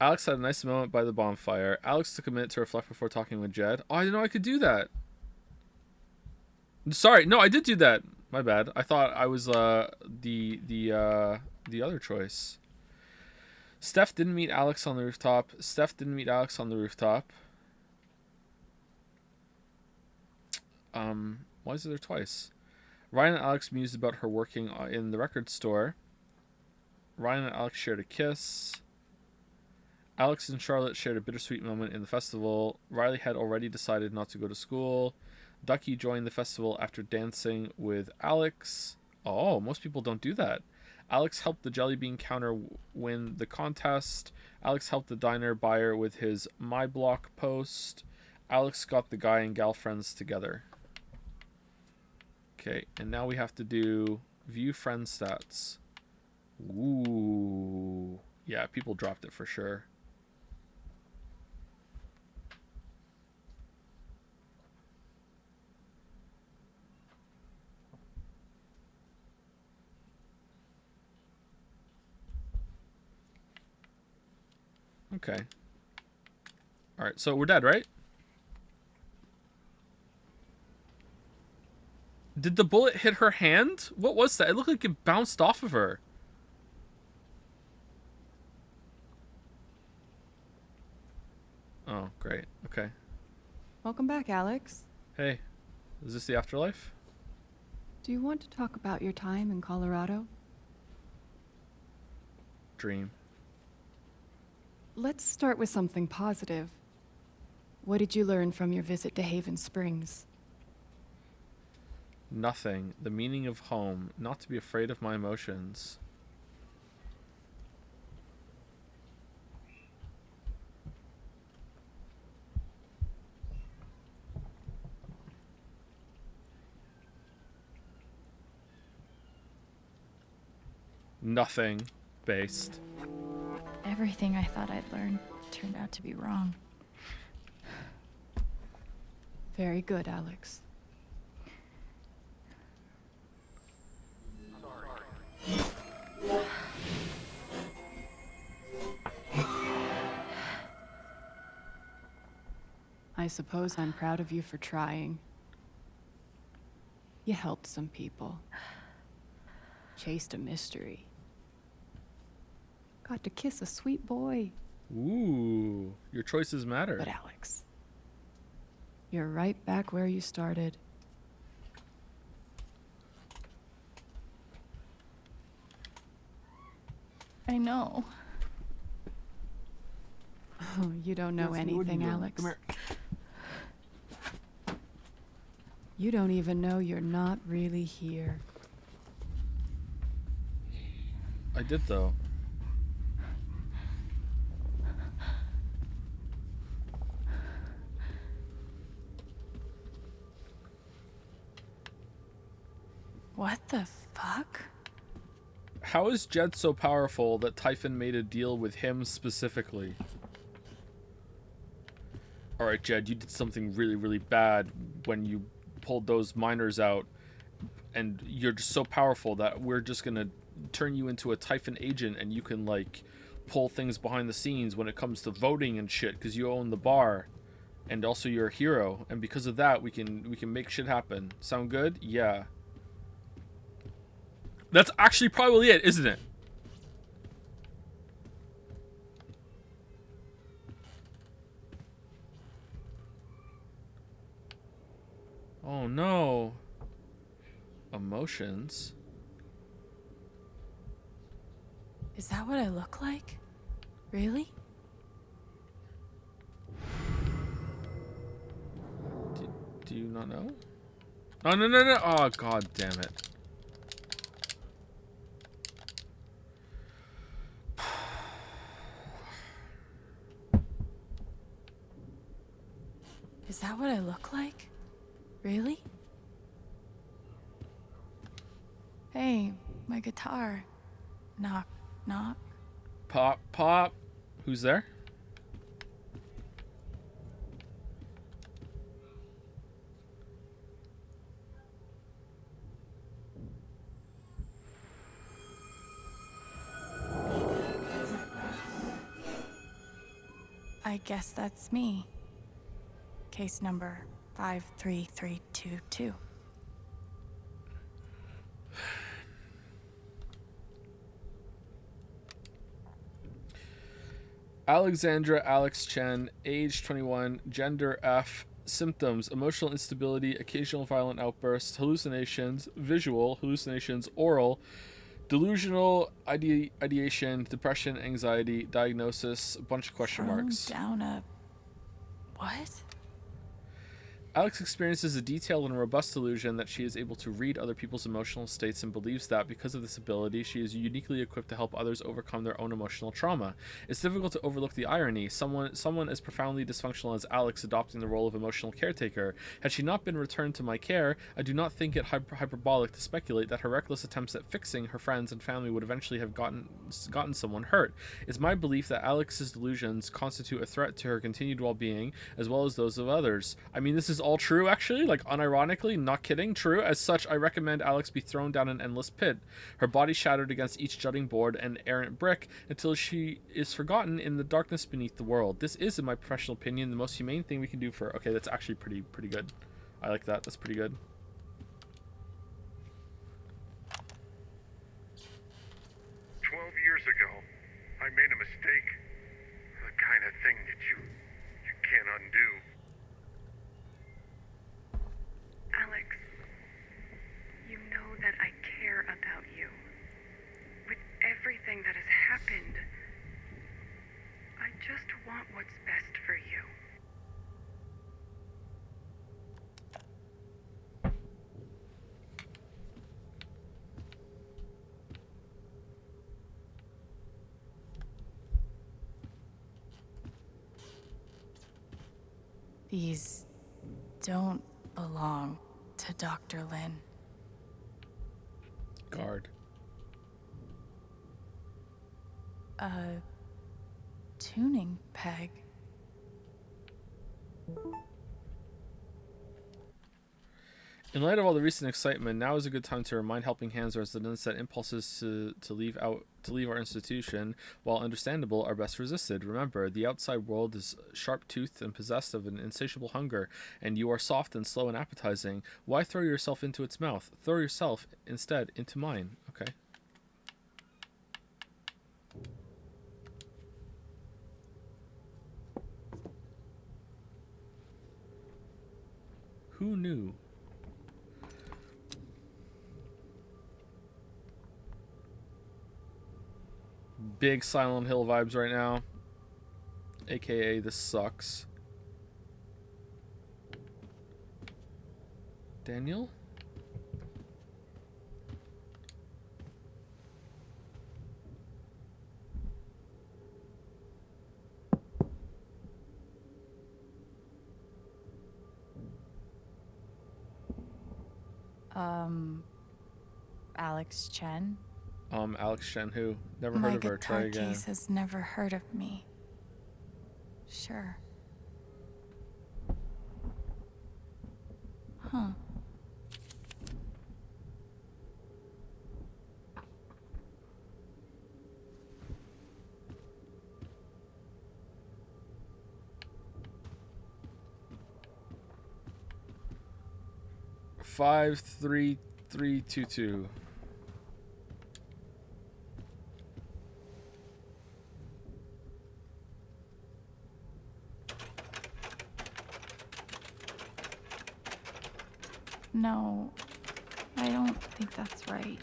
Alex had a nice moment by the bonfire. Alex took a minute to reflect before talking with Jed. Oh, I didn't know I could do that. Sorry, no, I did do that. My bad. I thought I was the other choice. Steph didn't meet Alex on the rooftop. Why is it there twice? Ryan and Alex mused about her working in the record store. Ryan and Alex shared a kiss. Alex and Charlotte shared a bittersweet moment in the festival. Riley had already decided not to go to school. Ducky joined the festival after dancing with Alex. Oh, most people don't do that. Alex helped the jelly bean counter win the contest. Alex helped the diner buyer with his My Block post. Alex got the guy and gal friends together. Okay, and now we have to do view friend stats. Ooh. Yeah, people dropped it for sure. Okay. Alright, so we're dead, right? Did the bullet hit her hand? What was that? It looked like it bounced off of her. Oh, great. Okay. Welcome back, Alex. Hey, is this the afterlife? Do you want to talk about your time in Colorado? Dream. Let's start with something positive. What did you learn from your visit to Haven Springs? Nothing. The meaning of home. Not to be afraid of my emotions. Nothing. Based. Everything I thought I'd learn turned out to be wrong. Very good, Alex. I suppose I'm proud of you for trying. You helped some people. Chased a mystery. Got to kiss a sweet boy. Ooh, your choices matter. But Alex, you're right back where you started. I know. Oh, you don't know anything, Alex. Come here. You don't even know you're not really here. I did, though. What the fuck? How is Jed so powerful that Typhon made a deal with him specifically? all right, Jed, you did something really, really bad when you pulled those miners out, and you're just so powerful that we're just gonna turn you into a Typhon agent, and you can like pull things behind the scenes when it comes to voting and shit, because you own the bar, and also you're a hero, and because of that we can make shit happen. Sound good? Yeah. That's actually probably it, isn't it? Oh no. Emotions. Is that what I look like? Really? Do you not know? Oh, no, no, no. Oh, god damn it. Is that what I look like? Really? Hey, my guitar. Knock, knock. Pop, pop. Who's there? I guess that's me. Case number 53322. Alexandra Alex Chen, age 21, gender F, symptoms: emotional instability, occasional violent outbursts, hallucinations, visual hallucinations, oral, delusional ideation, depression, anxiety, diagnosis, a bunch of question marks. Down a... what? Alex experiences a detailed and robust delusion that she is able to read other people's emotional states and believes that, because of this ability, she is uniquely equipped to help others overcome their own emotional trauma. It's difficult to overlook the irony. Someone as profoundly dysfunctional as Alex adopting the role of emotional caretaker. Had she not been returned to my care, I do not think it hyperbolic to speculate that her reckless attempts at fixing her friends and family would eventually have gotten someone hurt. It's my belief that Alex's delusions constitute a threat to her continued well-being, as well as those of others. I mean, this is all true, actually, like unironically, not kidding, true. As such, I recommend Alex be thrown down an endless pit, her body shattered against each jutting board and errant brick, until she is forgotten in the darkness beneath the world. This is, in my professional opinion, the most humane thing we can do for her. Okay, that's actually pretty good. I like that. That's pretty good. Years ago, I made a mistake. The kind of thing that you can't undo. Alex, you know that I care about you. With everything that has happened, I just want what's best for you. These don't belong to Dr. Lin. Guard. A tuning peg. In light of all the recent excitement, now is a good time to remind Helping Hands residents that impulses to leave our institution, while understandable, are best resisted. Remember, the outside world is sharp-toothed and possessed of an insatiable hunger, and you are soft and slow and appetizing. Why throw yourself into its mouth? Throw yourself, instead, into mine. Okay. Who knew? Big Silent Hill vibes right now. AKA, this sucks. Daniel? Alex Chen? Alex Chen who? Never heard of her. Try My again. guitar case has never heard of me. Sure. Huh. Five, 3, 3, 2, 2. No, I don't think that's right.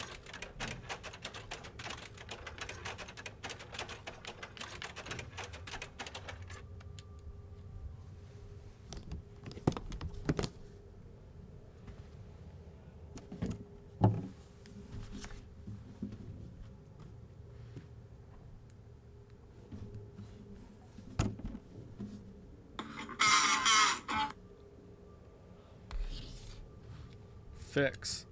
Fix.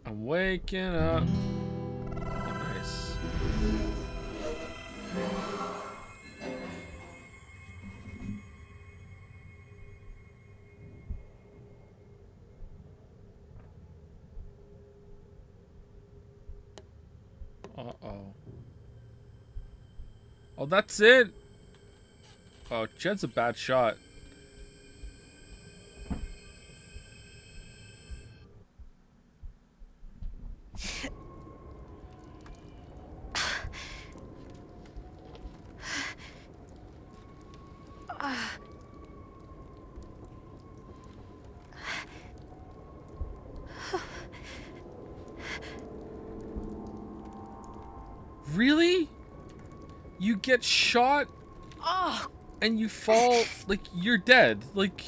I'm waking up. Nice. Uh-oh. Oh, that's it? Oh, Jed's a bad shot. Really? You get shot and you fall, like, you're dead. Like...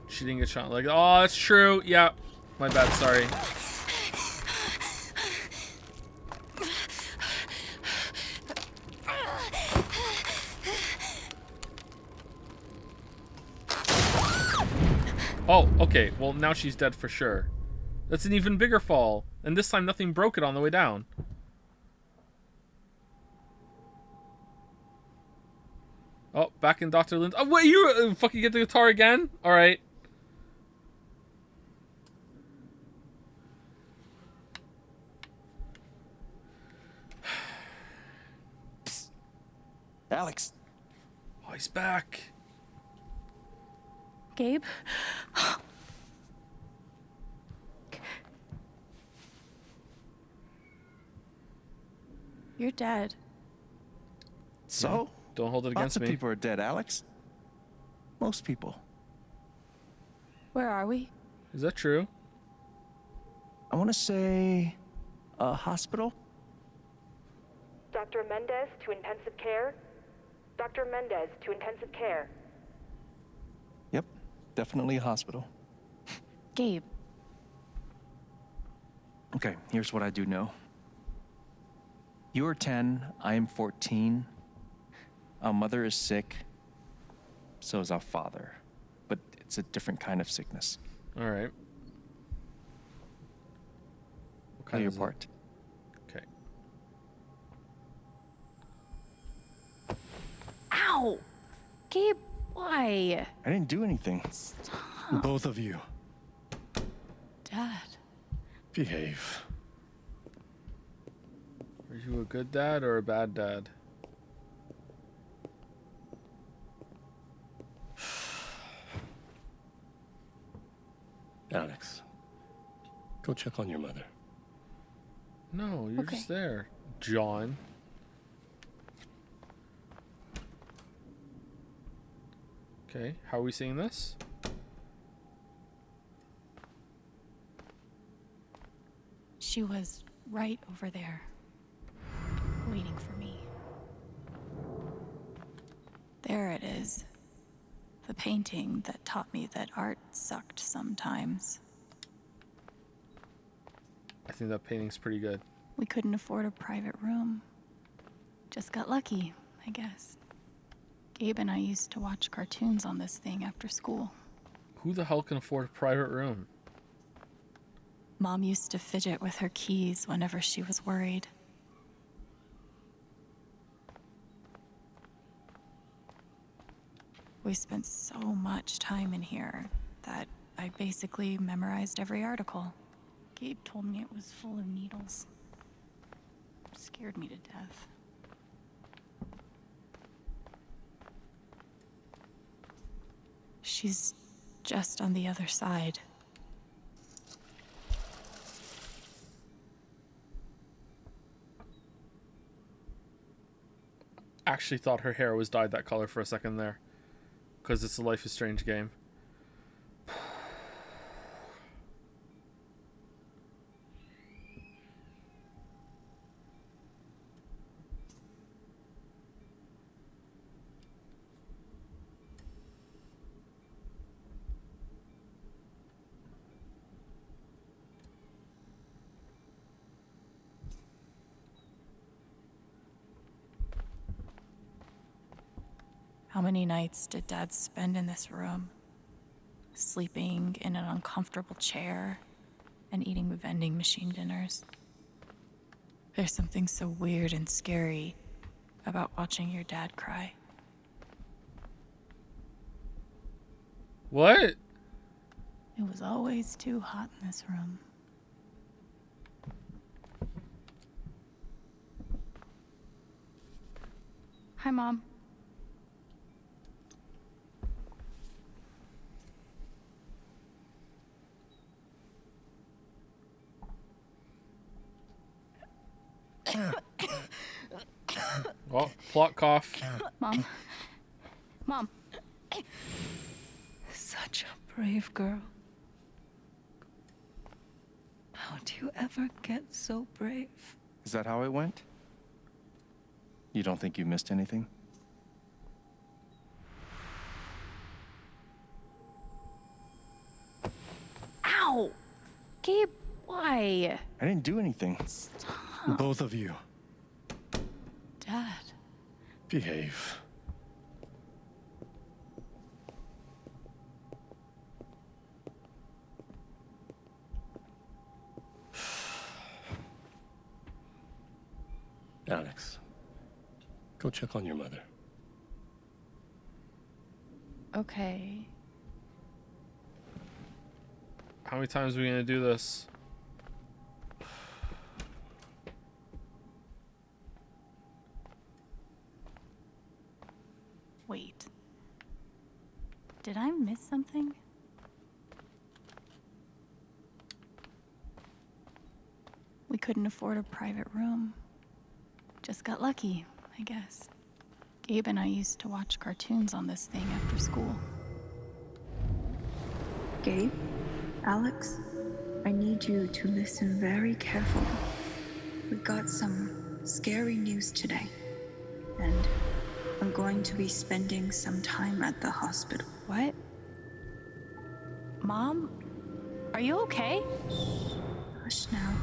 She didn't get shot. Like, oh, that's true. Yeah. My bad, sorry. Oh, okay. Well, now she's dead for sure. That's an even bigger fall. And this time nothing broke it on the way down. Oh, back in Dr. Lynn's. Oh, wait, you fucking get the guitar again? Alright. Alex. Oh, he's back. Gabe? You're dead. So? Don't hold it against Lots of me. people are dead, Alex. Most people. Where are we? Is that true? I want to say a hospital. Dr. Mendez to intensive care. Dr. Mendez to intensive care. Yep, definitely a hospital. Gabe. Okay, here's what I do know. You are 10, I am 14. Our mother is sick. So is our father. But it's a different kind of sickness. All right. Play your part. Okay. Ow! Gabe, why? I didn't do anything. Stop. Both of you. Dad. Behave. Are you a good dad or a bad dad? Alex, go check on your mother. No, you're just there, John. Okay, how are we seeing this? She was right over there, waiting for me. There it is. The painting that taught me that art sucked sometimes. I think that painting's pretty good. We couldn't afford a private room. Just got lucky, I guess. Gabe and I used to watch cartoons on this thing after school. Who the hell can afford a private room? Mom used to fidget with her keys whenever she was worried. We spent so much time in here that I basically memorized every article. Gabe told me it was full of needles. Scared me to death. She's just on the other side. Actually thought her hair was dyed that color for a second there. Because it's a Life is Strange game. How many nights did Dad spend in this room? Sleeping in an uncomfortable chair and eating vending machine dinners. There's something so weird and scary about watching your dad cry. What? It was always too hot in this room. Hi, Mom. Oh, plot cough. Mom. Mom. Such a brave girl. How do you ever get so brave? Is that how it went? You don't think you missed anything? Ow! Gabe, why? I didn't do anything. Stop. Both of you. Dad. Behave. Alex, go check on your mother. Okay. How many times are we gonna do this? Wait. Did I miss something? We couldn't afford a private room. Just got lucky, I guess. Gabe and I used to watch cartoons on this thing after school. Gabe, Alex, I need you to listen very carefully. We got some scary news today, and I'm going to be spending some time at the hospital. What? Mom? Are you okay? Hush now.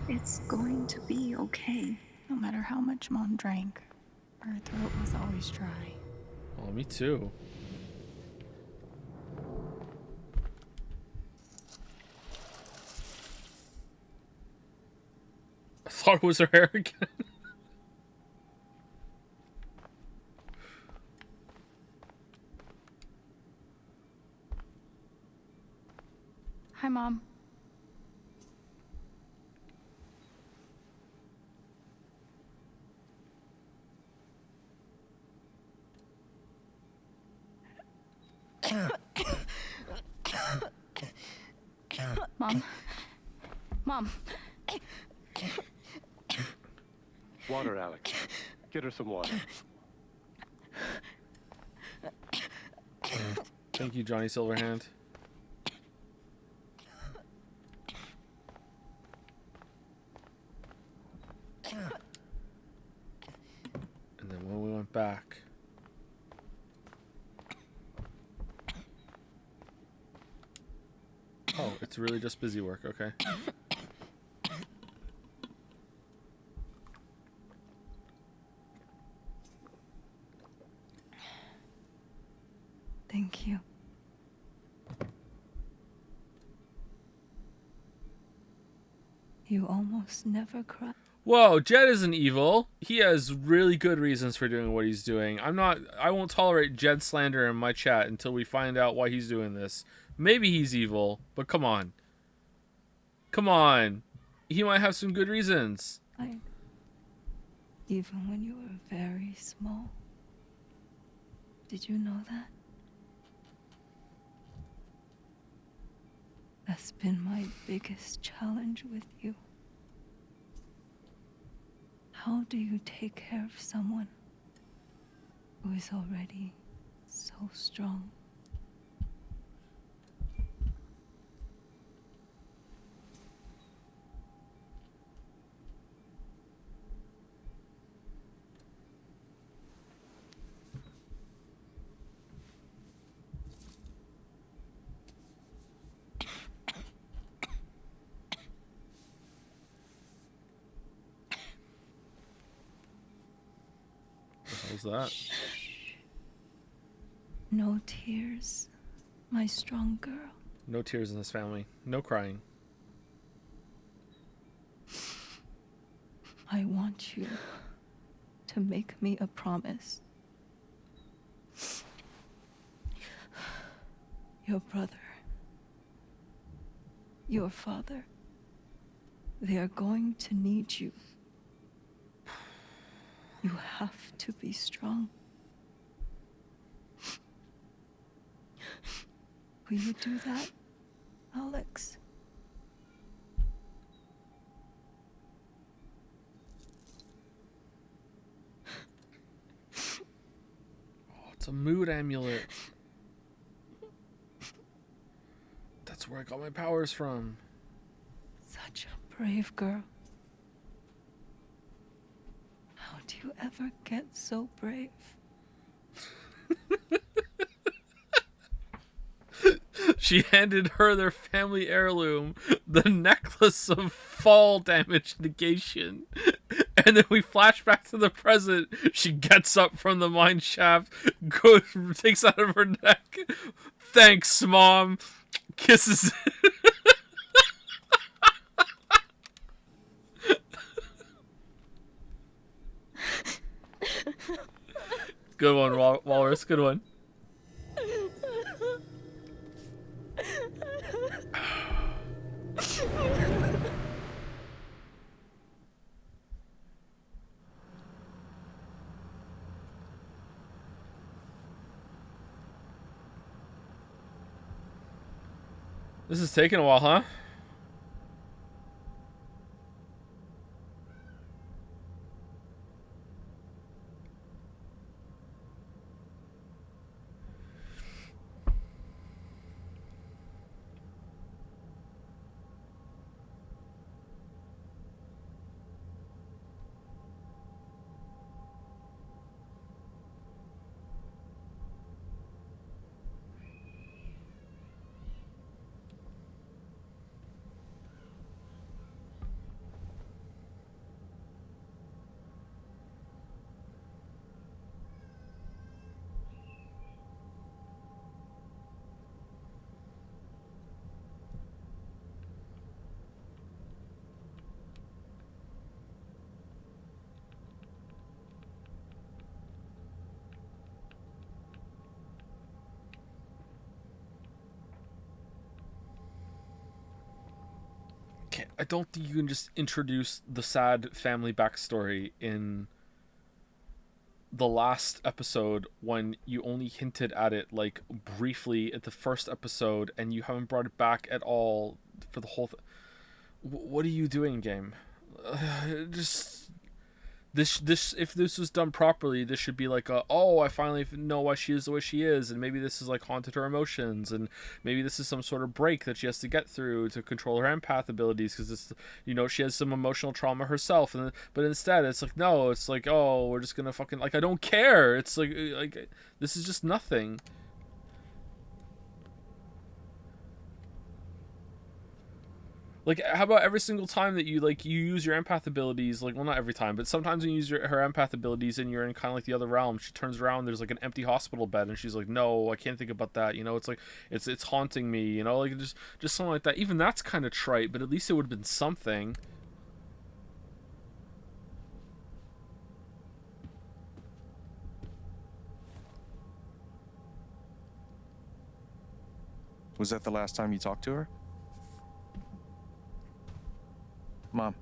It's going to be okay. No matter how much Mom drank, her throat was always dry. Oh, me too. I thought it was her hair again. Hi, Mom. Mom. Mom. Water, Alex. Get her some water. Thank you, Johnny Silverhand. And then when we went back, It's really just busy work, okay. Thank you. You almost never cry. Whoa, Jed isn't evil. He has really good reasons for doing what he's doing. I won't tolerate Jed slander in my chat until we find out why he's doing this. Maybe he's evil, but come on. Come on. He might have some good reasons. Even when you were very small. Did you know that? That's been my biggest challenge with you. How do you take care of someone who is already so strong? How's that? No tears, my strong girl. No tears in this family. No crying. I want you to make me a promise. Your brother, your father, they are going to need you. You have to be strong. Will you do that, Alex? Oh, it's a mood amulet. That's where I got my powers from. Such a brave girl. How do you ever get so brave? She handed her their family heirloom, the necklace of fall damage negation. And then we flash back to the present. She gets up from the mine shaft, goes, takes out of her neck. Thanks, Mom. Kisses. Good one, Walrus. Good one. This is taking a while, huh? I don't think you can just introduce the sad family backstory in the last episode when you only hinted at it like briefly at the first episode and you haven't brought it back at all for the whole what are you doing, game? Just this if this was done properly, this should be like I finally know why she is the way she is, and maybe this is like haunted her emotions, and maybe this is some sort of break that she has to get through to control her empath abilities, because it's, you know, she has some emotional trauma herself, but instead it's like, no, it's like, oh, we're just gonna fucking, like, I don't care. It's like this is just nothing. Like, how about every single time that you use your empath abilities, like, well, not every time, but sometimes when you use her empath abilities and you're in kind of like the other realm, she turns around, there's like an empty hospital bed, and she's like, no, I can't think about that, you know, it's like, it's haunting me, you know, like, just something like that. Even that's kind of trite, but at least it would have been something. Was that the last time you talked to her? Mom.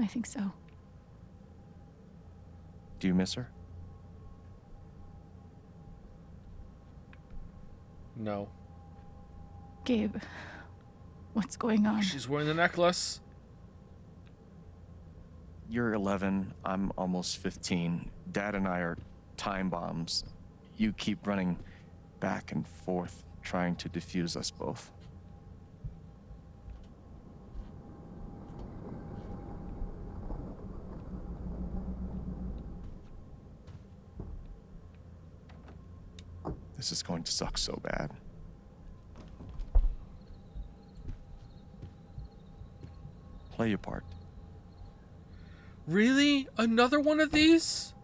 I think so. Do you miss her? No. Gabe, what's going on? She's wearing the necklace. You're 11, I'm almost 15. Dad and I are time bombs. You keep running back and forth, trying to defuse us both. This is going to suck so bad. Play your part. Really? Another one of these?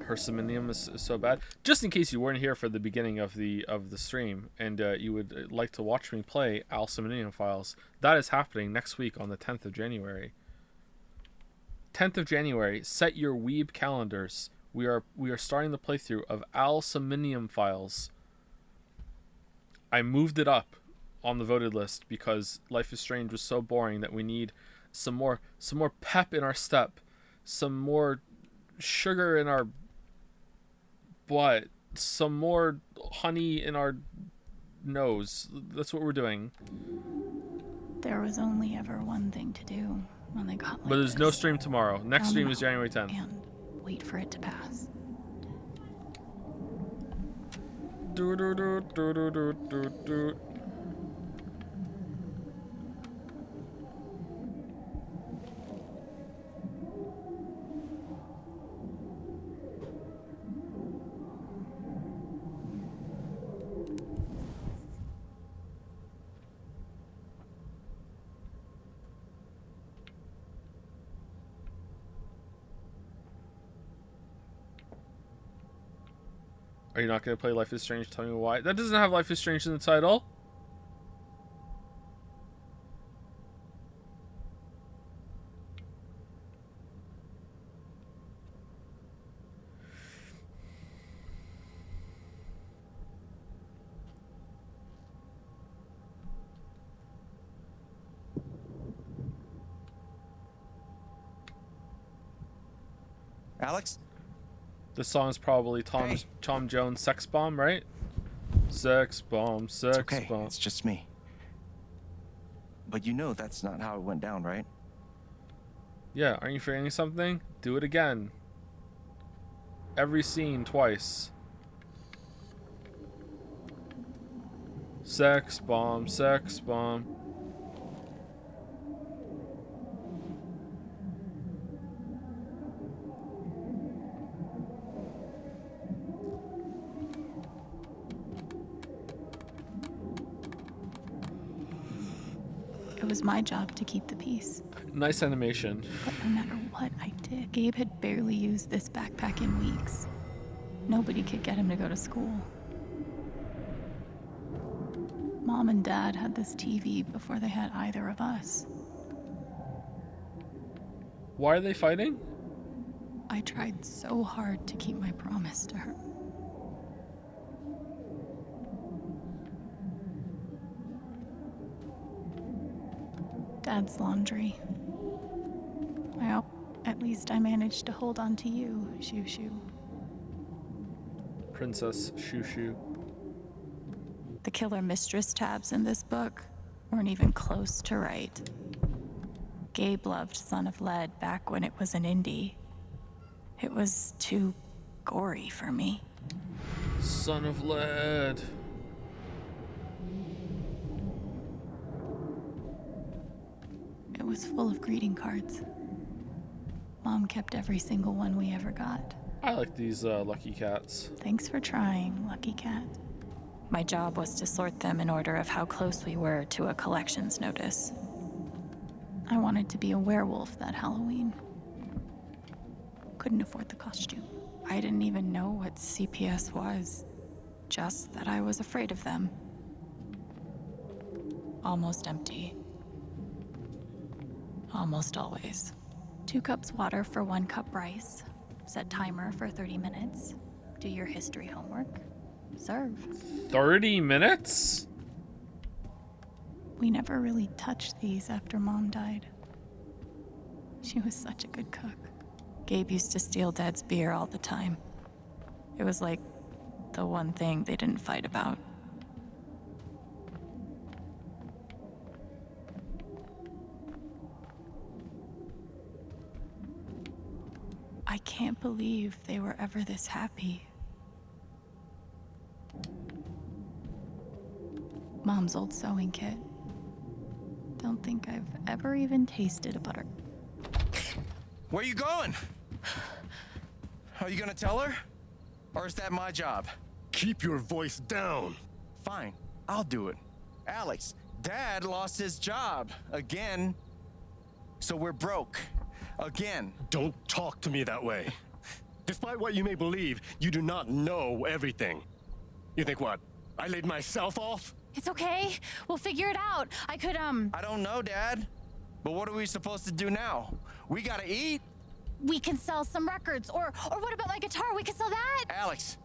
Hercymnium is so bad. Just in case you weren't here for the beginning of the stream and you would like to watch me play Alcymnium Files, that is happening next week on the 10th of January. 10th of January, set your weeb calendars. We are starting the playthrough of Alcymnium Files. I moved it up on the voted list because Life is Strange was so boring that we need some more pep in our step, some more sugar in our butt, some more honey in our nose. That's what we're doing. There was only ever one thing to do when they got like But there's no this. stream tomorrow. Next stream is January 10th. And wait for it to pass. Do, do, do, do, do, do, do, do. Are you not going to play Life is Strange? Tell me why. That doesn't have Life is Strange in the title. Alex? This song is probably Tom Jones' Sex Bomb, right? Sex Bomb, Sex It's okay. Bomb. It's just me. But you know that's not how it went down, right? Yeah, aren't you forgetting something? Do it again. Every scene twice. Sex Bomb, Sex Bomb. It was my job to keep the peace. Nice animation. But no matter what I did, Gabe had barely used this backpack in weeks. Nobody could get him to go to school. Mom and Dad had this TV before they had either of us. Why are they fighting? I tried so hard to keep my promise to her. Dad's laundry. Well, at least I managed to hold on to you, Shoo Shoo. Princess Shushu. The killer mistress tabs in this book weren't even close to right. Gabe loved Son of Lead back when it was an indie. It was too gory for me. Son of Lead. It was full of greeting cards. Mom kept every single one we ever got. I like these lucky cats. Thanks for trying, Lucky Cat. My job was to sort them in order of how close we were to a collections notice. I wanted to be a werewolf that Halloween. Couldn't afford the costume. I didn't even know what CPS was, just that I was afraid of them. Almost empty. Almost always. 2 cups water for 1 cup rice. Set timer for 30 minutes. Do your history homework. Serve. 30 minutes? We never really touched these after Mom died. She was such a good cook. Gabe used to steal Dad's beer all the time. It was like the one thing they didn't fight about. I can't believe they were ever this happy. Mom's old sewing kit. Don't think I've ever even tasted a butter. Where you going? Are you gonna tell her? Or is that my job? Keep your voice down. Fine, I'll do it. Alex, Dad lost his job again. So we're broke. Again. Don't talk to me that way. Despite what you may believe, you do not know everything. You think what? I laid myself off? It's okay. We'll figure it out. I don't know, Dad. But what are we supposed to do now? We gotta eat. We can sell some records. Or what about my guitar? We can sell that. Alex,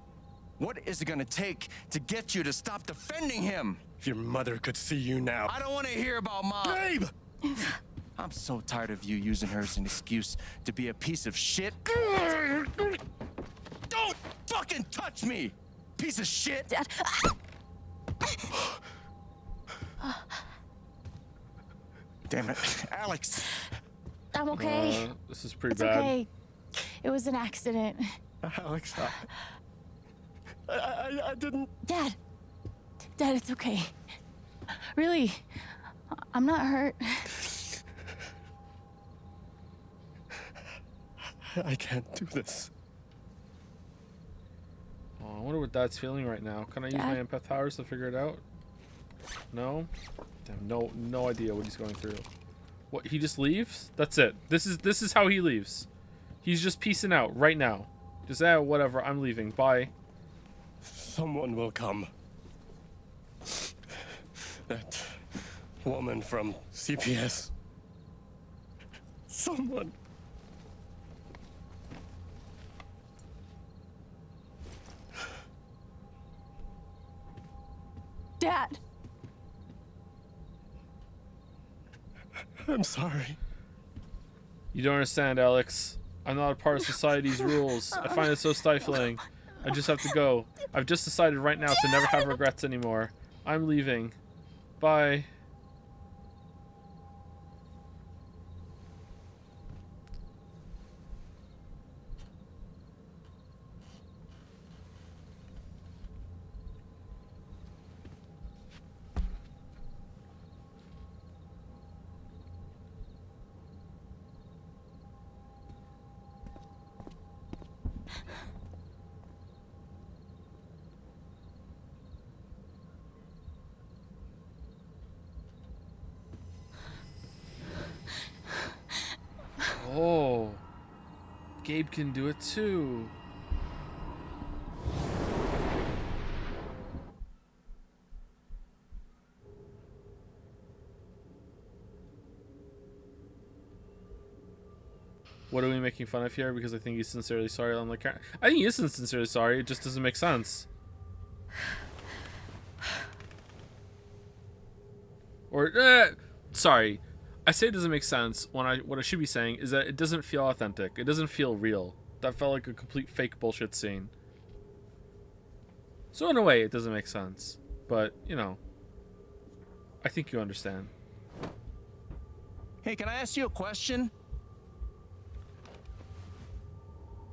what is it gonna take to get you to stop defending him? If your mother could see you now. I don't want to hear about Mom. Gabe! I'm so tired of you using her as an excuse to be a piece of shit. Don't fucking touch me, piece of shit! Dad. Damn it, Alex. I'm okay. This is pretty It's bad. okay. It was an accident. Alex, I didn't... Dad, it's okay. Really, I'm not hurt. I can't do this. Oh, I wonder what Dad's feeling right now. Can I use my empath powers to figure it out? No? Damn, no idea what he's going through. What, he just leaves? That's it. This is how he leaves. He's just peacing out right now. Just whatever, I'm leaving. Bye. Someone will come. That woman from CPS. Someone. Dad. I'm sorry. You don't understand, Alex. I'm not a part of society's rules. I find it so stifling. I just have to go. I've just decided right now to never have regrets anymore. I'm leaving. Bye. Oh, Gabe can do it too. What are we making fun of here? Because I think he's sincerely sorry on the camera. I think he isn't sincerely sorry. It just doesn't make sense. Or, sorry. I say it doesn't make sense when what I should be saying is that it doesn't feel authentic. It doesn't feel real. That felt like a complete fake bullshit scene. So in a way, it doesn't make sense. But, you know, I think you understand. Hey, can I ask you a question?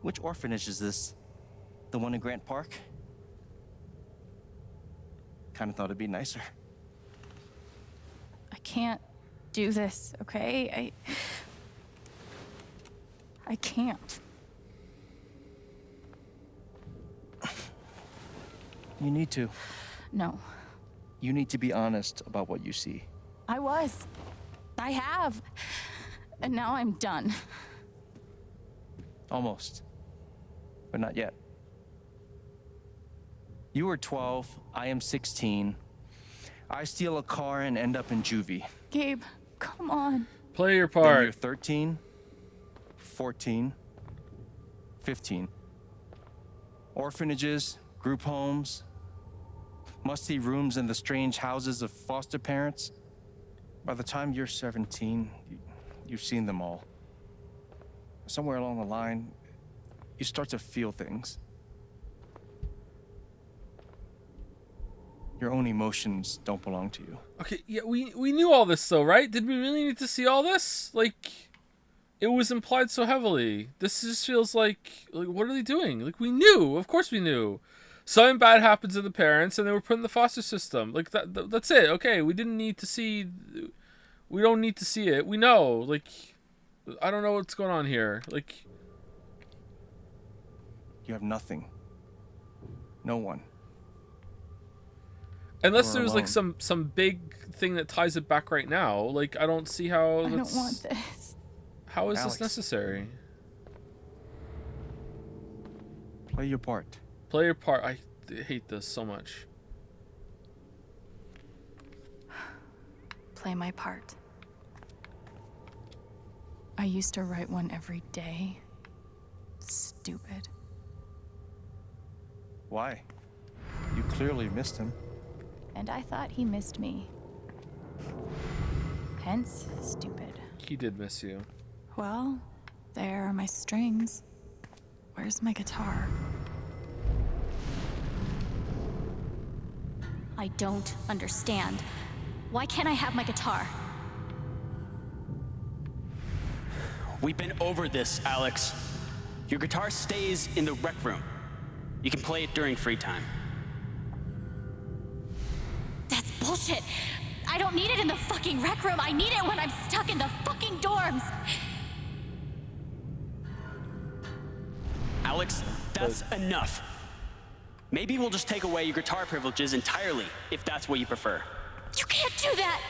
Which orphanage is this? The one in Grant Park? Kind of thought it'd be nicer. I can't do this, okay? I can't. You need to. No. You need to be honest about what you see. I was. I have. And now I'm done. Almost. But not yet. You were 12, I am 16. I steal a car and end up in juvie. Gabe, come on. Play your Then part. you're 13, 14, 15. Orphanages, group homes, musty rooms in the strange houses of foster parents. By the time you're 17, you've seen them all. Somewhere along the line, you start to feel things. Your own emotions don't belong to you. Okay, yeah, we knew all this though, right? Did we really need to see all this? Like, it was implied so heavily. This just feels like what are they doing? Like, we knew. Of course we knew. Something bad happens to the parents and they were put in the foster system. Like, that's it. Okay, we didn't need to see... We don't need to see it. We know. Like, I don't know what's going on here. Like... You have nothing. No one. Unless You're there's like alone. some big thing that ties it back right now. Like, I don't see how I that's... don't want this. How is Alex. this necessary? Play your part. Play your part. I hate this so much. Play my part. I used to write one every day. Stupid. Why? You clearly missed him. And I thought he missed me. Hence, stupid. He did miss you. Well, there are my strings. Where's my guitar? I don't understand. Why can't I have my guitar? We've been over this, Alex. Your guitar stays in the rec room. You can play it during free time. That's bullshit. I don't need it in the fucking rec room. I need it when I'm stuck in the fucking dorms. Alex, that's enough. Maybe we'll just take away your guitar privileges entirely, if that's what you prefer. You can't do that!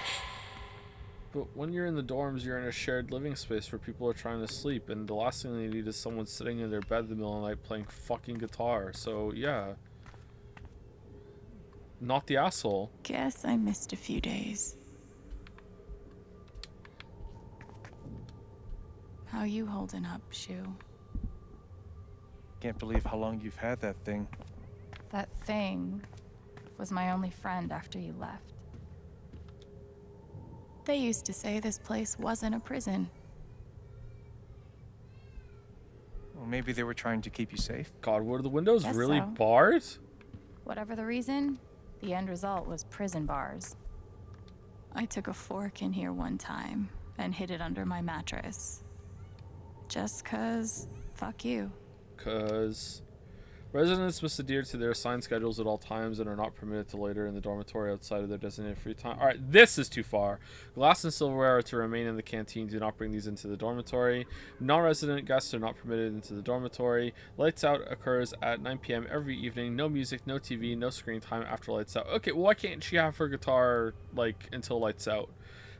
But when you're in the dorms, you're in a shared living space where people are trying to sleep, and the last thing they need is someone sitting in their bed in the middle of the night playing fucking guitar. So, yeah. Not the asshole. Guess I missed a few days. How you holding up, Shu? Can't believe how long you've had that thing. That thing was my only friend after you left. They used to say this place wasn't a prison. Well, maybe they were trying to keep you safe. God, were the windows Guess really so. barred? Whatever the reason, the end result was prison bars. I took a fork in here one time and hid it under my mattress. Just 'cause, fuck you. Because residents must adhere to their assigned schedules at all times and are not permitted to loiter in the dormitory outside of their designated free time. Alright, this is too far. Glass and silverware are to remain in the canteen. Do not bring these into the dormitory. Non-resident guests are not permitted into the dormitory. Lights out occurs at 9 p.m. every evening. No music, no TV, no screen time after lights out. Okay, well, why can't she have her guitar, like, until lights out?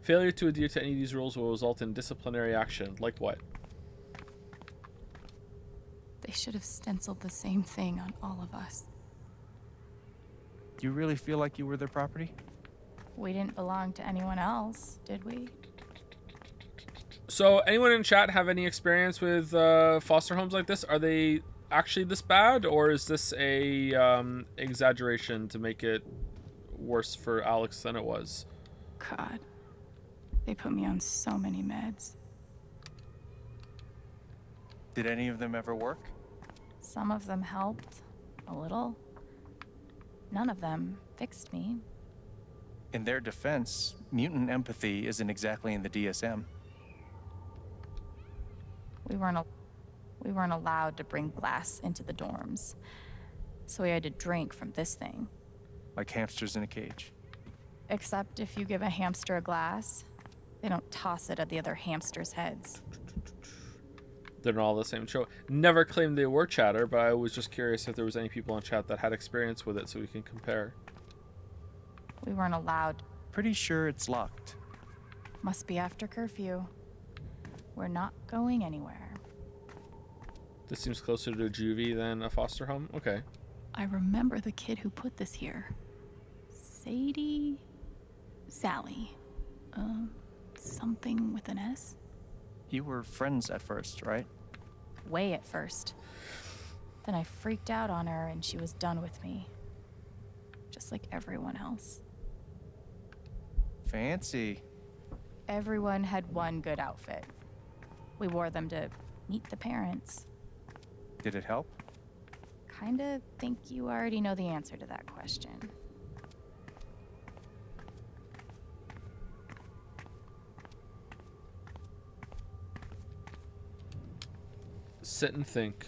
Failure to adhere to any of these rules will result in disciplinary action. Like what? They should have stenciled the same thing on all of us. You really feel like you were their property? We didn't belong to anyone else, did we? So, anyone in chat have any experience with foster homes like this? Are they actually this bad, or is this a exaggeration to make it worse for Alex than it was? God, they put me on so many meds. Did any of them ever work? Some of them helped, a little. None of them fixed me. In their defense, mutant empathy isn't exactly in the DSM. We weren't allowed to bring glass into the dorms, so we had to drink from this thing. Like hamsters in a cage. Except if you give a hamster a glass, they don't toss it at the other hamsters' heads. They're not all the same show. Never claimed they were chatter, but I was just curious if there was any people in chat that had experience with it so we can compare. We weren't allowed. Pretty sure it's locked. Must be after curfew. We're not going anywhere. This seems closer to a juvie than a foster home. Okay. I remember the kid who put this here. Sally. Something with an S? You were friends at first, right? Way at first. Then I freaked out on her and she was done with me. Just like everyone else. Fancy. Everyone had one good outfit. We wore them to meet the parents. Did it help? Kinda think you already know the answer to that question. Sit and think.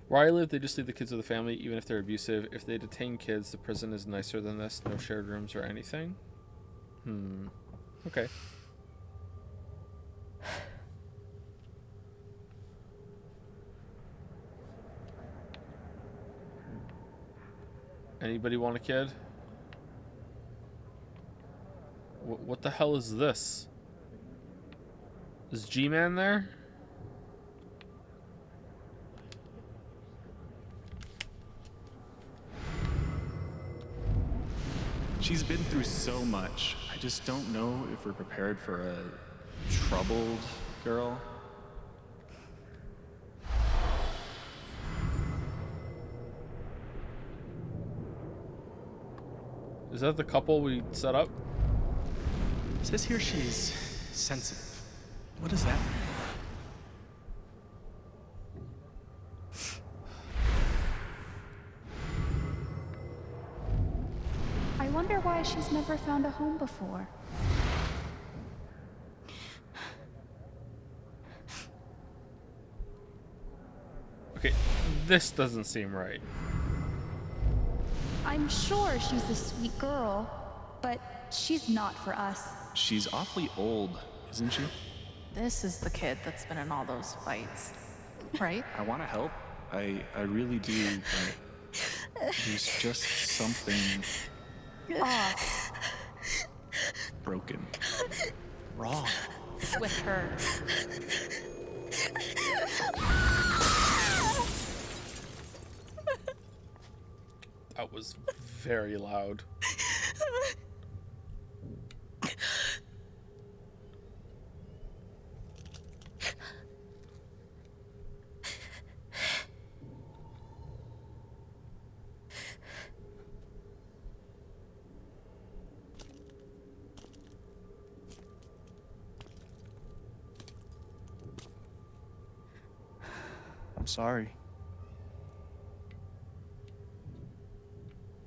Where I live, they just leave the kids with the family, even if they're abusive. If they detain kids, the prison is nicer than this. No shared rooms or anything. Okay. Anybody want a kid? What the hell is this? Is G-Man there? She's been through so much. I just don't know if we're prepared for a troubled girl. Is that the couple we set up? It says here she's sensitive. What does that mean? I wonder why she's never found a home before. Okay, this doesn't seem right. I'm sure she's a sweet girl, but she's not for us. She's awfully old, isn't she? This is the kid that's been in all those fights, right? I want to help. I really do, but there's just something Off broken. Wrong. With her. That was very loud. I'm sorry.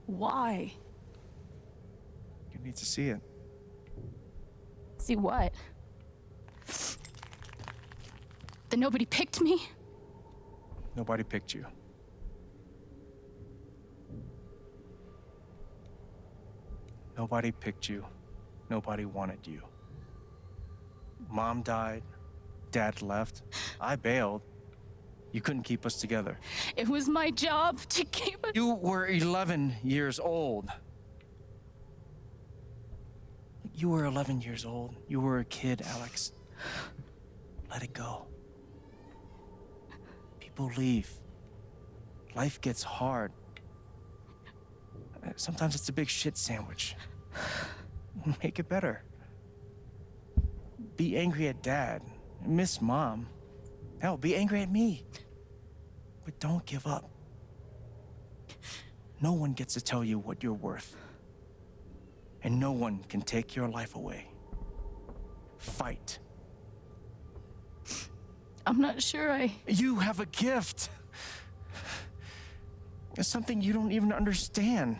Why? You need to see it. See what? That nobody picked me? Nobody picked you. Nobody picked you. Nobody wanted you. Mom died. Dad left. I bailed. You couldn't keep us together. It was my job to keep us. You were 11 years old. You were 11 years old. You were a kid, Alex. Let it go. People leave. Life gets hard. Sometimes it's a big shit sandwich. Make it better. Be angry at Dad. Miss Mom. Hell, be angry at me. But don't give up. No one gets to tell you what you're worth. and no one can take your life away. Fight. I'm not sure You have a gift. It's something you don't even understand.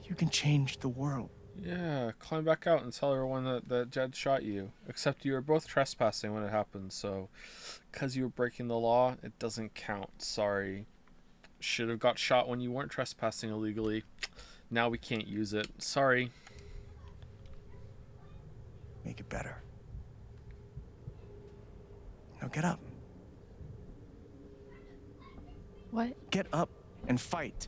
You can change the world. Yeah, climb back out and tell everyone that Jed shot you. Except you were both trespassing when it happened, so because you were breaking the law, it doesn't count. Sorry. Should have got shot when you weren't trespassing illegally. Now we can't use it. Sorry. Make it better. Now get up. What? Get up and fight.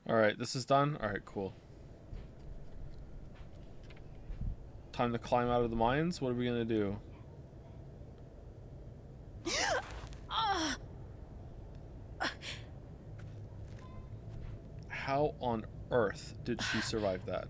Alright, this is done? Alright, cool. Time to climb out of the mines? What are we gonna do? How on earth did she survive that?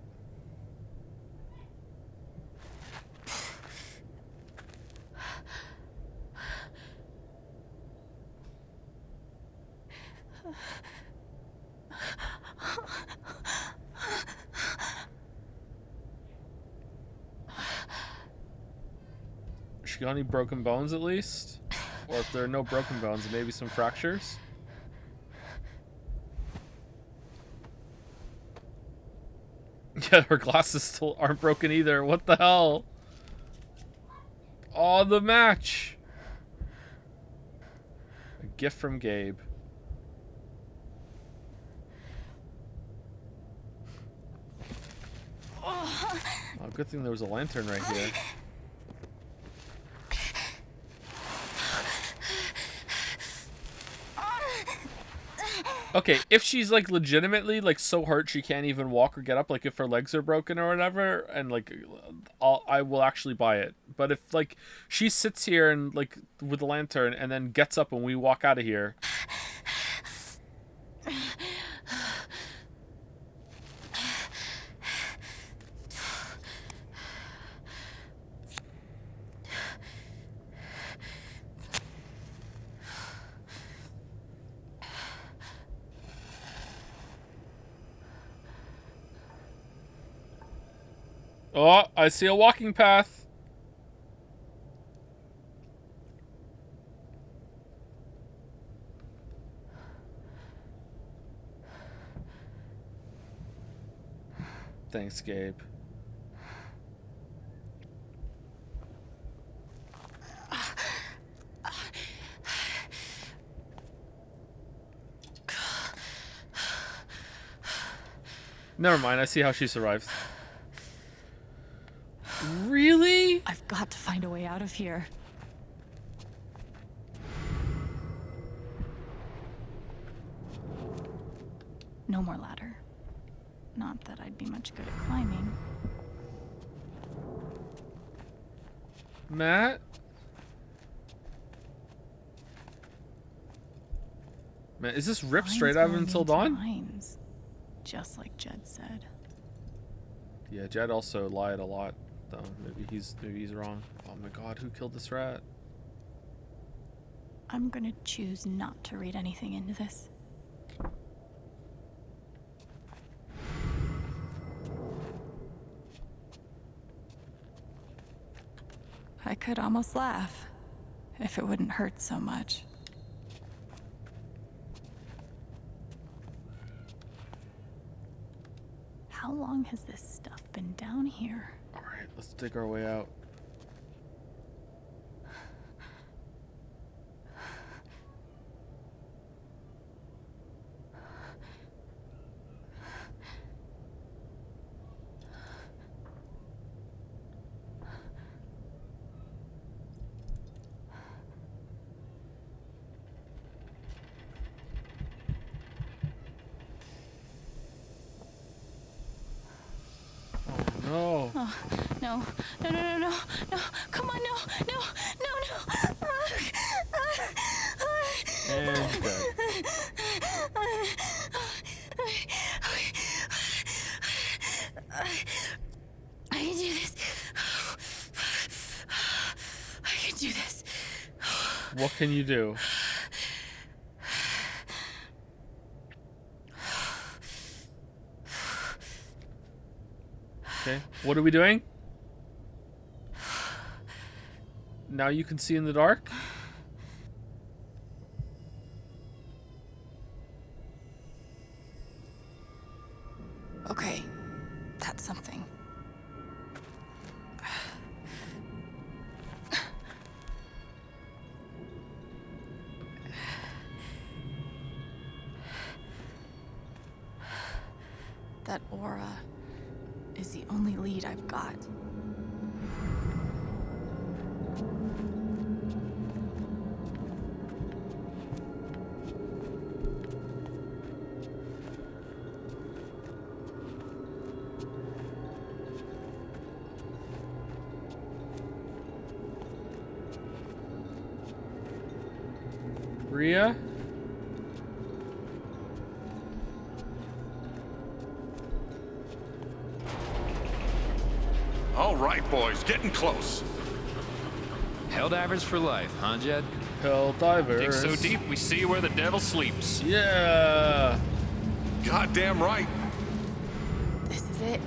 She got any broken bones at least? Or if there are no broken bones, maybe some fractures? Yeah, her glasses still aren't broken either. What the hell? Oh, the match! A gift from Gabe. Oh, good thing there was a lantern right here. Okay, if she's like legitimately like so hurt she can't even walk or get up, like if her legs are broken or whatever, and like I will actually buy it. But if like she sits here and like with the lantern and then gets up and we walk out of here. Oh, I see a walking path. Thanks, Gabe. Never mind, I see how she survives. Really? I've got to find a way out of here. No more ladder. Not that I'd be much good at climbing. Matt? Man, is this ripped straight out of Until Dawn? Mines, just like Jed said. Yeah, Jed also lied a lot, though. Maybe he's wrong. Oh my god, who killed this rat? I'm gonna choose not to read anything into this. I could almost laugh if it wouldn't hurt so much. How long has this stuff been down here? Alright, let's dig our way out. No. Oh, no. No, no, no, no, no. Come on, no, no, no, no. And dead. I can do this. I can do this. What can you do? What are we doing? Now you can see in the dark? Okay, that's something. That aura is the only lead I've got. Rhea? All right, boys, getting close. Helldivers for life, huh, Jed? Helldivers. Dig so deep, we see where the devil sleeps. Yeah. Goddamn right. This is it.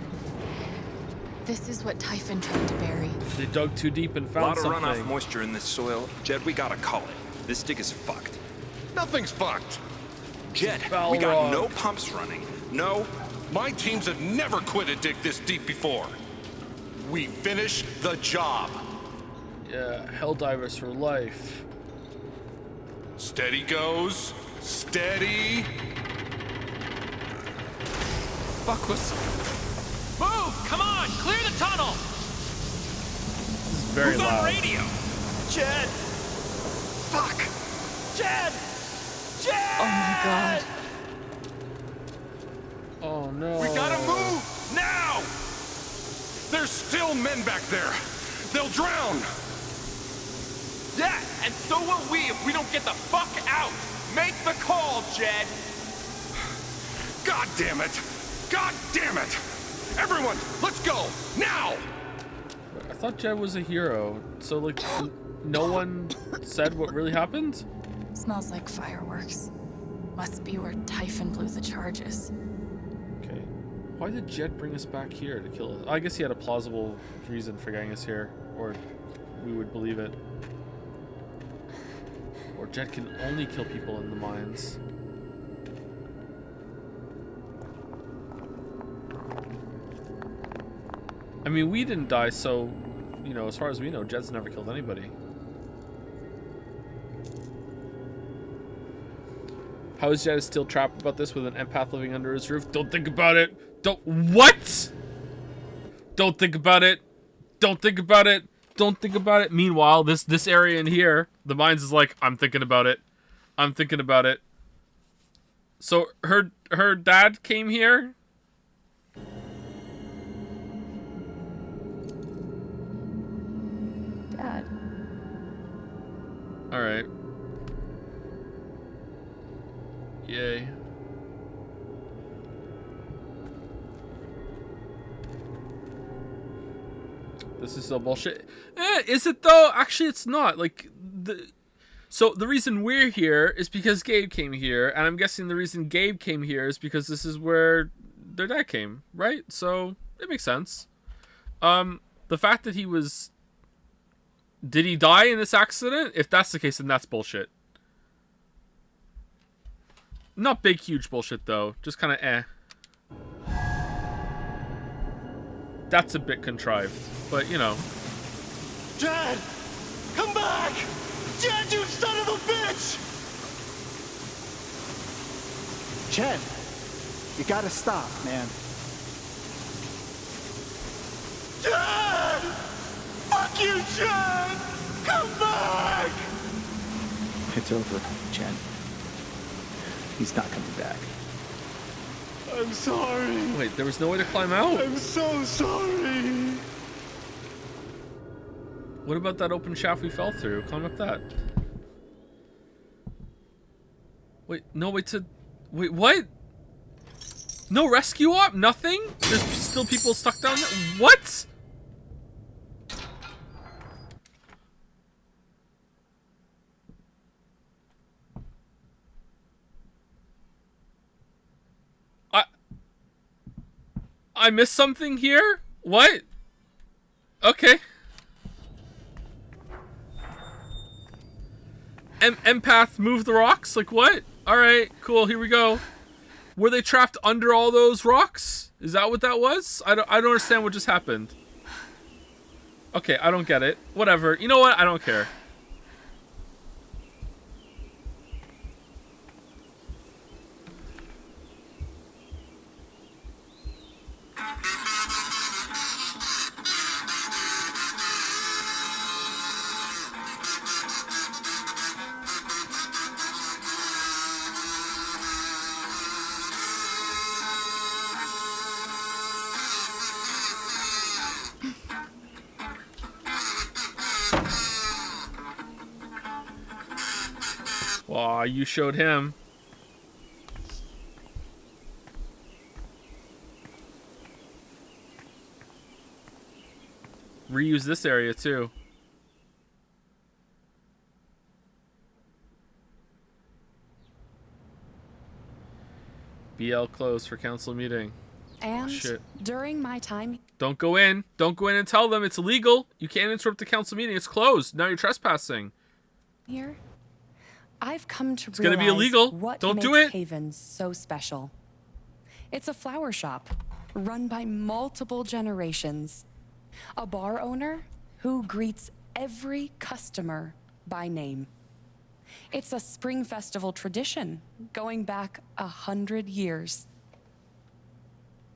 This is what Typhon tried to bury. They dug too deep and found something. A lot of runoff moisture in this soil. Jed, we gotta call it. This dig is fucked. Nothing's fucked. Jed, we got no pumps running. No. My teams have never quit a dig this deep before. We finish the job. Yeah, Helldivers for life. Steady goes. Steady. Fuck was... Move! Come on! Clear the tunnel! This is very Who's loud. on radio? Jed! Fuck! Jed! Jed! Oh my god. Oh no. We gotta move! Now! There's still men back there. They'll drown. Yeah, and so will we if we don't get the fuck out! Make the call, Jed! God damn it! God damn it! Everyone, let's go! Now! I thought Jed was a hero. So, like, no one said what really happened? Smells like fireworks. Must be where Typhon blew the charges. Okay. Why did Jed bring us back here to kill us? I guess he had a plausible reason for getting us here. Or we would believe it. Or Jed can only kill people in the mines. I mean, we didn't die, so, you know, as far as we know, Jed's never killed anybody. How is Jed still trapped about this with an empath living under his roof? Don't think about it. Don't. What? Don't think about it. Don't think about it. Don't think about it. Meanwhile, this area in here, the mines is like, I'm thinking about it. I'm thinking about it. So her dad came here. Dad. All right. Yay. This is so bullshit. Is it though? Actually, it's not. Like, so the reason we're here is because Gabe came here, and I'm guessing the reason Gabe came here is because this is where their dad came, right? So it makes sense. The fact that did he die in this accident? If that's the case, then that's bullshit. Not big, huge bullshit, though. Just kind of eh. That's a bit contrived, but, you know. Jed! Come back! Jed, you son of a bitch! Jed, you gotta stop, man. Jed! Fuck you, Jed! Come back! It's over, Jed. He's not coming back. I'm sorry. Wait, there was no way to climb out? I'm so sorry. What about that open shaft we fell through? Climb up that. Wait, no, wait, what? No rescue op? Nothing? There's still people stuck down there? What? I missed something here? What? Okay. Empath move the rocks? Like what? Alright, cool, here we go. Were they trapped under all those rocks? Is that what that was? I don't understand what just happened. Okay, I don't get it. Whatever. You know what? I don't care. Aw, you showed him. Reuse this area too. BL closed for council meeting. And Shit. during my time Don't go in. Don't go in and tell them it's illegal. You can't interrupt the council meeting. It's closed. Now you're trespassing. here, I've come to It's gonna realize be illegal. what Don't makes do it. Haven so special. It's a flower shop run by multiple generations. A bar owner who greets every customer by name. It's a spring festival tradition going back 100 years.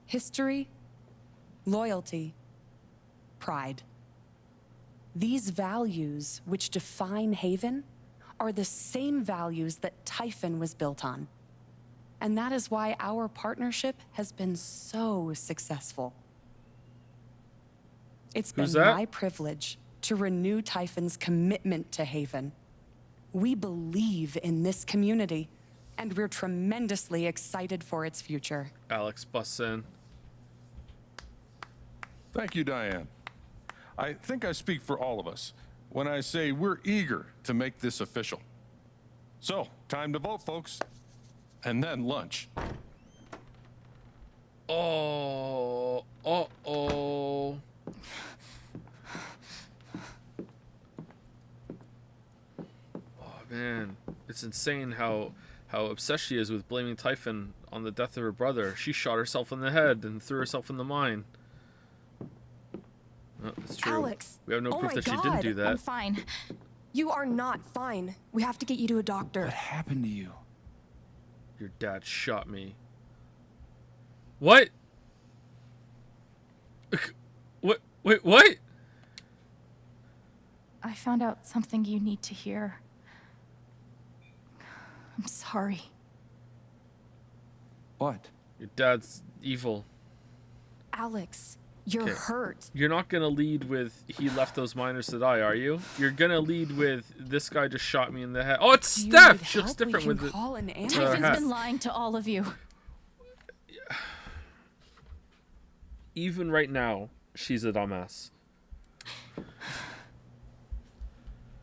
History, loyalty, pride. These values which define Haven are the same values that Typhon was built on. And that is why our partnership has been so successful. It's been Who's that? my privilege to renew Typhon's commitment to Haven. We believe in this community, and we're tremendously excited for its future. Alex busts in. Thank you, Diane. I think I speak for all of us when I say we're eager to make this official. So, time to vote, folks. And then lunch. Oh. Uh-oh. Oh, man. It's insane how obsessed she is with blaming Typhon on the death of her brother. She shot herself in the head and threw herself in the mine. Oh, that's true. Alex! We have no Oh proof my that she God, didn't do that. I'm fine. You are not fine. We have to get you to a doctor. What happened to you? Your dad shot me. What? What? Wait, what? I found out something you need to hear. I'm sorry. What? Your dad's evil. Alex, you're Okay. hurt. You're not gonna lead with he left those miners to die, are you? You're gonna lead with this guy just shot me in the head. Oh, it's Do you Steph. need She looks help? We different can with it. call an her Typhon's hat. been lying to all of you. Even right now, she's a dumbass.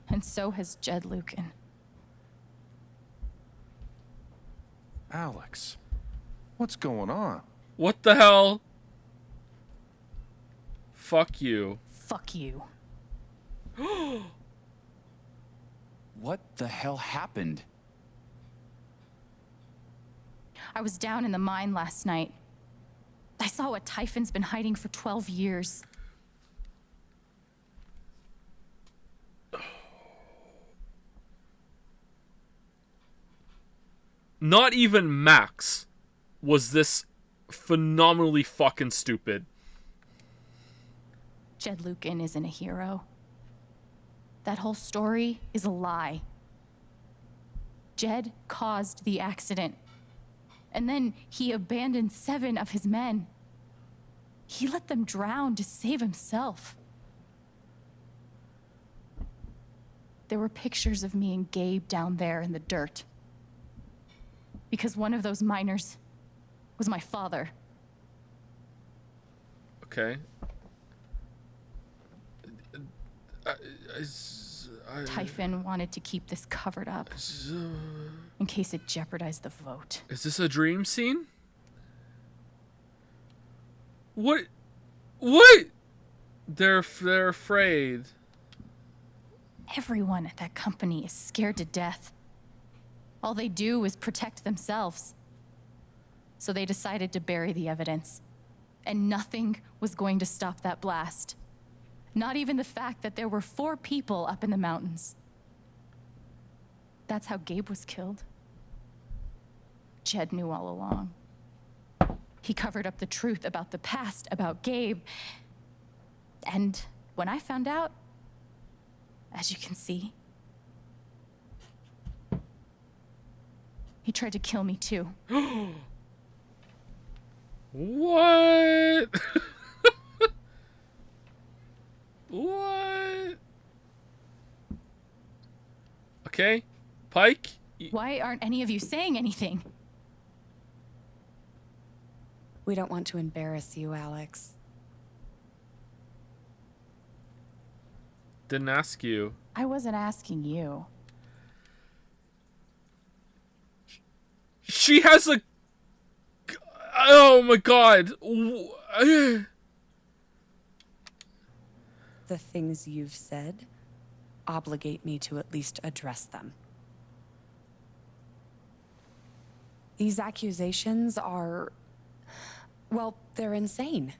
And so has Jed Lucan. Alex, what's going on? What the hell? Fuck you. Fuck you. What the hell happened? I was down in the mine last night. I saw what Typhon's been hiding for 12 years. Not even Max was this phenomenally fucking stupid. Jed Lucan isn't a hero. That whole story is a lie. Jed caused the accident. And then he abandoned 7 of his men. He let them drown to save himself. There were pictures of me and Gabe down there in the dirt. Because one of those miners was my father. Okay. Typhon wanted to keep this covered up in case it jeopardized the vote. Is this a dream scene? What? What? They're afraid. Everyone at that company is scared to death. All they do is protect themselves. So they decided to bury the evidence. And nothing was going to stop that blast. Not even the fact that there were 4 people up in the mountains. That's how Gabe was killed. Jed knew all along. He covered up the truth about the past, about Gabe. And when I found out, as you can see, he tried to kill me too. What? What? Okay, Pike? Why aren't any of you saying anything? We don't want to embarrass you, Alex. Didn't ask you. I wasn't asking you. She has a... Oh my god. The things you've said obligate me to at least address them. These accusations are... well, they're insane.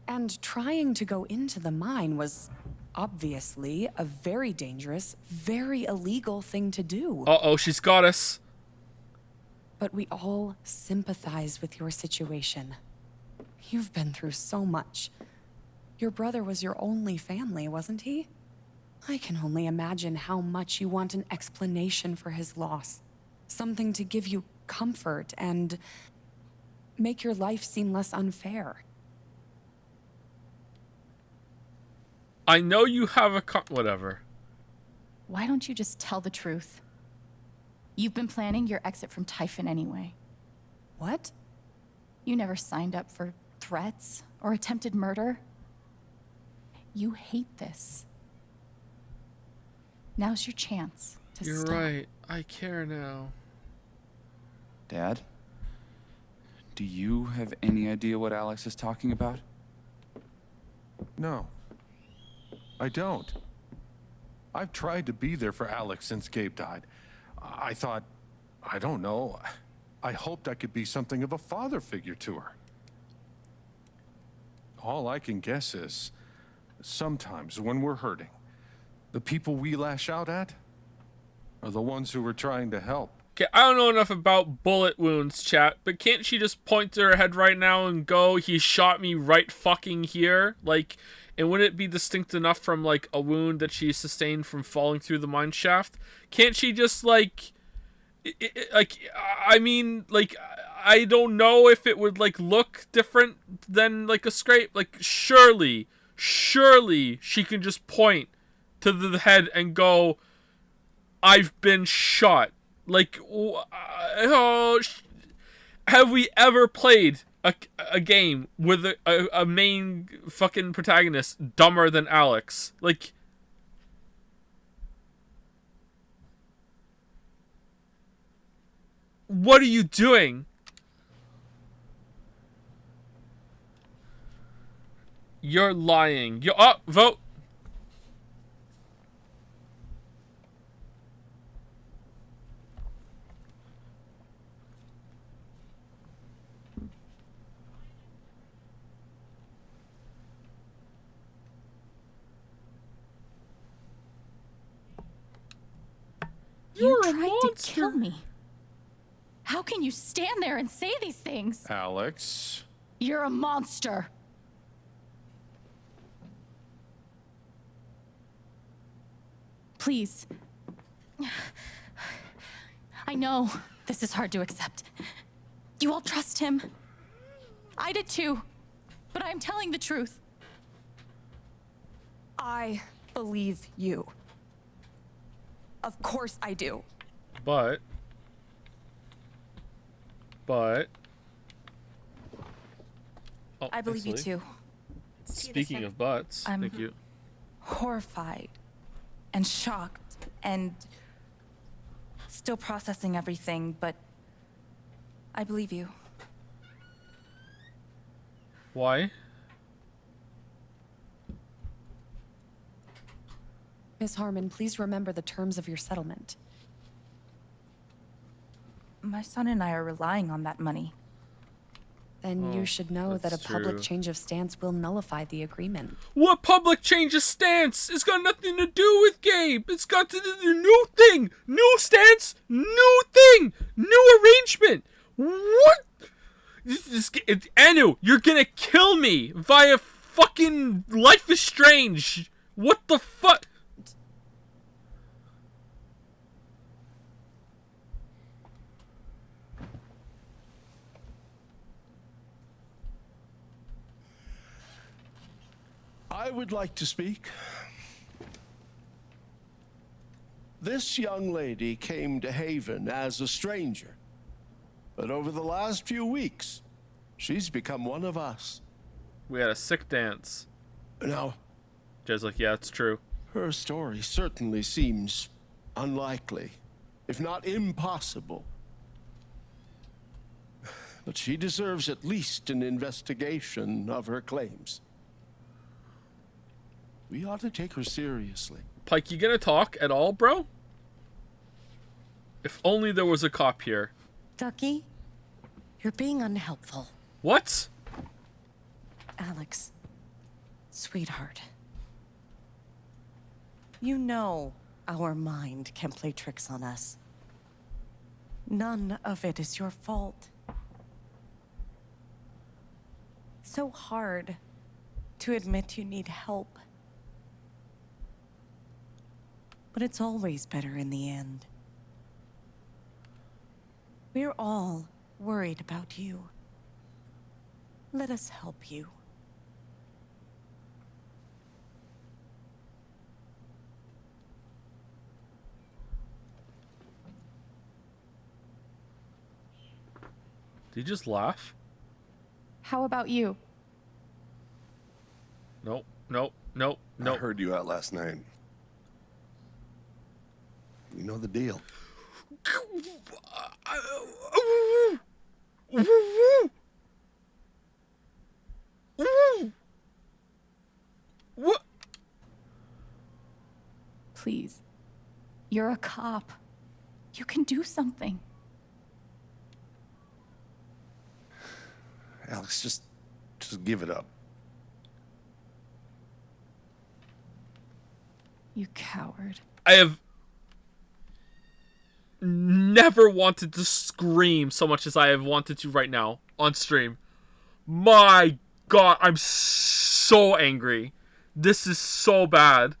And trying to go into the mine was obviously a very dangerous, very illegal thing to do. Uh-oh, she's got us. But we all sympathize with your situation. You've been through so much. Your brother was your only family, wasn't he? I can only imagine how much you want an explanation for his loss. Something to give you comfort and make your life seem less unfair. I know you have a whatever. Why don't you just tell the truth? You've been planning your exit from Typhon anyway. What? You never signed up for threats or attempted murder. You hate this. Now's your chance to You're stop. right. I care now. Dad? Do you have any idea what Alex is talking about? No. I don't. I've tried to be there for Alex since Gabe died. I thought, I don't know, I hoped I could be something of a father figure to her. All I can guess is, sometimes when we're hurting, the people we lash out at are the ones who we're trying to help. Okay, I don't know enough about bullet wounds, chat, but can't she just point to her head right now and go, he shot me right fucking here? Like, and wouldn't it be distinct enough from, like, a wound that she sustained from falling through the mine shaft? Can't she just, like, I mean, like, I don't know if it would, like, look different than, like, a scrape. Like, surely she can just point to the head and go, I've been shot. Like, have we ever played a game with a main fucking protagonist dumber than Alex? Like, what are you doing? You're lying. Vote. You tried to kill me. How can you stand there and say these things? Alex. You're a monster. Please. I know this is hard to accept. You all trust him. I did too. But I'm telling the truth. I believe you. Of course I do. But. Oh, I believe you actually, too. Speaking of butts, thank you. Horrified and shocked and still processing everything, but I believe you. Why? Miss Harmon, please remember the terms of your settlement. My son and I are relying on that money. Then you should know that a that's public true. change of stance will nullify the agreement. What public change of stance? It's got nothing to do with Gabe. It's got to do with a new thing. New stance. New thing. New arrangement. What? Anu, you're gonna kill me via fucking Life is Strange. What the fuck? I would like to speak. This young lady came to Haven as a stranger, but over the last few weeks, she's become one of us. We had a sick dance. Now, Jay's like, yeah, it's true. her story certainly seems unlikely, if not impossible. But she deserves at least an investigation of her claims. We ought to take her seriously. Pike, you gonna talk at all, bro? If only there was a cop here. Ducky, you're being unhelpful. What? Alex, sweetheart. You know our mind can play tricks on us. None of it is your fault. It's so hard to admit you need help. But it's always better in the end. We're all worried about you. Let us help you. Did he just laugh? How about you? Nope, nope, nope, nope. I heard you out last night. You know the deal. What? Please. You're a cop. You can do something. Alex, just give it up. You coward. I have never wanted to scream so much as I have wanted to right now on stream. My God, I'm so angry. This is so bad.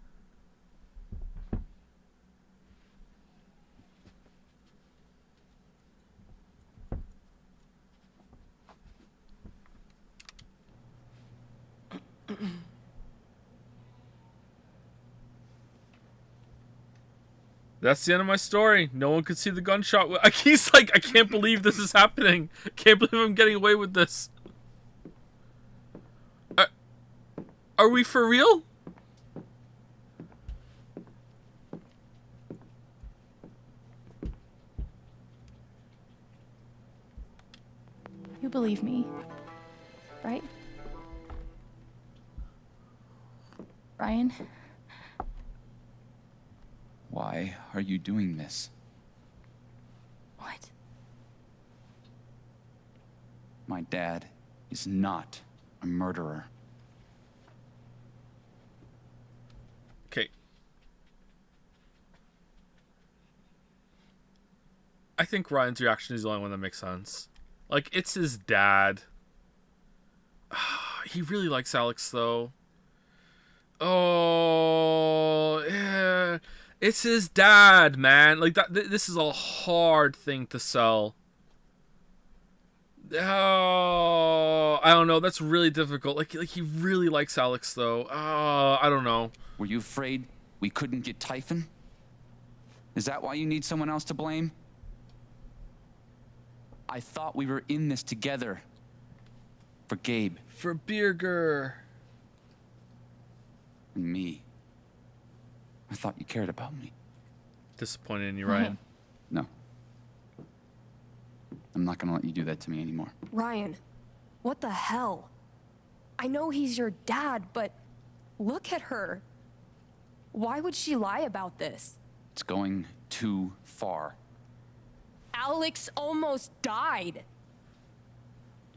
That's the end of my story. No one could see the gunshot. He's like, I can't believe this is happening. I can't believe I'm getting away with this. Are we for real? You believe me, right? Ryan? Why are you doing this? What? My dad is not a murderer. Okay. I think Ryan's reaction is the only one that makes sense. Like, it's his dad. He really likes Alex, though. Oh, yeah. It's his dad, man. Like, that. This is a hard thing to sell. Oh, I don't know. That's really difficult. Like he really likes Alex, though. Oh, I don't know. Were you afraid we couldn't get Typhon? Is that why you need someone else to blame? I thought we were in this together. For Gabe. For Birger. And me. I thought you cared about me. Disappointed in you, Ryan. No. I'm not gonna let you do that to me anymore. Ryan, what the hell? I know he's your dad, but look at her. Why would she lie about this? It's going too far. Alex almost died.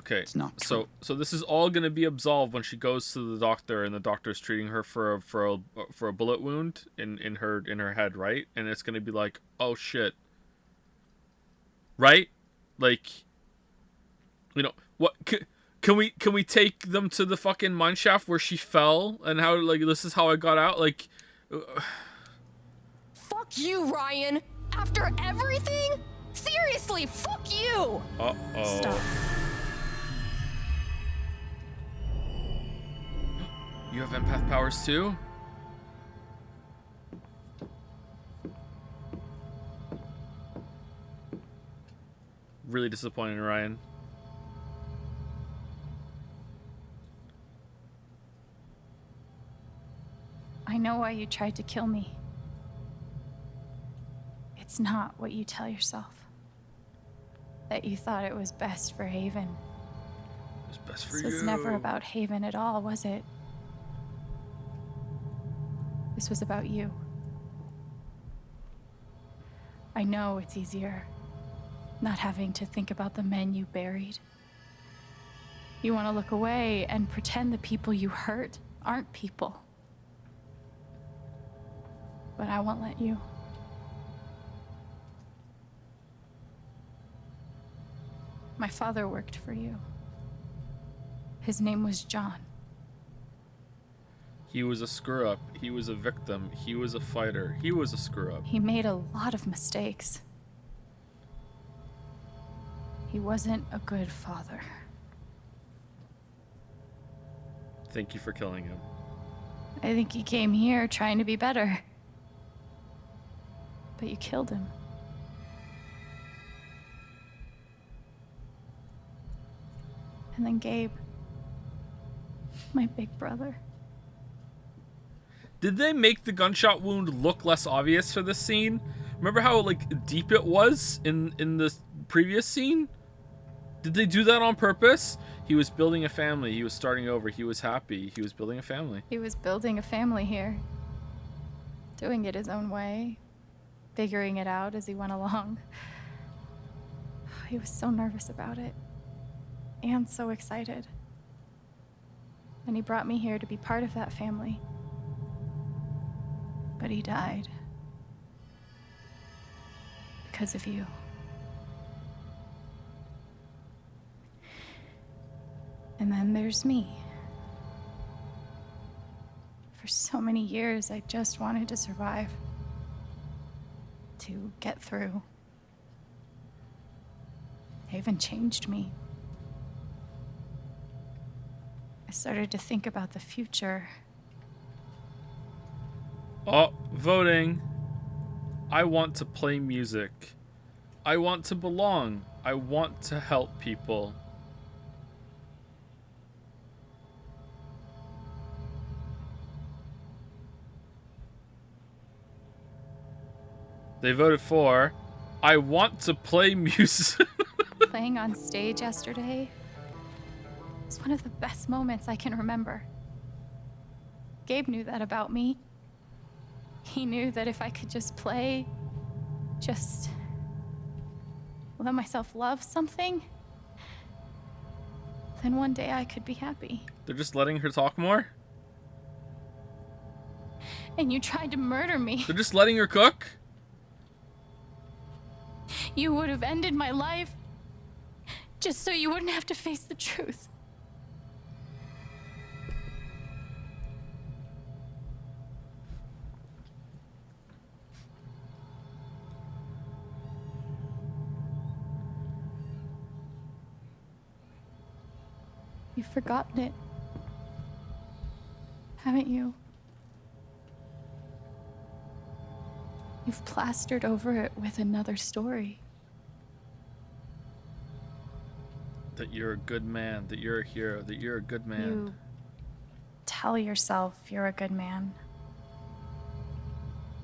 Okay, It's not so this is all gonna be absolved when she goes to the doctor and the doctor's treating her for a bullet wound in her head, right? And it's gonna be like, oh shit, right? Like, you know what? Can we take them to the fucking mine shaft where she fell and how, like, this is how I got out? Like, Fuck you, Ryan! After everything? Seriously, fuck you! uh-oh. Stop. You have empath powers too? Really disappointing, Ryan. I know why you tried to kill me. It's not what you tell yourself. That you thought it was best for Haven. It was best for This you. was never about Haven at all, was it? This was about you. I know it's easier not having to think about the men you buried. You want to look away and pretend the people you hurt aren't people. But I won't let you. My father worked for you. His name was John. He was a screw-up. He was a victim. He was a fighter. He was a screw-up. He made a lot of mistakes. He wasn't a good father. Thank you for killing him. I think he came here trying to be better. But you killed him. And then Gabe, my big brother. Did they make the gunshot wound look less obvious for this scene? Remember how, like, deep it was in the previous scene? Did they do that on purpose? He was building a family. He was starting over. He was happy. He was building a family. He was building a family here. Doing it his own way. Figuring it out as he went along. He was so nervous about it. And so excited. And he brought me here to be part of that family. But he died. Because of you. And then there's me. For so many years, I just wanted to survive. To get through. Haven changed me. I started to think about the future. Oh, voting. I want to play music. I want to belong. I want to help people. They voted for, I want to play music. Playing on stage yesterday was one of the best moments I can remember. Gabe knew that about me. He knew that if I could just play, just let myself love something, then one day I could be happy. They're just letting her talk more? And you tried to murder me. They're just letting her cook? You would have ended my life just so you wouldn't have to face the truth. You've forgotten it, haven't you? You've plastered over it with another story. That you're a good man, that you're a hero, that you're a good man. You tell yourself you're a good man.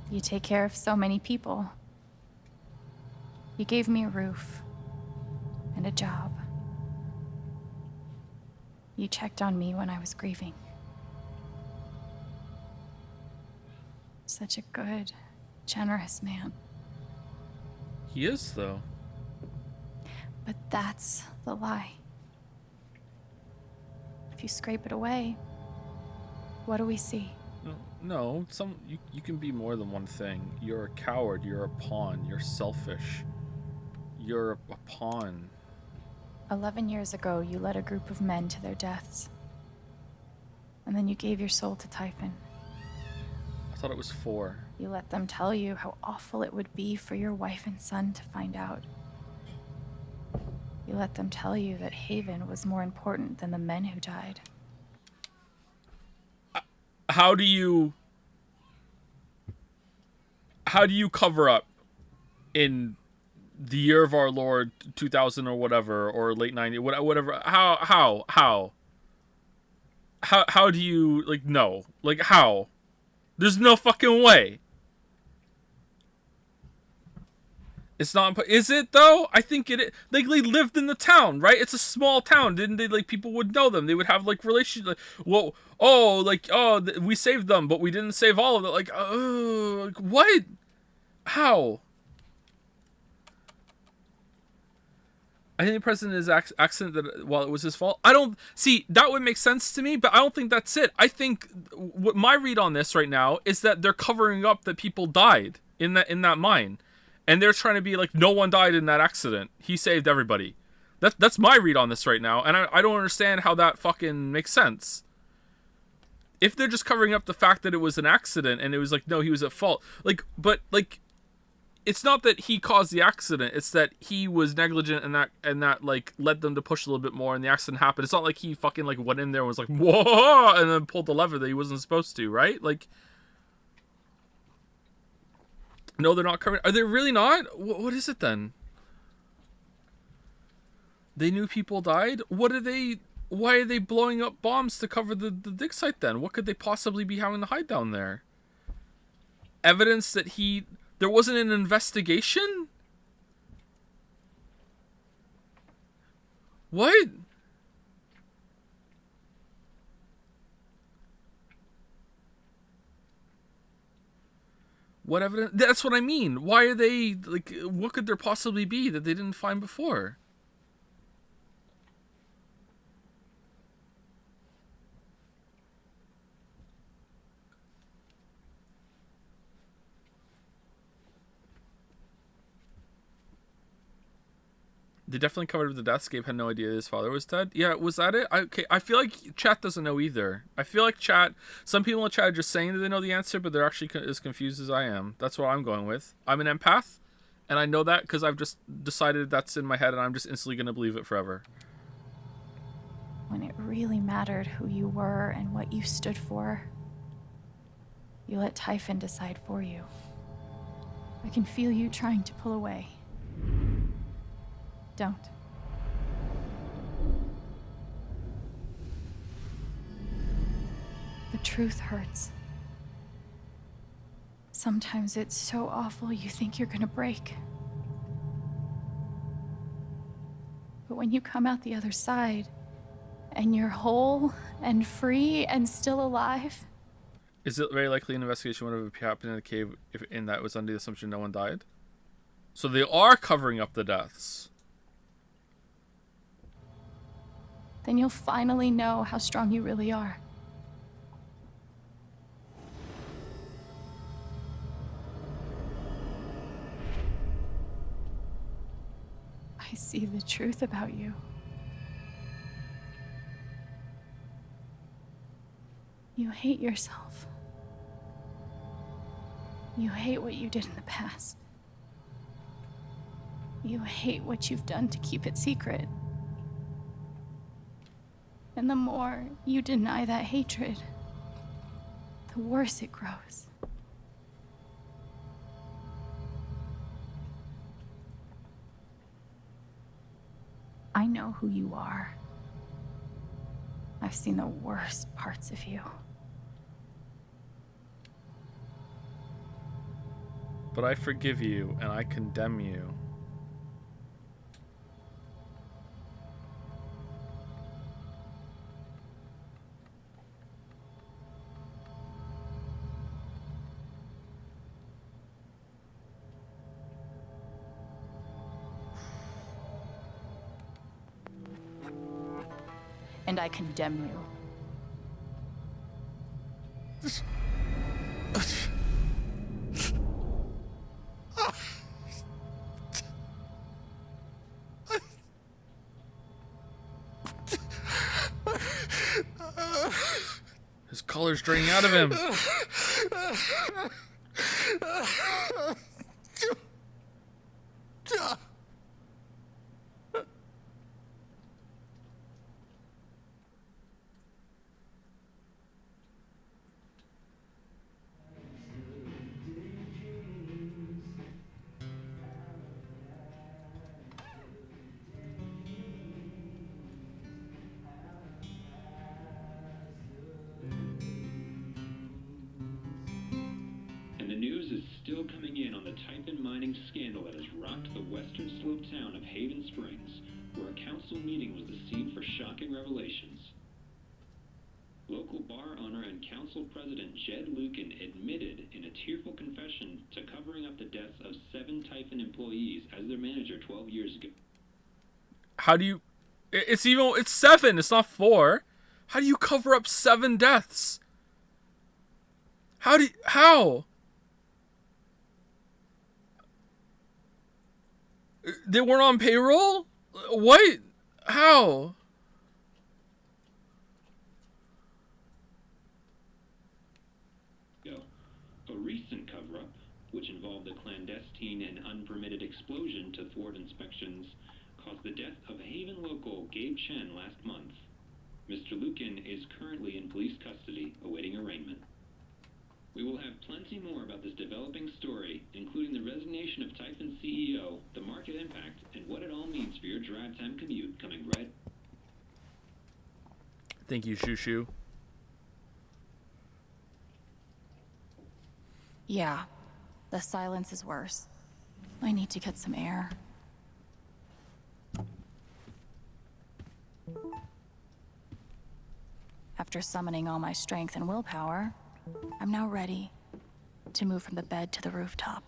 You take care of so many people. You gave me a roof and a job. You checked on me when I was grieving. Such a good, generous man. He is, though. But that's the lie. If you scrape it away, what do we see? No, you can be more than one thing. You're a coward, you're a pawn, you're selfish. You're a pawn. 11 years ago, you led a group of men to their deaths. And then you gave your soul to Typhon. I thought it was 4. You let them tell you how awful it would be for your wife and son to find out. You let them tell you that Haven was more important than the men who died. How do you cover up in the year of our Lord 2000 or whatever, or late 90s, whatever? How do you, like, no, like, how? There's no fucking way. It's not. Is it though? I think it is. Like, they lived in the town, right? It's a small town. Didn't they? Like, people would know them. They would have like relations. Like, well, we saved them, but we didn't save all of it. Like, what? How? I think the president is accent that while it was his fault. I don't see that would make sense to me, but I don't think that's it. I think what my read on this right now is that they're covering up that people died in that mine. And they're trying to be like, no one died in that accident. He saved everybody. That's my read on this right now. And I don't understand how that fucking makes sense. If they're just covering up the fact that it was an accident and it was like, no, he was at fault. Like, but like, it's not that he caused the accident. It's that he was negligent and that like led them to push a little bit more and the accident happened. It's not like he fucking like went in there and was like, whoa, and then pulled the lever that he wasn't supposed to, right? Like, no, they're not covering. Are they really not? What is it then? They knew people died? What are they... Why are they blowing up bombs to cover the dig site then? What could they possibly be having to hide down there? Evidence that there wasn't an investigation? What? What evidence? That's what I mean. Why are they, like, what could there possibly be that they didn't find before? They definitely covered the deaths. Gabe had no idea his father was dead. Yeah, was that it? I feel like chat doesn't know either. I feel like some people in chat are just saying that they know the answer, but they're actually as confused as I am. That's what I'm going with. I'm an empath, and I know that because I've just decided that's in my head, and I'm just instantly going to believe it forever. When it really mattered who you were and what you stood for, you let Typhon decide for you. I can feel you trying to pull away. Don't. The truth hurts. Sometimes it's so awful you think you're gonna break. But when you come out the other side, and you're whole and free and still alive... Is it very likely an investigation would have happened in the cave if in that was under the assumption no one died? So they are covering up the deaths. Then you'll finally know how strong you really are. I see the truth about you. You hate yourself. You hate what you did in the past. You hate what you've done to keep it secret. And the more you deny that hatred, the worse it grows. I know who you are. I've seen the worst parts of you. But I forgive you and I condemn you. and I condemn you. His color's draining out of him. And the news is still coming in on the Typhon mining scandal that has rocked the western slope town of Haven Springs, where a council meeting was the scene for shocking revelations. Local bar owner and council president Jed Lucan admitted in a tearful confession to covering up the deaths of 7 Typhon employees as their manager 12 years ago. How do you... It's 7, it's not 4. How do you cover up 7 deaths? How? They weren't on payroll? What? How? A recent cover-up, which involved a clandestine and unpermitted explosion to thwart inspections, caused the death of Haven local Gabe Chen last month. Mr. Lucan is currently in police custody, awaiting arraignment. We will have plenty more about this developing story, including the resignation of Typhon CEO, the market impact, and what it all means for your drive time commute coming right. Thank you, Shushu. Yeah, the silence is worse. I need to get some air. After summoning all my strength and willpower, I'm now ready to move from the bed to the rooftop.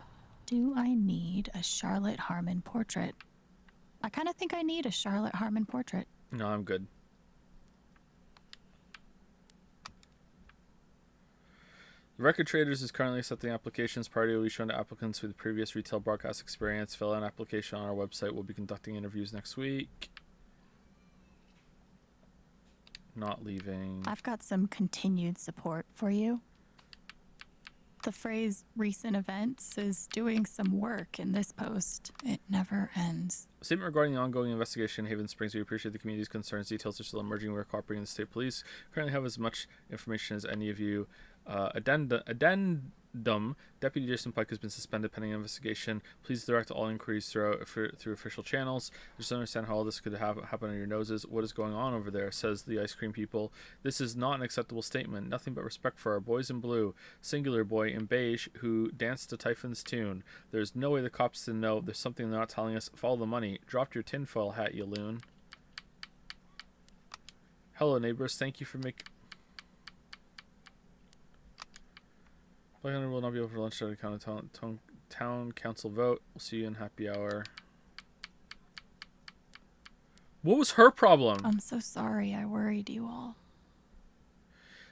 Do I need a Charlotte Harmon portrait? I kind of think I need a Charlotte Harmon portrait. No, I'm good. The Record Traders is currently accepting applications. Priority will be shown to applicants with previous retail broadcast experience. Fill out an application on our website. We'll be conducting interviews next week. Not leaving. I've got some continued support for you. The phrase recent events is doing some work in this post. It never ends. Statement regarding the ongoing investigation in Haven Springs. We appreciate the community's concerns. Details are still emerging. We're cooperating with the state police. Currently have as much information as any of you. Addendum. Deputy Jason Pike has been suspended pending investigation. Please direct all inquiries through official channels. Just understand how all this could happen under your noses. What is going on over there? Says the ice cream people. This is not an acceptable statement. Nothing but respect for our boys in blue. Singular boy in beige who danced to Typhon's tune. There's no way the cops didn't know. There's something they're not telling us. Follow the money. Dropped your tinfoil hat, you loon. Hello, neighbors. Thank you for making... Black Hunter will not be over for lunch at a town council vote. We'll see you in happy hour. What was her problem? I'm so sorry I worried you all.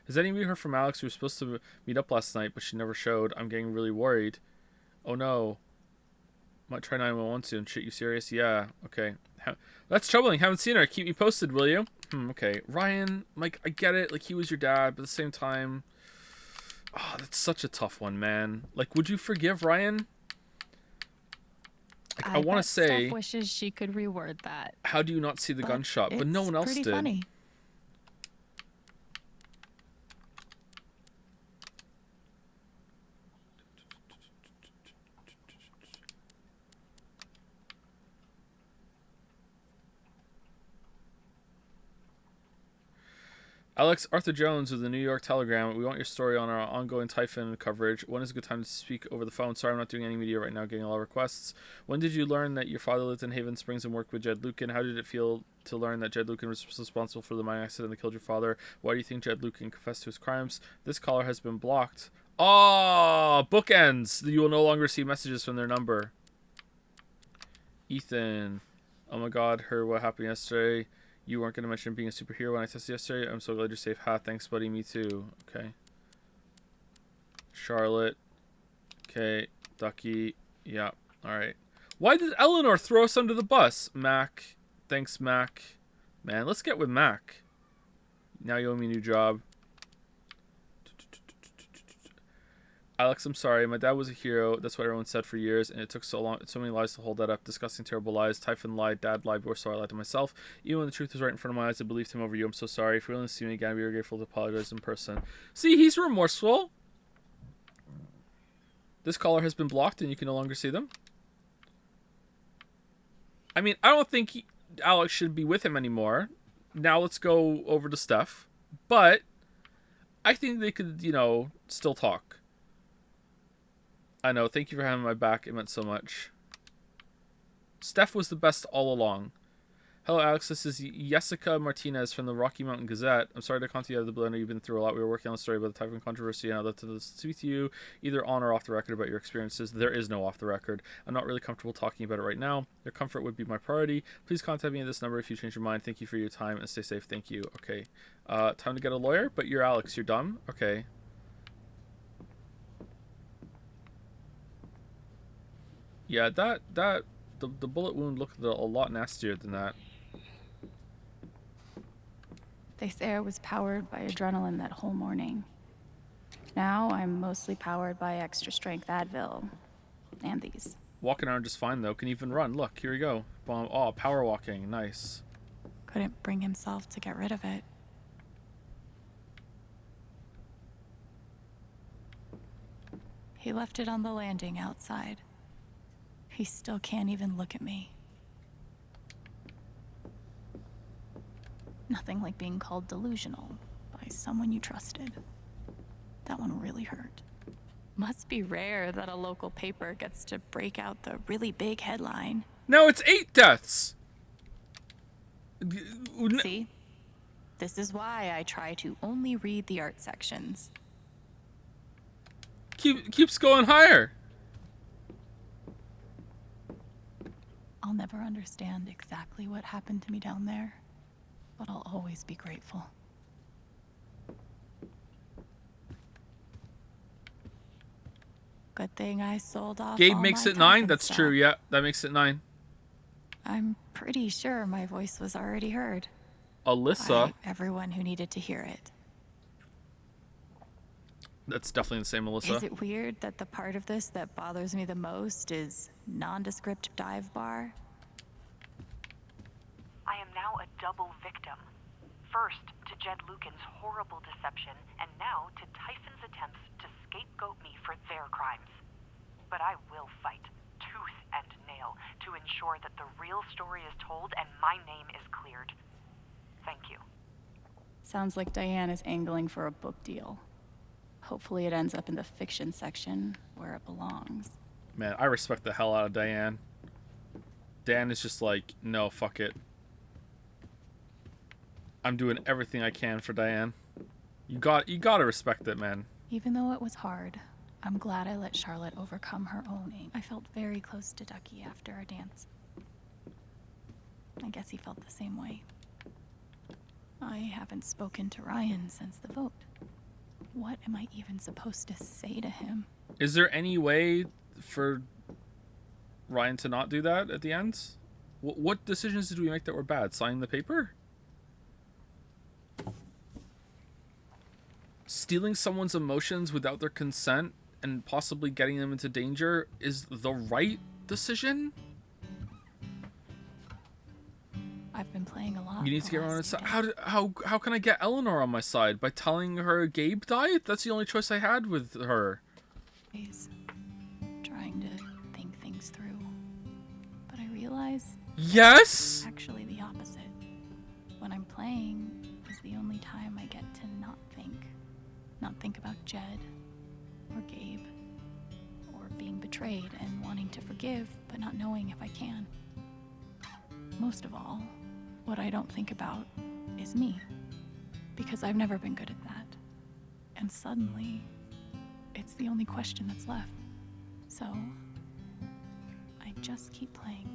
Has anybody heard from Alex? We were supposed to meet up last night, but she never showed. I'm getting really worried. Oh no. Might try 911 soon. Shit, you serious? Yeah. Okay. That's troubling. Haven't seen her. Keep me posted, will you? Okay. Ryan, Mike, I get it. Like, he was your dad, but at the same time... Oh, that's such a tough one, man. Like, would you forgive Ryan? Like, I want to say... Steph wishes she could reword that. How do you not see the gunshot? But no one else did. It's pretty funny. Alex, Arthur Jones of the New York Telegram. We want your story on our ongoing Typhon coverage. When is a good time to speak over the phone? Sorry, I'm not doing any media right now, getting a lot of requests. When did you learn that your father lived in Haven Springs and worked with Jed Lucan? How did it feel to learn that Jed Lucan was responsible for the mine accident that killed your father? Why do you think Jed Lucan confessed to his crimes? This caller has been blocked. Oh, bookends. You will no longer see messages from their number. Ethan. Oh my god, heard what happened yesterday. You weren't going to mention being a superhero when I tested yesterday. I'm so glad you're safe. Ha, thanks, buddy. Me too. Okay. Charlotte. Okay. Ducky. Yeah. All right. Why did Eleanor throw us under the bus? Mac. Thanks, Mac. Man, let's get with Mac. Now you owe me a new job. Alex, I'm sorry. My dad was a hero. That's what everyone said for years, and it took so many lies to hold that up. Disgusting, terrible lies. Typhon lied. Dad lied. Or so I lied to myself. Even when the truth was right in front of my eyes, I believed him over you. I'm so sorry. If you're willing to see me again, I'd be very grateful to apologize in person. See, he's remorseful. This caller has been blocked, and you can no longer see them. I mean, I don't think Alex should be with him anymore. Now let's go over to Steph. But I think they could, you know, still talk. I know. Thank you for having my back. It meant so much. Steph was the best all along. Hello, Alex. This is Jessica Martinez from the Rocky Mountain Gazette. I'm sorry to contact you out of the blue. I know you've been through a lot. We were working on a story about the Typhon controversy, and I'd love to speak to you either on or off the record about your experiences. There is no off the record. I'm not really comfortable talking about it right now. Your comfort would be my priority. Please contact me at this number if you change your mind. Thank you for your time, and stay safe. Thank you. Okay. Time to get a lawyer, but you're Alex. You're dumb? Okay. Yeah, the bullet wound looked a lot nastier than that. They say I was powered by adrenaline that whole morning. Now I'm mostly powered by extra strength Advil. And these. Walking around just fine though. Can even run. Look, here we go. Oh, power walking. Nice. Couldn't bring himself to get rid of it. He left it on the landing outside. He still can't even look at me. Nothing like being called delusional by someone you trusted. That one really hurt. Must be rare that a local paper gets to break out the really big headline. No, it's 8 deaths! See? This is why I try to only read the art sections. Keeps going higher. I'll never understand exactly what happened to me down there, but I'll always be grateful. Good thing I sold off. Gabe makes it 9. That's true. Yeah, that makes it 9. I'm pretty sure my voice was already heard. Alyssa. By everyone who needed to hear it. That's definitely the same Alyssa. Is it weird that the part of this that bothers me the most is nondescript dive bar? I am now a double victim. First to Jed Lucan's horrible deception, and now to Typhon's attempts to scapegoat me for their crimes. But I will fight, tooth and nail, to ensure that the real story is told and my name is cleared. Thank you. Sounds like Diane is angling for a book deal. Hopefully it ends up in the fiction section where it belongs. Man, I respect the hell out of Diane. Dan is just like, no, fuck it. I'm doing everything I can for Diane. You gotta respect it, man. Even though it was hard, I'm glad I let Charlotte overcome her own anger. I felt very close to Ducky after our dance. I guess he felt the same way. I haven't spoken to Ryan since the vote. What am I even supposed to say to him? Is there any way for Ryan to not do that at the end? What decisions did we make that were bad? Signing the paper? Stealing someone's emotions without their consent and possibly getting them into danger is the right decision? I've been playing a lot. You need to get her on his side. How can I get Eleanor on my side? By telling her Gabe died? That's the only choice I had with her. Trying to think things through. But I realize... Yes? Actually the opposite. When I'm playing is the only time I get to not think. Not think about Jed, or Gabe, or being betrayed and wanting to forgive, but not knowing if I can. Most of all, what I don't think about is me, because I've never been good at that. And suddenly, it's the only question that's left. So, I just keep playing.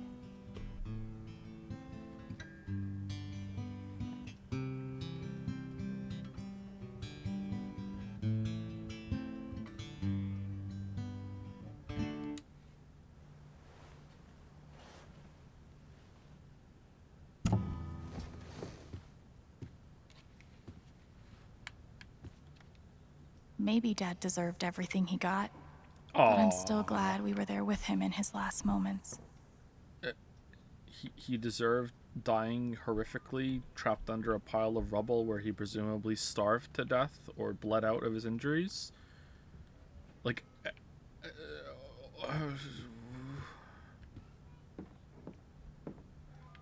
maybe Dad deserved everything he got. But I'm still glad we were there with him in his last moments. He deserved dying horrifically, trapped under a pile of rubble where he presumably starved to death or bled out of his injuries. Like,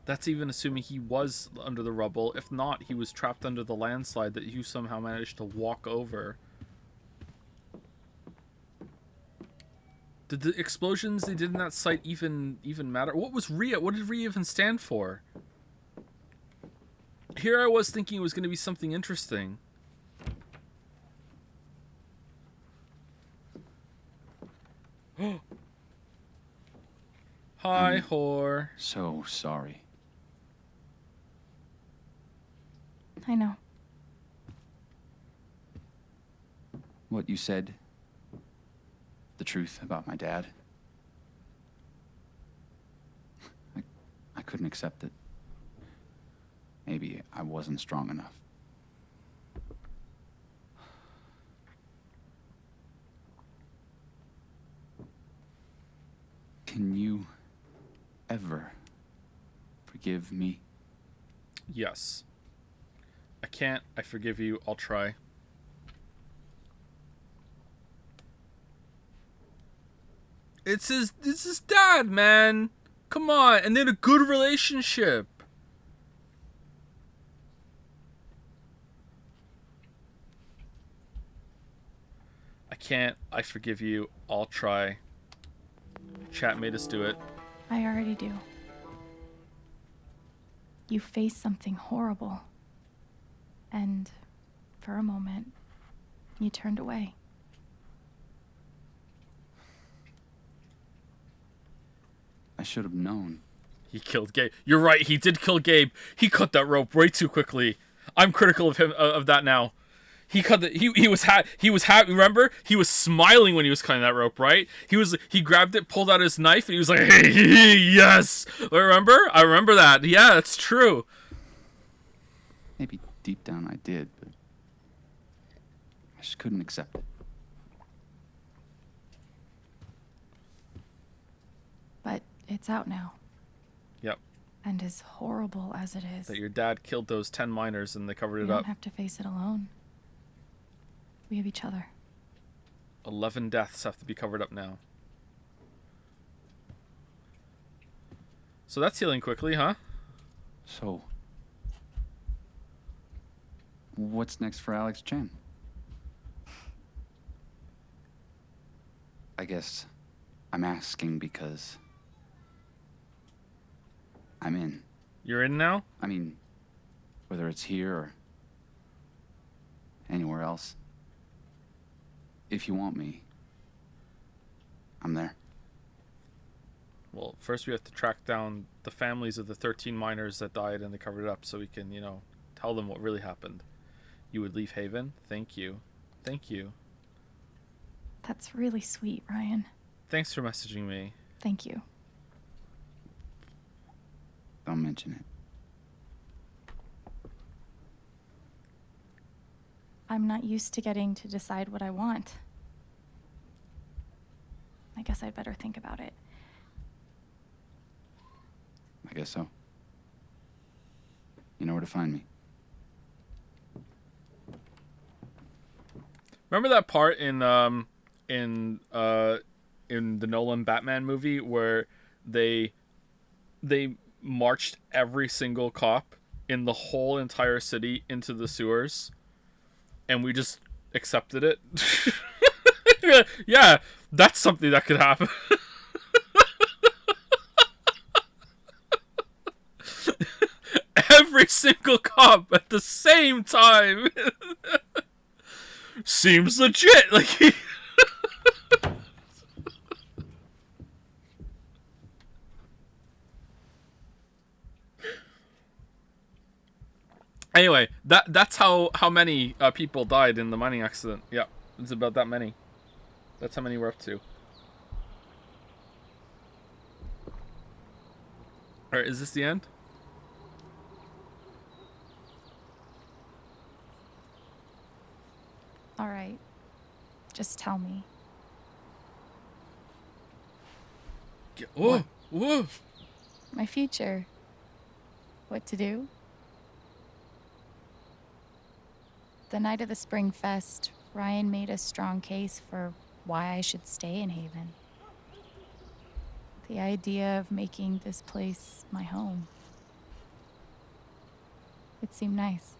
that's even assuming he was under the rubble. If not, he was trapped under the landslide that you somehow managed to walk over. Did the explosions they did in that site even matter? What was RIA? What did RIA even stand for? Here I was thinking it was going to be something interesting. Hi, whore. So sorry. I know. What you said, the truth about my dad, I couldn't accept it. Maybe I wasn't strong enough. Can you ever forgive me? Yes. I can't. I forgive you. I'll try. It's his dad, man. Come on. And then a good relationship. I can't. I forgive you. I'll try. Chat made us do it. I already do. You faced something horrible. And for a moment, you turned away. I should have known. He killed Gabe. You're right. He did kill Gabe. He cut that rope way too quickly. I'm critical of him of that now. He cut the he was happy. Remember, he was smiling when he was cutting that rope, right? He grabbed it, pulled out his knife, and he was like, "Hey, yes!" Remember? I remember that. Yeah, that's true. Maybe deep down I did, but I just couldn't accept it. But it's out now. Yep. And as horrible as it is, That your dad killed those 10 miners and they covered you it don't up. have to face it alone. We have each other. 11 deaths have to be covered up now. So that's healing quickly, huh? So, what's next for Alex Chen? I guess I'm asking because I'm in. You're in now? I mean, whether it's here or anywhere else. If you want me, I'm there. Well, first we have to track down the families of the 13 miners that died and they covered it up so we can, tell them what really happened. You would leave Haven? Thank you. Thank you. That's really sweet, Ryan. Thanks for messaging me. Thank you. Don't mention it. I'm not used to getting to decide what I want. I guess I'd better think about it. I guess so. You know where to find me. Remember that part in the Nolan Batman movie where they marched every single cop in the whole entire city into the sewers and we just accepted it? Yeah, that's something that could happen. Every single cop at the same time. Seems legit. Like Anyway, that's how many people died in the mining accident. Yeah, it's about that many. That's how many we're up to. Alright, is this the end? All right. Just tell me. Whoa, whoa. My future. What to do? The night of the Spring Fest, Ryan made a strong case for why I should stay in Haven. The idea of making this place my home. It seemed nice.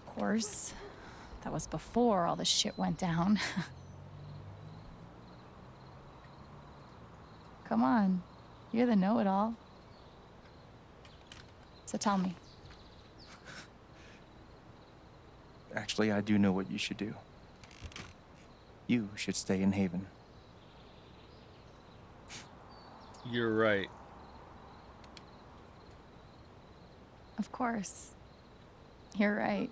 Of course, that was before all the shit went down. Come on, you're the know-it-all. So tell me. Actually, I do know what you should do. You should stay in Haven. You're right. Of course. You're right.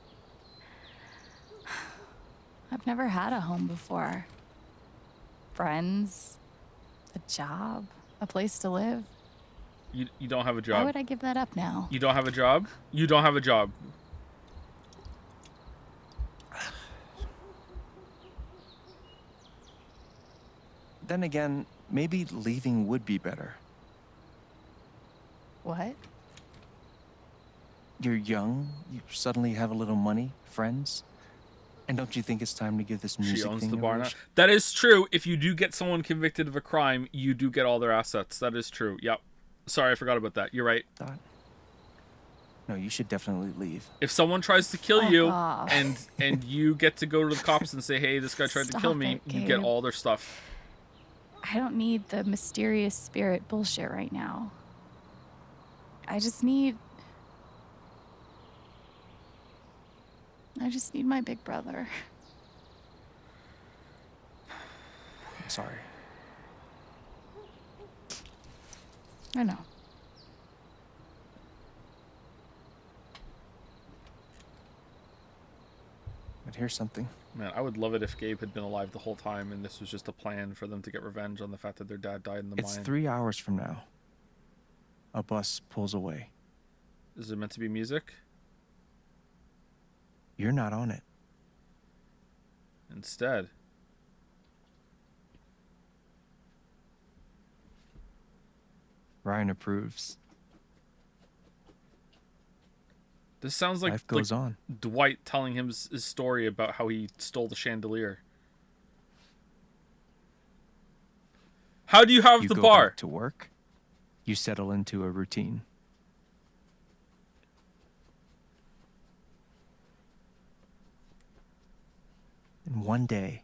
I've never had a home before. Friends, a job, a place to live. You don't have a job. Why would I give that up now? You don't have a job? You don't have a job. Then again, maybe leaving would be better. What? You're young, you suddenly have a little money, friends. And don't you think it's time to give this music She owns thing the a bar now. rush? That is true. If you do get someone convicted of a crime, you do get all their assets. That is true. Yep. Sorry, I forgot about that. You're right. No, you should definitely leave. If someone tries to kill Fuck you off. and you get to go to the cops and say, hey, this guy tried to kill Stop me, it, you get Gabe. all their stuff. I don't need the mysterious spirit bullshit right now. I just need my big brother. I'm sorry. I know. But here's something. Man, I would love it if Gabe had been alive the whole time and this was just a plan for them to get revenge on the fact that their dad died in the It's mine. 3 hours from now. A bus pulls away. Is it meant to be music? You're not on it. Instead. Ryan approves. This sounds like, Life goes on. Dwight telling him his story about how he stole the chandelier. How do you have You the go bar? back to work. You settle into a routine. And one day,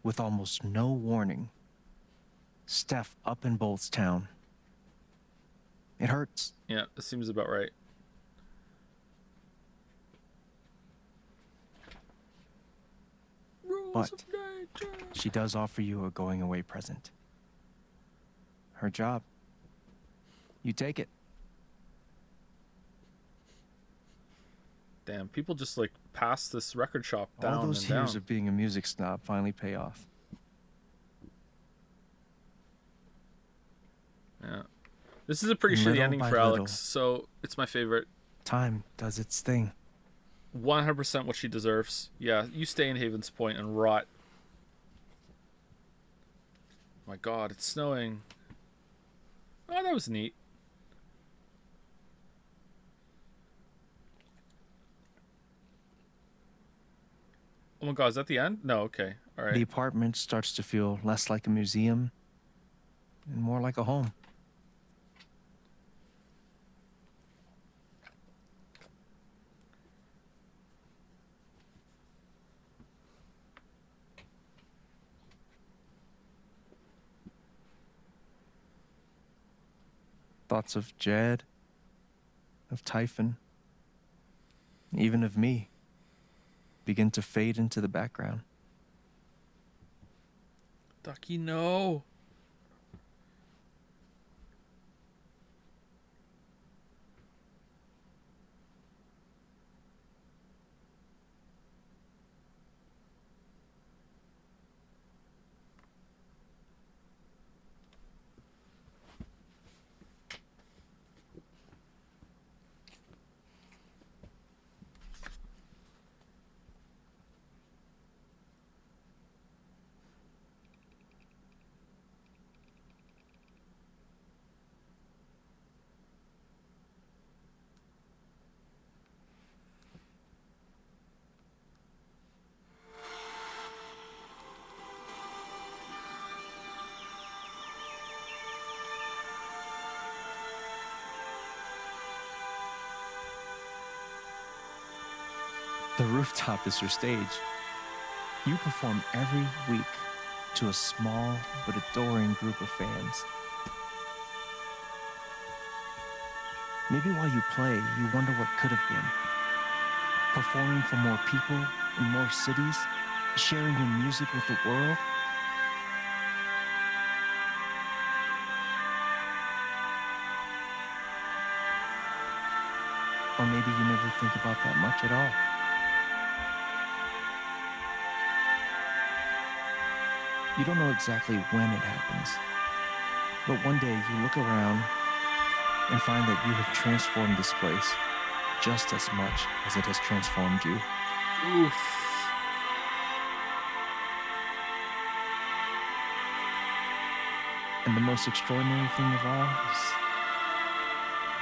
with almost no warning, Steph up and bolts town. It hurts. Yeah, it seems about right. But she does offer you a going away present. Her job. You take it. Damn, people just like pass this record shop down All those and down. years of being a music snob finally pay off. Yeah. This is a pretty shitty Little ending by for little. Alex, so it's my favorite. Time does its thing. 100% what she deserves. Yeah, you stay in Haven's Point and rot. My god, it's snowing. Oh, that was neat. Oh my god, is that the end? No, okay. All right. The apartment starts to feel less like a museum and more like a home. Thoughts of Jed, of Typhon, even of me begin to fade into the background. Ducky, no. The rooftop is your stage. You perform every week to a small but adoring group of fans. Maybe while you play, you wonder what could have been. Performing for more people in more cities, sharing your music with the world. Or maybe you never think about that much at all. You don't know exactly when it happens, but one day you look around and find that you have transformed this place just as much as it has transformed you. Oof. And the most extraordinary thing of all is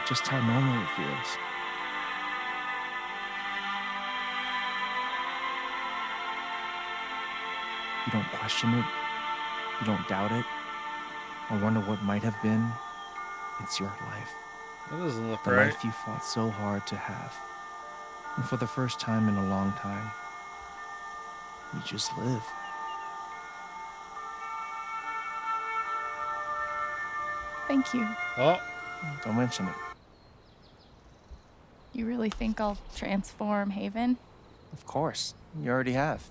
just how normal it feels. You don't question it, you don't doubt it, or wonder what might have been. It's your life. That doesn't look the right. life you fought so hard to have. And for the first time in a long time, you just live. Thank you. Oh. Don't mention it. You really think I'll transform Haven? Of course, you already have.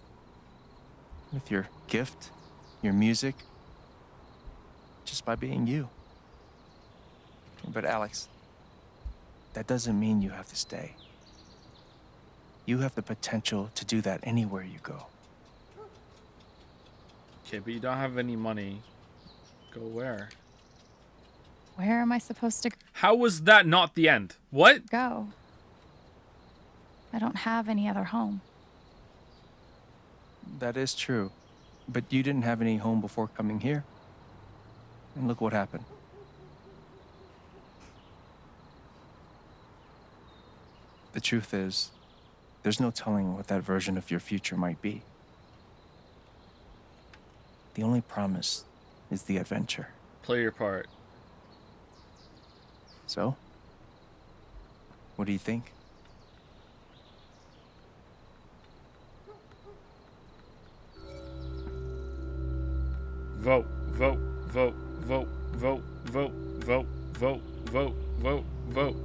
With your gift, your music, just by being you. But Alex, that doesn't mean you have to stay. You have the potential to do that anywhere you go. Okay, but you don't have any money. Go where? Where am I supposed to How was that not the end? What? go? I don't have any other home. That is true. But you didn't have any home before coming here. And look what happened. The truth is, there's no telling what that version of your future might be. The only promise is the adventure. Play your part. So, what do you think? Vote, vote, vote, vote, vote, vote, vote, vote, vote, vote, vote.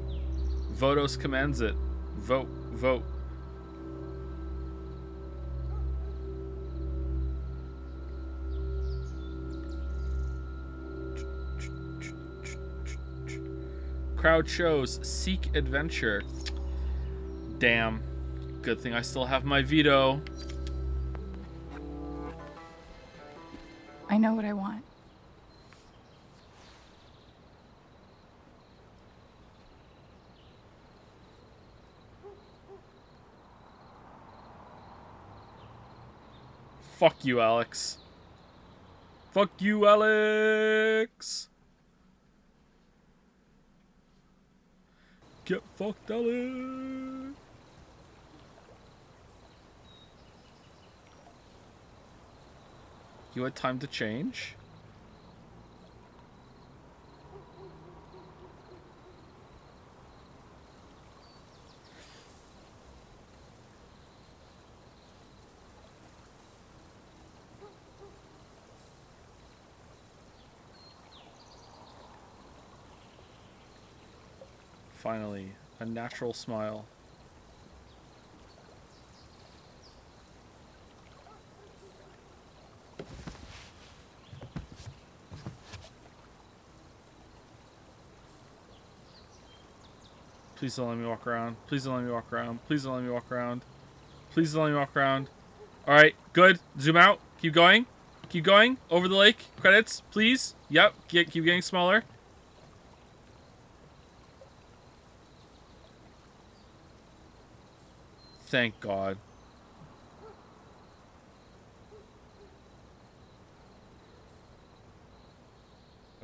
Votos commands it. Vote, vote. Crowd shows seek adventure. Damn. Good thing I still have my veto. I know what I want. Fuck you, Alex. Fuck you, Alex. Get fucked, Alex. You had time to change? Finally, a natural smile. Please don't let me walk around. Please don't let me walk around. Please don't let me walk around. Please don't let me walk around. Alright, good. Zoom out. Keep going. Keep going. Over the lake. Credits, please. Yep. Keep getting smaller. Thank God.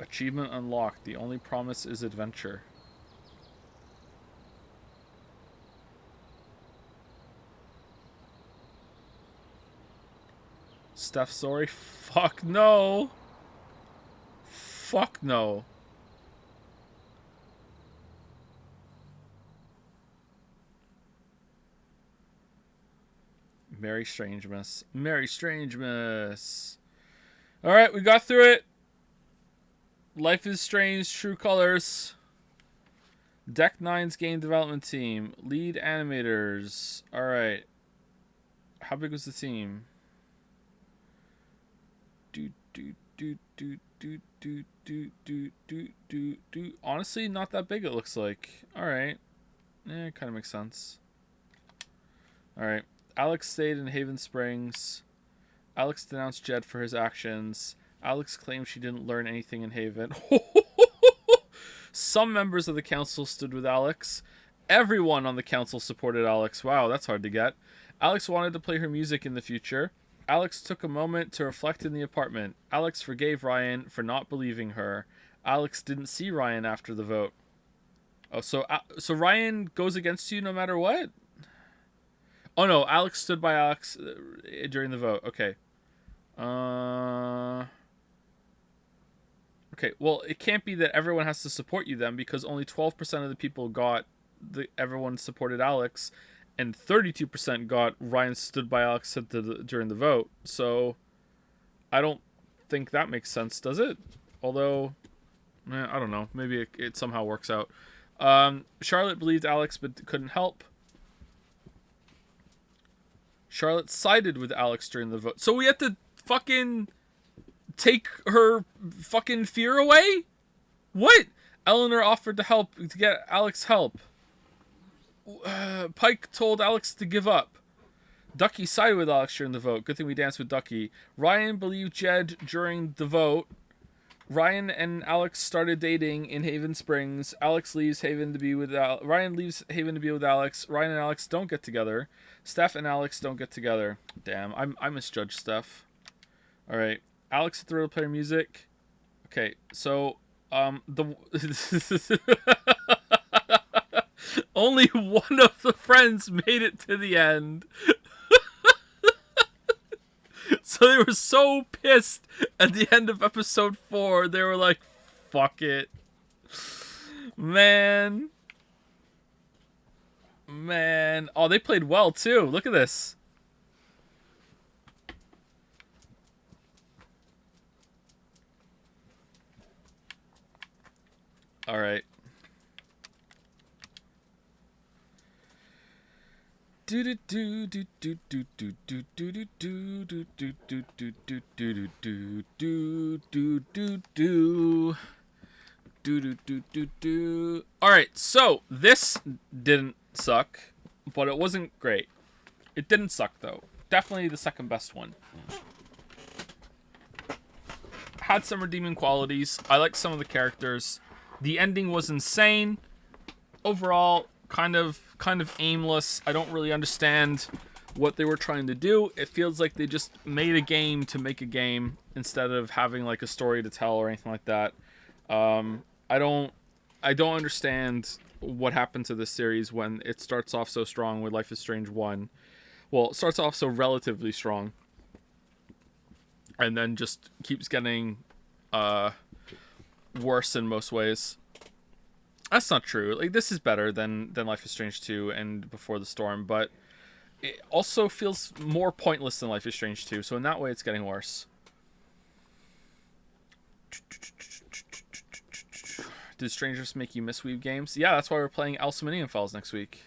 Achievement unlocked. The only promise is adventure. Steph, sorry. Fuck no. Fuck no. Merry Strangemas. Merry Strangemas. Alright, we got through it. Life is Strange, True Colors. Deck 9's game development team. Lead animators. Alright. How big was the team? Honestly, not that big, it looks like. Alright. Yeah, kind of makes sense. Alright. Alex stayed in Haven Springs. Alex denounced Jed for his actions. Alex claimed she didn't learn anything in Haven. Some members of the council stood with Alex. Everyone on the council supported Alex. Wow, that's hard to get. Alex wanted to play her music in the future. Alex took a moment to reflect in the apartment. Alex forgave Ryan for not believing her. Alex didn't see Ryan after the vote. Oh, so Ryan goes against you no matter what? Oh no, Alex stood by Alex during the vote. Okay. Okay, well, it can't be that everyone has to support you then, because only 12% of the people everyone supported Alex, and 32% got Ryan stood by Alex during the vote. So, I don't think that makes sense, does it? Although, I don't know. Maybe it somehow works out. Charlotte believed Alex but couldn't help. Charlotte sided with Alex during the vote. So we had to fucking take her fucking fear away? What? Eleanor offered to get Alex help. Pike told Alex to give up. Ducky sided with Alex during the vote. Good thing we danced with Ducky. Ryan believed Jed during the vote. Ryan and Alex started dating in Haven Springs. Ryan leaves Haven to be with Alex. Ryan and Alex don't get together. Steph and Alex don't get together. Damn, I misjudged Steph. All right, Alex at the Real Player Music. Okay, so only one of the friends made it to the end. So they were so pissed at the end of episode 4. They were like, fuck it. Man. Oh, they played well too. Look at this. All right. Alright, so this didn't suck, but it wasn't great. It didn't suck though. Definitely the second best one. Had some redeeming qualities. I liked some of the characters. The ending was insane. Overall, kind of aimless. I don't really understand what they were trying to do. It feels like they just made a game to make a game instead of having like a story to tell or anything like that. I don't understand what happened to this series when it starts off so strong with Life is Strange 1. Well, it starts off so relatively strong and then just keeps getting worse in most ways. That's not true. Like, this is better than Life is Strange 2 and Before the Storm, but it also feels more pointless than Life is Strange 2, so in that way it's getting worse. Did Strangers make you miss Weeb games? Yeah, that's why we're playing Alcyminium Files next week.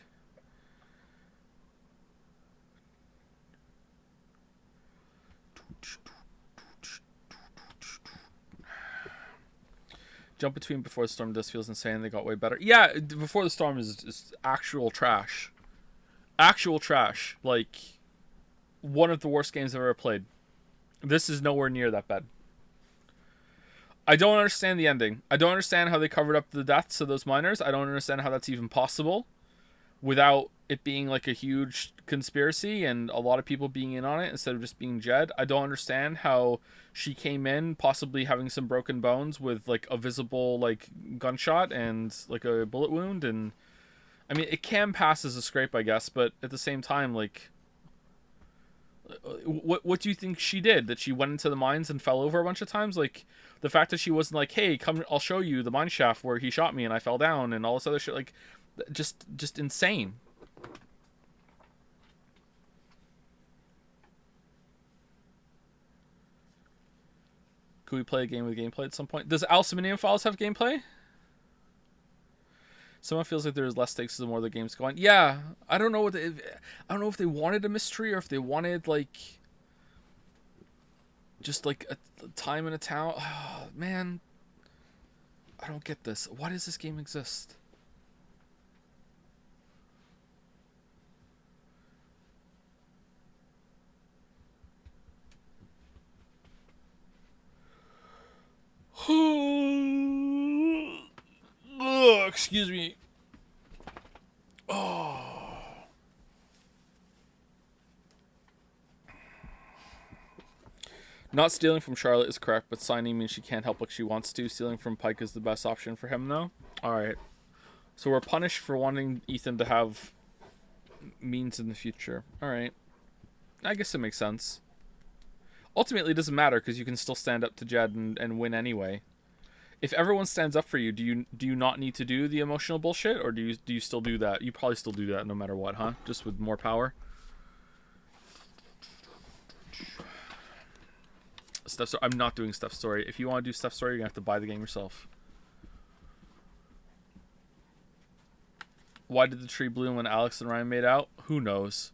Jump Between Before the Storm does feels insane. They got way better. Yeah, Before the Storm is actual trash. Actual trash. Like, one of the worst games I've ever played. This is nowhere near that bad. I don't understand the ending. I don't understand how they covered up the deaths of those miners. I don't understand how that's even possible without it being like a huge conspiracy and a lot of people being in on it instead of just being Jed. I don't understand how she came in possibly having some broken bones with like a visible like gunshot and like a bullet wound, and I mean it can pass as a scrape I guess, but at the same time like what do you think she did? That she went into the mines and fell over a bunch of times? Like the fact that she wasn't like, hey, come, I'll show you the mine shaft where he shot me and I fell down and all this other shit, like just insane. Could we play a game with gameplay at some point? Does Alciminium Files have gameplay? Someone feels like there's less stakes the more the game's going. Yeah, I don't know I don't know if they wanted a mystery or if they wanted like just like a time in a town. Oh, man, I don't get this. Why does this game exist? Oh, excuse me. Oh. Not stealing from Charlotte is correct, but signing means she can't help like she wants to. Stealing from Pike is the best option for him, though. Alright. So we're punished for wanting Ethan to have means in the future. Alright. I guess it makes sense. Ultimately, it doesn't matter because you can still stand up to Jed and win anyway. If everyone stands up for you, do you not need to do the emotional bullshit, or do you still do that? You probably still do that no matter what, huh? Just with more power. Stuff. I'm not doing Stuff Story. If you want to do Stuff Story, you're gonna have to buy the game yourself. Why did the tree bloom when Alex and Ryan made out? Who knows?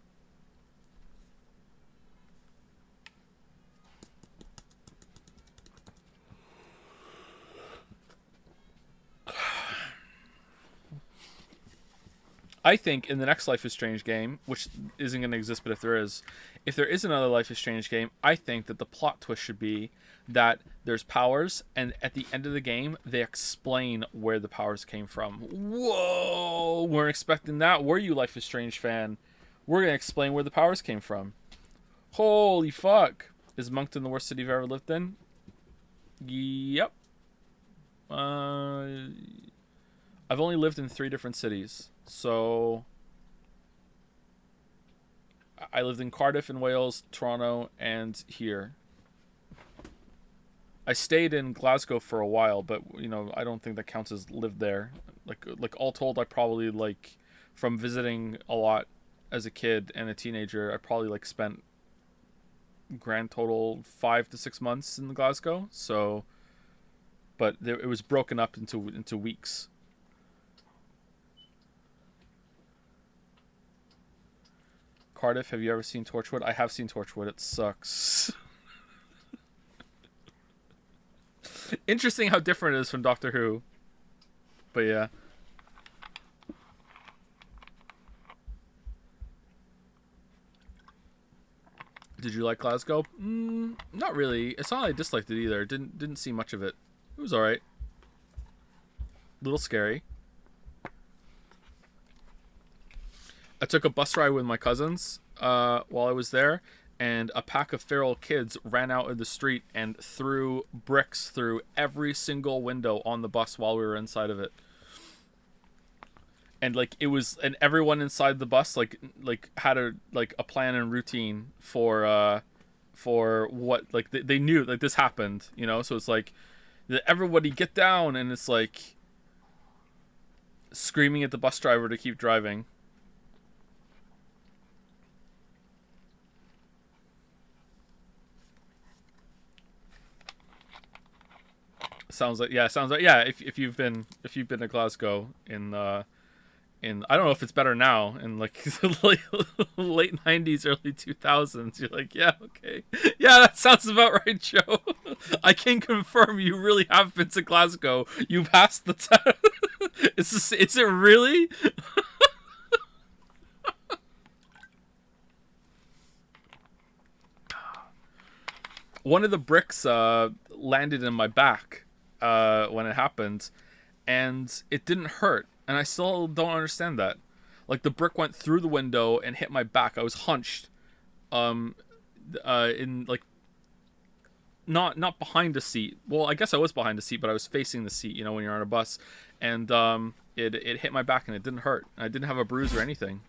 I think in the next Life is Strange game, which isn't going to exist, but if there is another Life is Strange game, I think that the plot twist should be that there's powers, and at the end of the game, they explain where the powers came from. Whoa! We're expecting that. Were you Life is Strange fan? We're going to explain where the powers came from. Holy fuck. Is Moncton the worst city you've ever lived in? Yep. I've only lived in 3 different cities. So I lived in Cardiff in Wales, Toronto, and here. I stayed in Glasgow for a while, but you know, I don't think that counts as lived there. Like all told, I probably like from visiting a lot as a kid and a teenager, I probably like spent grand total 5 to 6 months in Glasgow. So, but it was broken up into weeks. Cardiff, have you ever seen Torchwood? I have seen Torchwood. It sucks. Interesting how different it is from Doctor Who. But yeah. Did you like Glasgow? Not really. It's not like I disliked it either. Didn't see much of it. It was alright. A little scary. I took a bus ride with my cousins while I was there, and a pack of feral kids ran out in the street and threw bricks through every single window on the bus while we were inside of it. And like it was, and everyone inside the bus like had a plan and routine for what, like they knew like this happened, you know. So it's like everybody get down, and it's like screaming at the bus driver to keep driving. Sounds like yeah. If you've been to Glasgow in I don't know if it's better now in like the late 90s, early 2000s. You're like, yeah, okay, yeah, that sounds about right, Joe. I can confirm you really have been to Glasgow. You passed the test. Is it really? One of the bricks landed in my back when it happened, and it didn't hurt, and I still don't understand that. Like the brick went through the window and hit my back. I was hunched in like not behind a seat. Well, I guess I was behind the seat, but I was facing the seat, you know, when you're on a bus, and it hit my back and it didn't hurt. I didn't have a bruise or anything.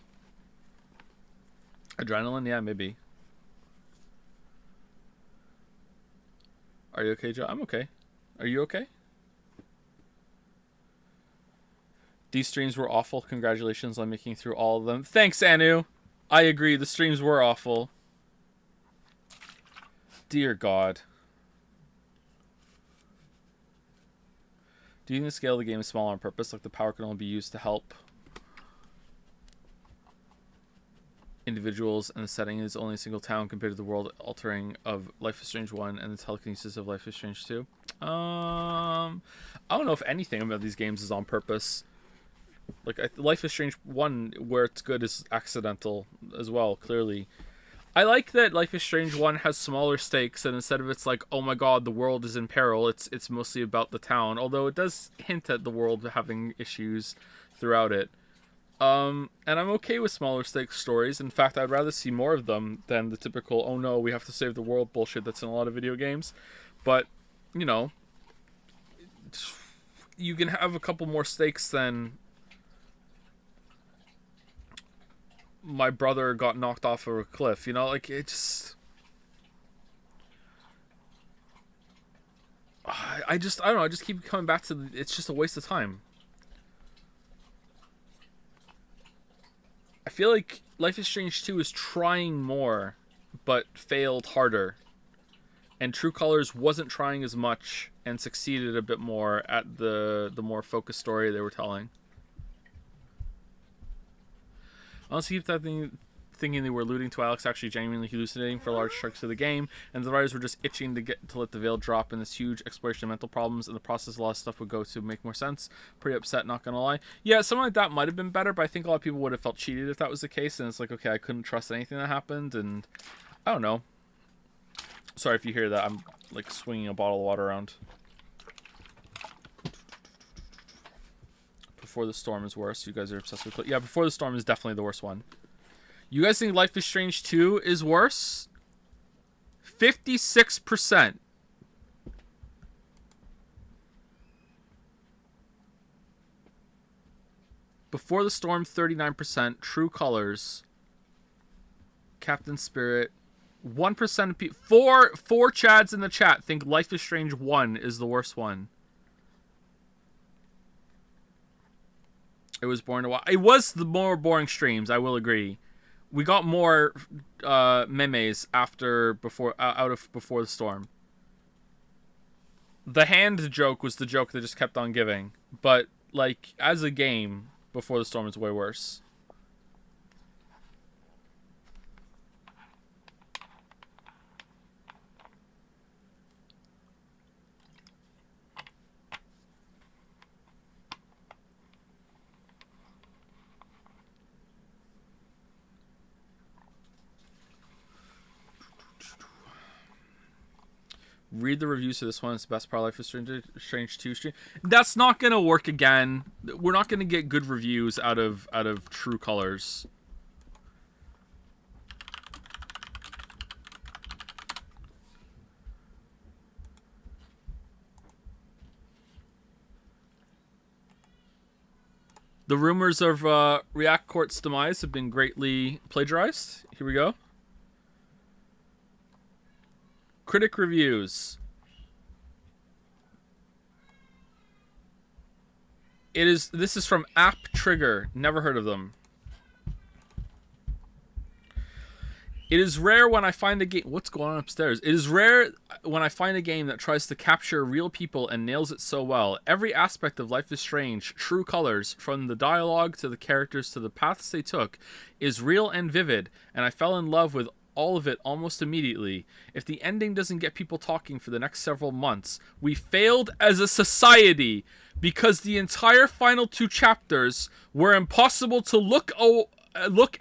Adrenaline, yeah, maybe. Are you okay, Joe? I'm okay. Are you okay? These streams were awful. Congratulations on making through all of them. Thanks, Anu. I agree. The streams were awful. Dear God. Do you think the scale of the game is small on purpose? Like the power can only be used to help individuals, and the setting is only a single town compared to the world altering of Life is Strange 1 and the telekinesis of Life is Strange 2. I don't know if anything about these games is on purpose. Like Life is Strange 1, where it's good, is accidental as well, clearly. I like that Life is Strange 1 has smaller stakes, and instead of it's like, oh my god, the world is in peril, it's mostly about the town, although it does hint at the world having issues throughout it. And I'm okay with smaller stakes stories. In fact, I'd rather see more of them than the typical, oh no, we have to save the world bullshit that's in a lot of video games. But, you know, you can have a couple more stakes than my brother got knocked off of a cliff, you know? Like, it just... I don't know, I just keep coming back to it's just a waste of time. I feel like Life is Strange 2 is trying more, but failed harder. And True Colors wasn't trying as much and succeeded a bit more at the more focused story they were telling. I also keep thinking they were alluding to Alex actually genuinely hallucinating for large chunks of the game, and the writers were just itching to let the veil drop in this huge exploration of mental problems. In the process, a lot of stuff would go to make more sense. Pretty upset, not gonna lie. Yeah, something like that might have been better, but I think a lot of people would have felt cheated if that was the case, and it's like, okay, I couldn't trust anything that happened, and I don't know. Sorry if you hear that, I'm like swinging a bottle of water around. Before the Storm is worse. You guys are obsessed with... Yeah, Before the Storm is definitely the worst one. You guys think Life is Strange 2 is worse? 56%. Before the Storm, 39%. True Colors. Captain Spirit. 1% of people... Four Chads in the chat think Life is Strange 1 is the worst one. It was boring to watch. It was the more boring streams, I will agree. We got more memes out of Before the Storm. The hand joke was the joke that just kept on giving. But, like, as a game, Before the Storm is way worse. Read the reviews to this one. It's the best part of Life is Strange 2 stream. That's not gonna work again. We're not gonna get good reviews out of True Colors. The rumors of React Court's demise have been greatly plagiarized. Here we go. Critic reviews. This is from App Trigger. Never heard of them. It is rare when I find a game... What's going on upstairs? It is rare when I find a game that tries to capture real people and nails it so well. Every aspect of Life is Strange, True Colors, from the dialogue to the characters to the paths they took, is real and vivid, and I fell in love with all of it almost immediately. If the ending doesn't get people talking for the next several months, we failed as a society because the entire final 2 chapters were impossible to look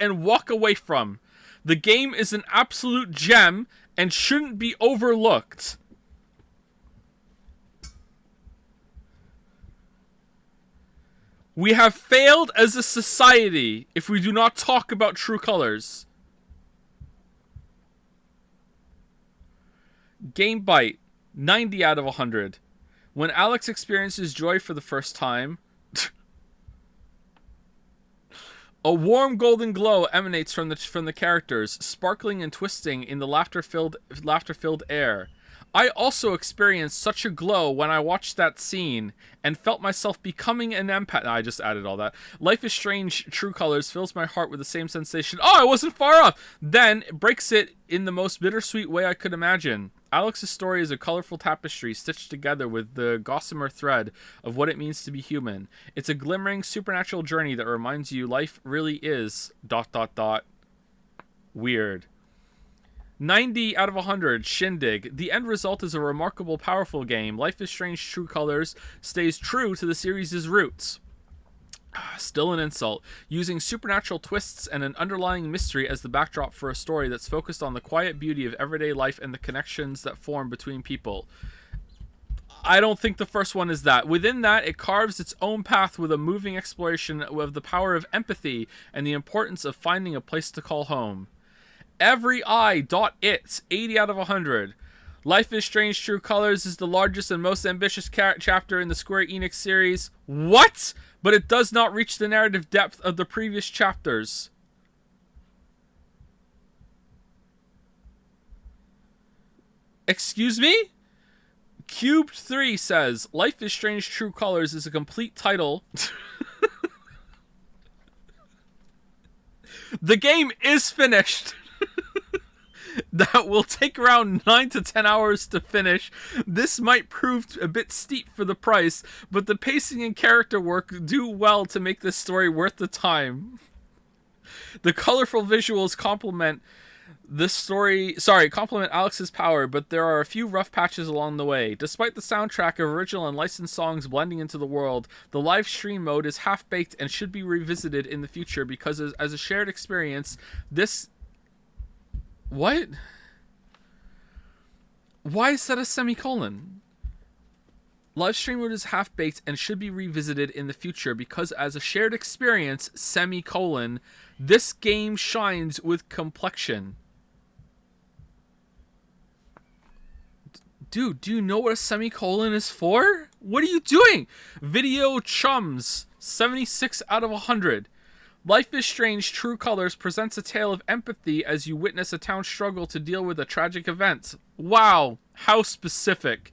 and walk away from. The game is an absolute gem and shouldn't be overlooked. We have failed as a society if we do not talk about True Colors. GameBite, 90 out of 100. When Alex experiences joy for the first time, a warm golden glow emanates from the characters, sparkling and twisting in the laughter-filled air. I also experienced such a glow when I watched that scene and felt myself becoming an empath. I just added all that. Life is Strange True Colors fills my heart with the same sensation. Oh, I wasn't far off. Then it breaks it in the most bittersweet way I could imagine. Alex's story is a colorful tapestry stitched together with the gossamer thread of what it means to be human. It's a glimmering supernatural journey that reminds you life really is ... weird. 90 out of 100, Shindig. The end result is a remarkable, powerful game. Life is Strange True Colors stays true to the series' roots. Still an insult. Using supernatural twists and an underlying mystery as the backdrop for a story that's focused on the quiet beauty of everyday life and the connections that form between people. I don't think the first one is that. Within that, it carves its own path with a moving exploration of the power of empathy and the importance of finding a place to call home. Every eye.its, 80 out of 100. Life is Strange True Colors is the largest and most ambitious chapter in the Square Enix series. What? But it does not reach the narrative depth of the previous chapters. Excuse me? Cubed 3 says, Life is Strange True Colors is a complete title. The game is finished. That will take around 9 to 10 hours to finish. This might prove a bit steep for the price, but the pacing and character work do well to make this story worth the time. The colorful visuals complement Alex's power, but there are a few rough patches along the way. Despite the soundtrack of original and licensed songs blending into the world, the live stream mode is half-baked and should be revisited in the future because as a shared experience, this... What? Why is that a semicolon? Live stream mode is half-baked and should be revisited in the future because as a shared experience, semicolon, this game shines with complexion. Dude, do you know what a semicolon is for? What are you doing? Video Chums, 76 out of 100. Life is Strange True Colors presents a tale of empathy as you witness a town struggle to deal with a tragic event. Wow, how specific.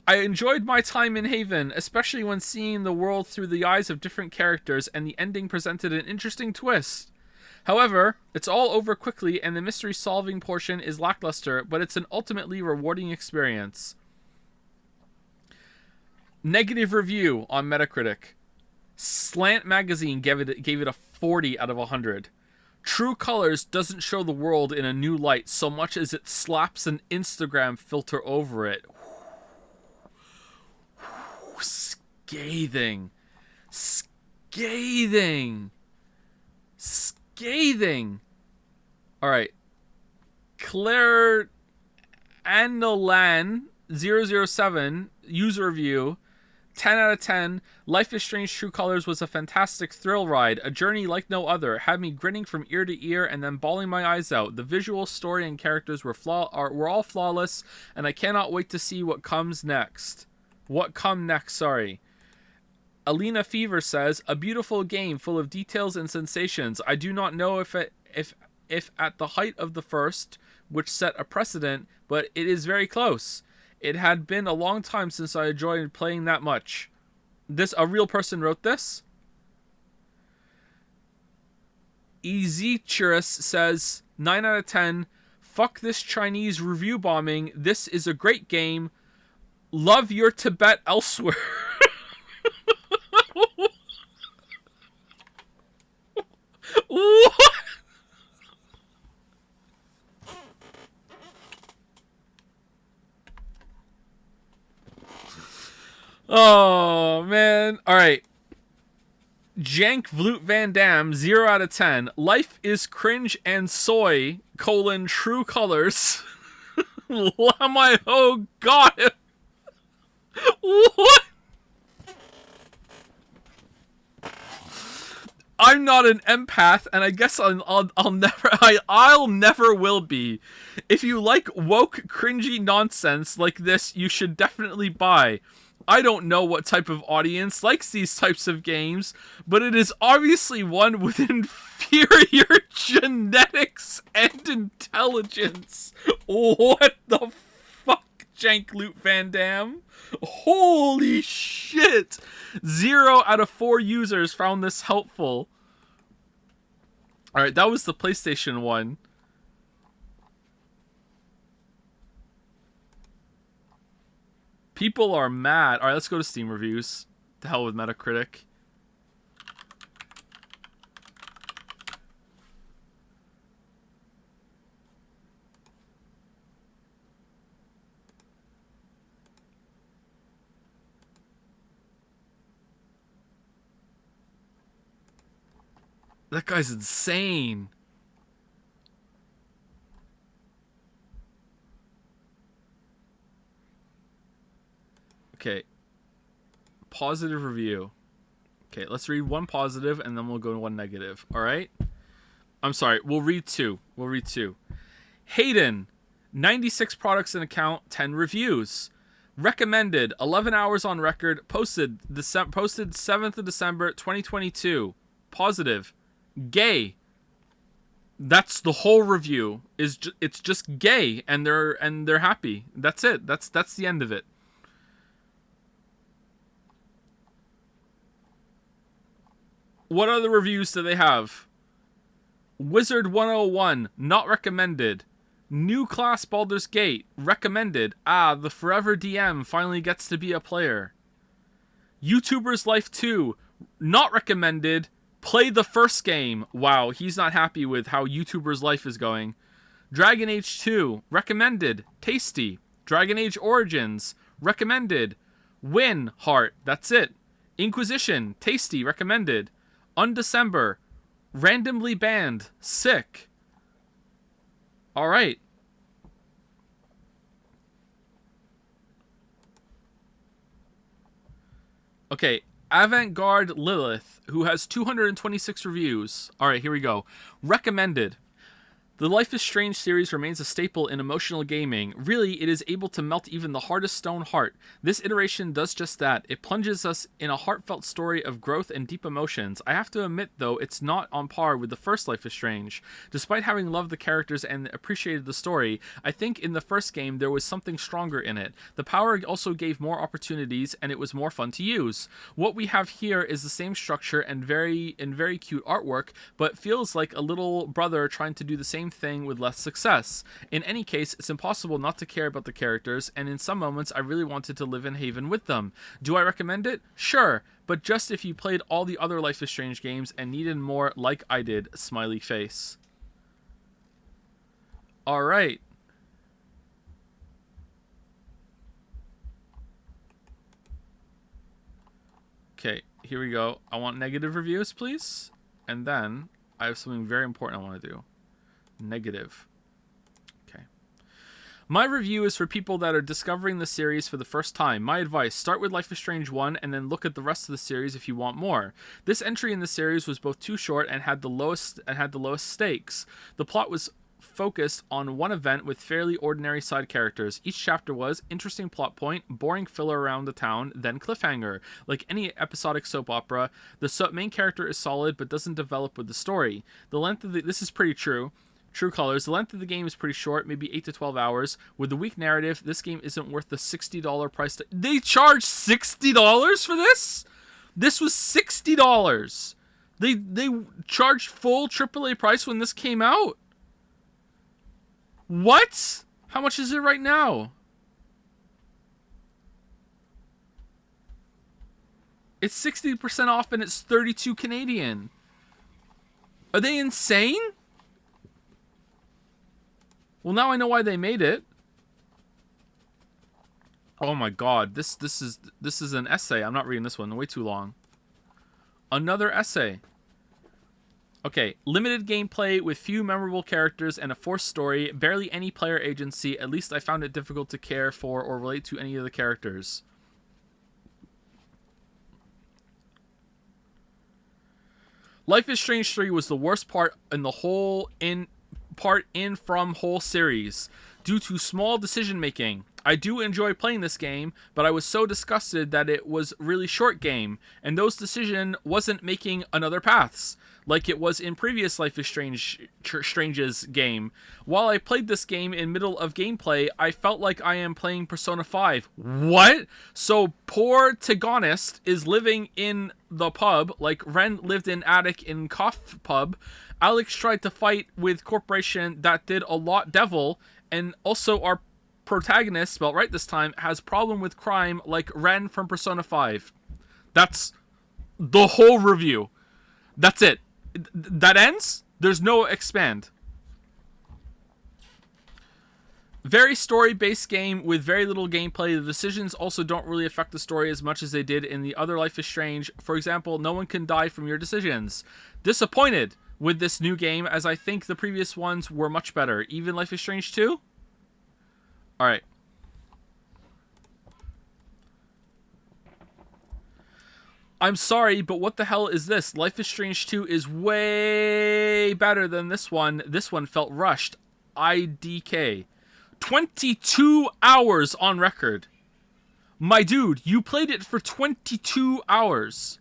I enjoyed my time in Haven, especially when seeing the world through the eyes of different characters, and the ending presented an interesting twist. However, it's all over quickly and the mystery-solving portion is lackluster, but it's an ultimately rewarding experience. Negative review on Metacritic. Slant Magazine gave it a 40 out of 100. True Colors doesn't show the world in a new light so much as it slaps an Instagram filter over it. Scathing. Scathing. Scathing. Alright. Claire Anolan 007 user review. 10 out of 10. Life is Strange True Colors was a fantastic thrill ride, a journey like no other. Had me grinning from ear to ear and then bawling my eyes out. The visual, story, and characters were all flawless, and I cannot wait to see what comes next. Sorry. Alina Fever says, a beautiful game full of details and sensations. I do not know if at the height of the first, which set a precedent, but it is very close. It had been a long time since I enjoyed playing that much. A real person wrote this. Ezechiris says, 9 out of 10. Fuck this Chinese review bombing. This is a great game. Love your Tibet elsewhere. What? Oh, man. All right. Jank Vloot Van Dam, 0 out of 10. Life is cringe and soy, True Colors. Oh, God. What? I'm not an empath, and I guess I'll never will be. If you like woke, cringy nonsense like this, you should definitely buy. I don't know what type of audience likes these types of games, but it is obviously one with inferior genetics and intelligence. What the fuck Shank Loot Van Dam. Holy shit! 0 out of 4 users found this helpful. Alright, that was the PlayStation one. People are mad. Alright, let's go to Steam reviews. To hell with Metacritic. That guy's insane. Okay. Positive review. Okay, let's read one positive and then we'll go to one negative. All right? I'm sorry. We'll read two. Hayden, 96 products in account, 10 reviews. Recommended, 11 hours on record, posted 7th of December, 2022. Positive. Gay. That's the whole review. It's just gay and they're happy. That's it. That's the end of it. What other reviews do they have? Wizard 101, not recommended. New class Baldur's Gate, recommended. The Forever DM finally gets to be a player. YouTuber's Life 2, not recommended. Play the first game. Wow, he's not happy with how YouTuber's Life is going. Dragon Age 2, recommended. Tasty. Dragon Age Origins, recommended. Win, heart, that's it. Inquisition, tasty, recommended. Undecember, randomly banned, sick. Alright. Okay, Avant-Garde Lilith, who has 226 reviews. Alright, here we go. Recommended. The Life is Strange series remains a staple in emotional gaming. Really, it is able to melt even the hardest stone heart. This iteration does just that. It plunges us in a heartfelt story of growth and deep emotions. I have to admit, though, it's not on par with the first Life is Strange. Despite having loved the characters and appreciated the story, I think in the first game there was something stronger in it. The power also gave more opportunities, and it was more fun to use. What we have here is the same structure and very cute artwork, but feels like a little brother trying to do the same thing with less success. In any case, it's impossible not to care about the characters, and in some moments I really wanted to live in Haven with them. Do I recommend it? Sure, but just if you played all the other Life is Strange games and needed more like I did, smiley face. Alright. Okay, here we go. I want negative reviews, please. And then I have something very important I want to do. Negative. Okay. My review is for people that are discovering the series for the first time. My advice, start with Life is Strange 1 and then look at the rest of the series if you want more. This entry in the series was both too short and had the lowest stakes. The plot was focused on one event with fairly ordinary side characters. Each chapter was interesting plot point, boring filler around the town, then cliffhanger. Like any episodic soap opera, the main character is solid but doesn't develop with the story. The length of this is pretty true. True colors. The length of the game is pretty short, maybe 8 to 12 hours. With the weak narrative, this game isn't worth the $60 price. They charged $60 for this? This was $60. They charged full AAA price when this came out. What? How much is it right now? It's 60% off and it's 32 Canadian. Are they insane? Well, now I know why they made it. Oh my god, this is an essay. I'm not reading this one. Way too long. Another essay. Okay, limited gameplay with few memorable characters and a forced story, barely any player agency. At least I found it difficult to care for or relate to any of the characters. Life is Strange 3 was the worst part in the whole from whole series due to small decision making. I do enjoy playing this game, but I was so disgusted that it was really short game, and those decision wasn't making another paths, like it was in previous Life is Strange's game. While I played this game in middle of gameplay, I felt like I am playing Persona 5. What? So poor Tagonist is living in the pub, like Ren lived in attic in Cough Pub. Alex tried to fight with corporation that did a lot devil, and also our protagonist, spelled right this time, has problem with crime like Ren from Persona 5. That's the whole review. That's it. That ends? There's no expand. Very story-based game with very little gameplay. The decisions also don't really affect the story as much as they did in the other Life is Strange. For example, no one can die from your decisions. Disappointed with this new game, as I think the previous ones were much better. Even Life is Strange 2? Alright. I'm sorry, but what the hell is this? Life is Strange 2 is way better than this one. This one felt rushed. IDK. 22 hours on record. My dude, you played it for 22 hours.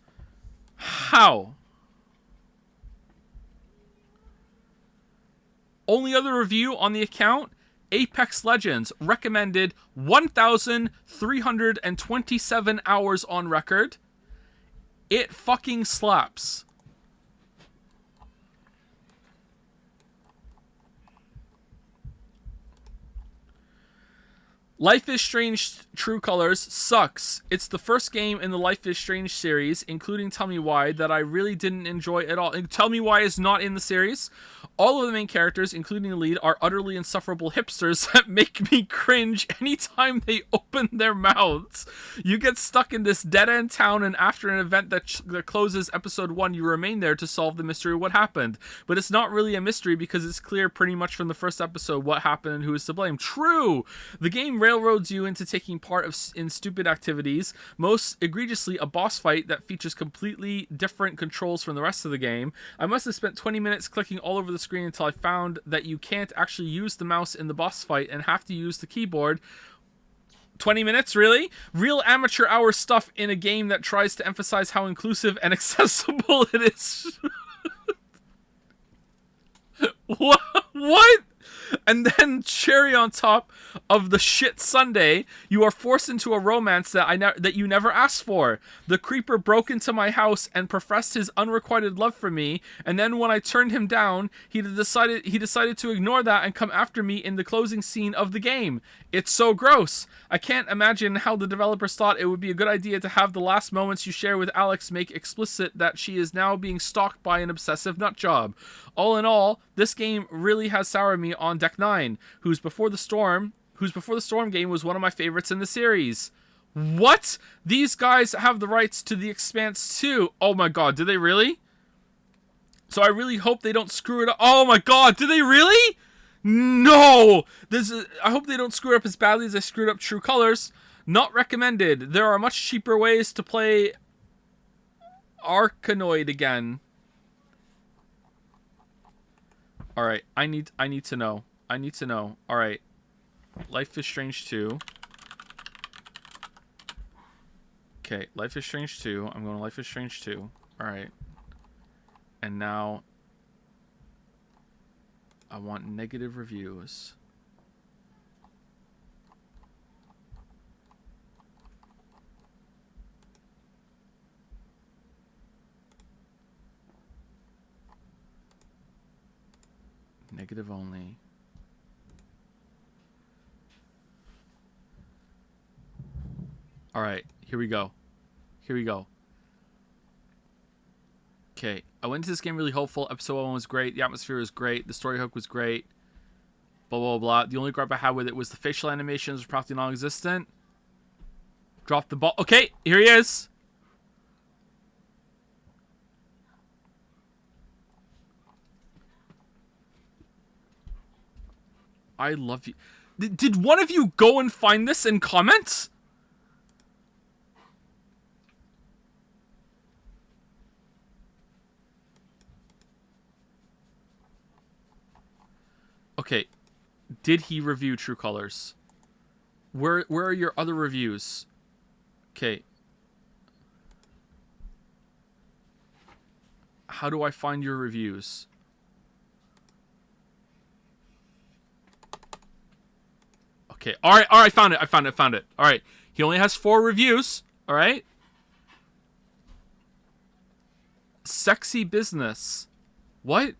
How? Only other review on the account, Apex Legends, recommended 1,327 hours on record. It fucking slaps. Life is Strange True Colors sucks. It's the first game in the Life is Strange series, including Tell Me Why, that I really didn't enjoy at all. Tell Me Why is not in the series. All of the main characters, including the lead, are utterly insufferable hipsters that make me cringe anytime they open their mouths. You get stuck in this dead-end town, and after an event that closes episode 1, you remain there to solve the mystery of what happened. But it's not really a mystery because it's clear pretty much from the first episode what happened and who is to blame. True! The game railroads you into taking part in stupid activities, most egregiously a boss fight that features completely different controls from the rest of the game. I must have spent 20 minutes clicking all over the screen until I found that you can't actually use the mouse in the boss fight and have to use the keyboard. 20 minutes, really? Real amateur hour stuff in a game that tries to emphasize how inclusive and accessible it is. What? And then cherry on top of the shit sundae, you are forced into a romance that you never asked for. The creeper broke into my house and professed his unrequited love for me, and then when I turned him down, he decided to ignore that and come after me in the closing scene of the game. It's so gross. I can't imagine how the developers thought it would be a good idea to have the last moments you share with Alex make explicit that she is now being stalked by an obsessive nutjob. All in all, this game really has soured me on Deck 9, whose Before the Storm game was one of my favorites in the series. What? These guys have the rights to The Expanse too. Oh my god, do they really? So I really hope they don't screw it up. Oh my god, do they really? No! I hope they don't screw it up as badly as I screwed up True Colors. Not recommended. There are much cheaper ways to play Arkanoid again. Alright, I need to know. I need to know. Alright. Life is Strange 2. Okay, Life is Strange 2. I'm going to Life is Strange 2. Alright. And now I want negative reviews. Negative only. Alright, here we go. Here we go. Okay, I went into this game really hopeful. Episode 1 was great. The atmosphere was great. The story hook was great. Blah, blah, blah. The only gripe I had with it was the facial animations were practically non-existent. Drop the ball. Okay, here he is. I love you. Did one of you go and find this in comments? Okay, did he review True Colors? Where are your other reviews? Okay. How do I find your reviews? Okay. All right, found it. All right. He only has 4 reviews, all right? Sexy Business. What?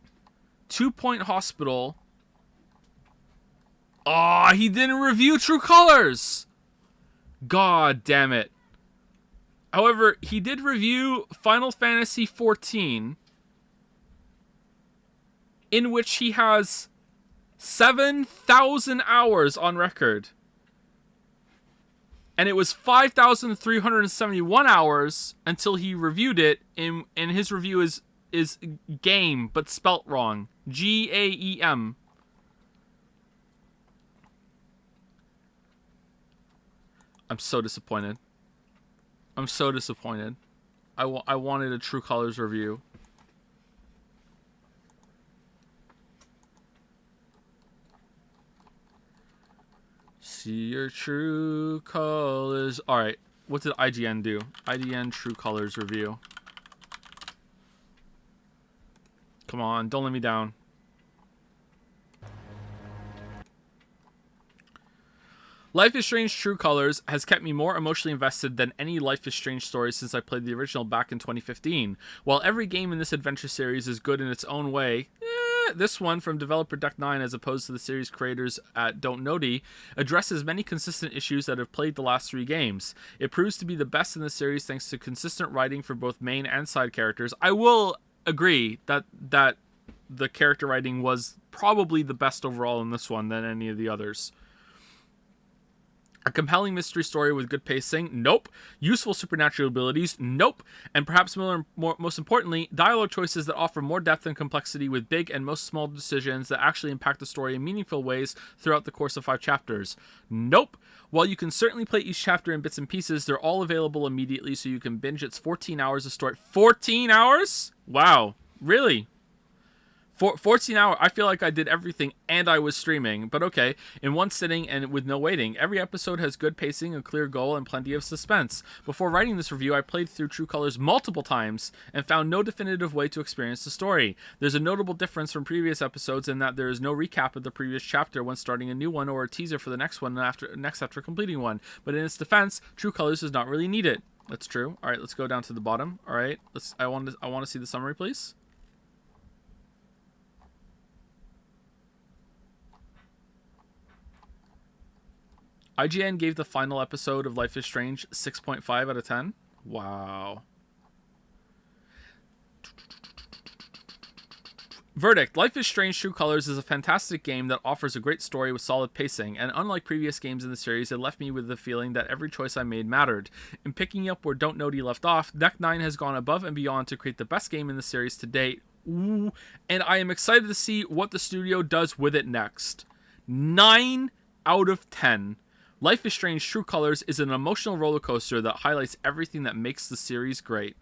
2 Point Hospital. Oh, he didn't review True Colors. God damn it. However, he did review Final Fantasy XIV, in which he has 7,000 hours on record. And it was 5,371 hours until he reviewed it, and his review is game, but spelt wrong. GAEM. I'm so disappointed. I'm so disappointed. I wanted a True Colors review. See your true colors. Alright, what did IGN do? IGN True Colors review. Come on, don't let me down. Life is Strange True Colors has kept me more emotionally invested than any Life is Strange story since I played the original back in 2015. While every game in this adventure series is good in its own way, this one, from developer Deck 9 as opposed to the series creators at Don't Noti, addresses many consistent issues that have plagued the last 3 games. It proves to be the best in the series thanks to consistent writing for both main and side characters. I will agree that the character writing was probably the best overall in this one than any of the others. A compelling mystery story with good pacing? Nope. Useful supernatural abilities? Nope. And perhaps most importantly, dialogue choices that offer more depth and complexity with big and most small decisions that actually impact the story in meaningful ways throughout the course of 5 chapters? Nope. While you can certainly play each chapter in bits and pieces, they're all available immediately so you can binge its 14 hours of story. 14 hours? Wow. Really? 14 hours. I feel like I did everything and I was streaming, but okay, in one sitting and with no waiting. Every episode has good pacing, a clear goal, and plenty of suspense. Before writing this review, I played through True Colors multiple times and found no definitive way to experience the story. There's a notable difference from previous episodes in that there is no recap of the previous chapter when starting a new one or a teaser for the next one after completing one. But in its defense, True Colors does not really need it. That's true. All right, let's go down to the bottom. All right, I want to see the summary, please. IGN gave the final episode of Life is Strange 6.5 out of 10. Wow. Verdict. Life is Strange True Colors is a fantastic game that offers a great story with solid pacing, and unlike previous games in the series, it left me with the feeling that every choice I made mattered. In picking up where Don't Noti left off, Deck 9 has gone above and beyond to create the best game in the series to date. Ooh, and I am excited to see what the studio does with it next. 9 out of 10. Life is Strange True Colors is an emotional roller coaster that highlights everything that makes the series great.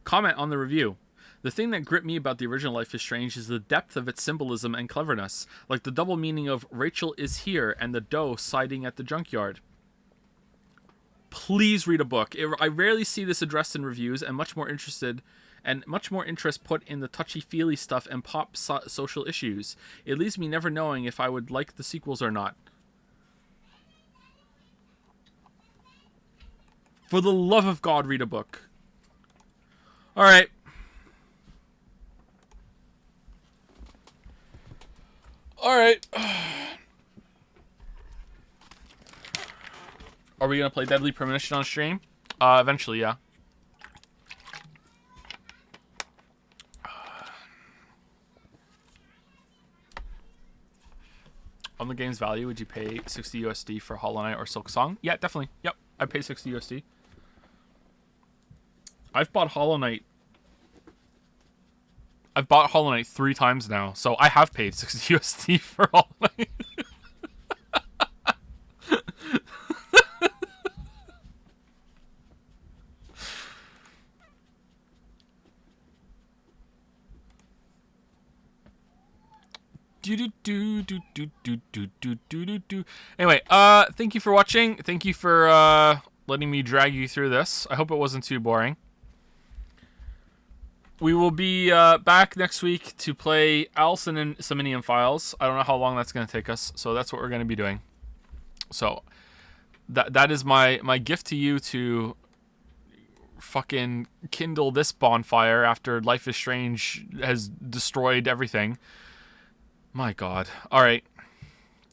Comment on the review. The thing that gripped me about the original Life is Strange is the depth of its symbolism and cleverness, like the double meaning of Rachel is here and the doe siding at the junkyard. Please read a book. I rarely see this addressed in reviews, and much more interest put in the touchy-feely stuff and pop social issues. It leaves me never knowing if I would like the sequels or not. For the love of God, read a book. All right. All right. Are we going to play Deadly Premonition on stream? Eventually, yeah. I'm the game's value, would you pay 60 USD for Hollow Knight or Silk Song? Yeah, definitely. Yep, I'd pay 60 USD. I've bought Hollow Knight 3 times now, so I have paid 60 USD for Hollow Knight. Anyway, thank you for watching. Thank you for letting me drag you through this. I hope it wasn't too boring. We will be back next week to play Allison and Somnium Files. I don't know how long that's going to take us, so that's what we're going to be doing. So that is my gift to you to fucking kindle this bonfire after Life is Strange has destroyed everything. My God. All right.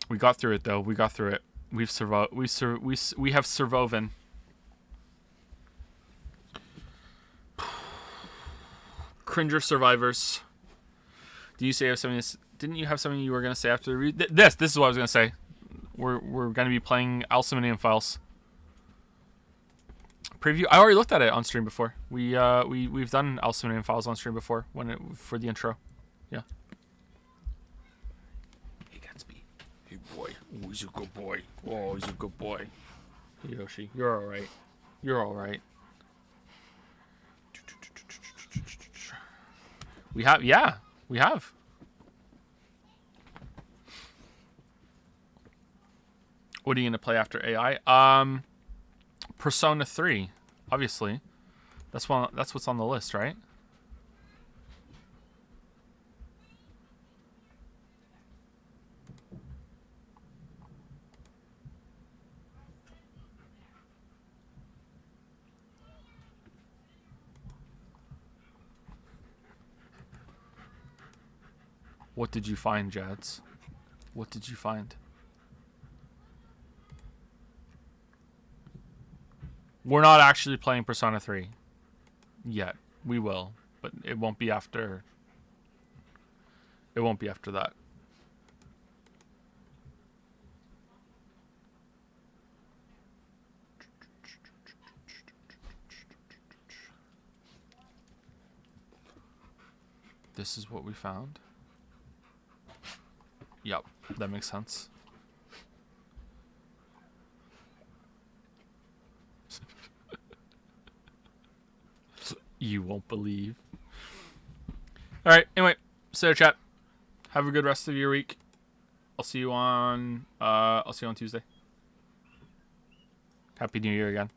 We got through it, though. We got through it. We've survived. We have survoven. Cringer survivors. Do you say you have something? Didn't you have something you were gonna say after the read? This is what I was gonna say. We're gonna be playing Somnium Files preview. I already looked at it on stream before. We've done Somnium Files on stream before for the intro. Yeah. Hey boy, oh, he's a good boy. Oh, he's a good boy. Hey Yoshi, you're all right. You're all right. We have, yeah, we have. What are you gonna play after AI? Persona 3, obviously. That's what's on the list, right? What did you find, Jads? What did you find? We're not actually playing Persona 3 yet. We will, but it won't be after. It won't be after that. This is what we found. Yep, that makes sense. You won't believe. Alright, anyway, stay there, chat. Have a good rest of your week. I'll see you on Tuesday. Happy New Year again.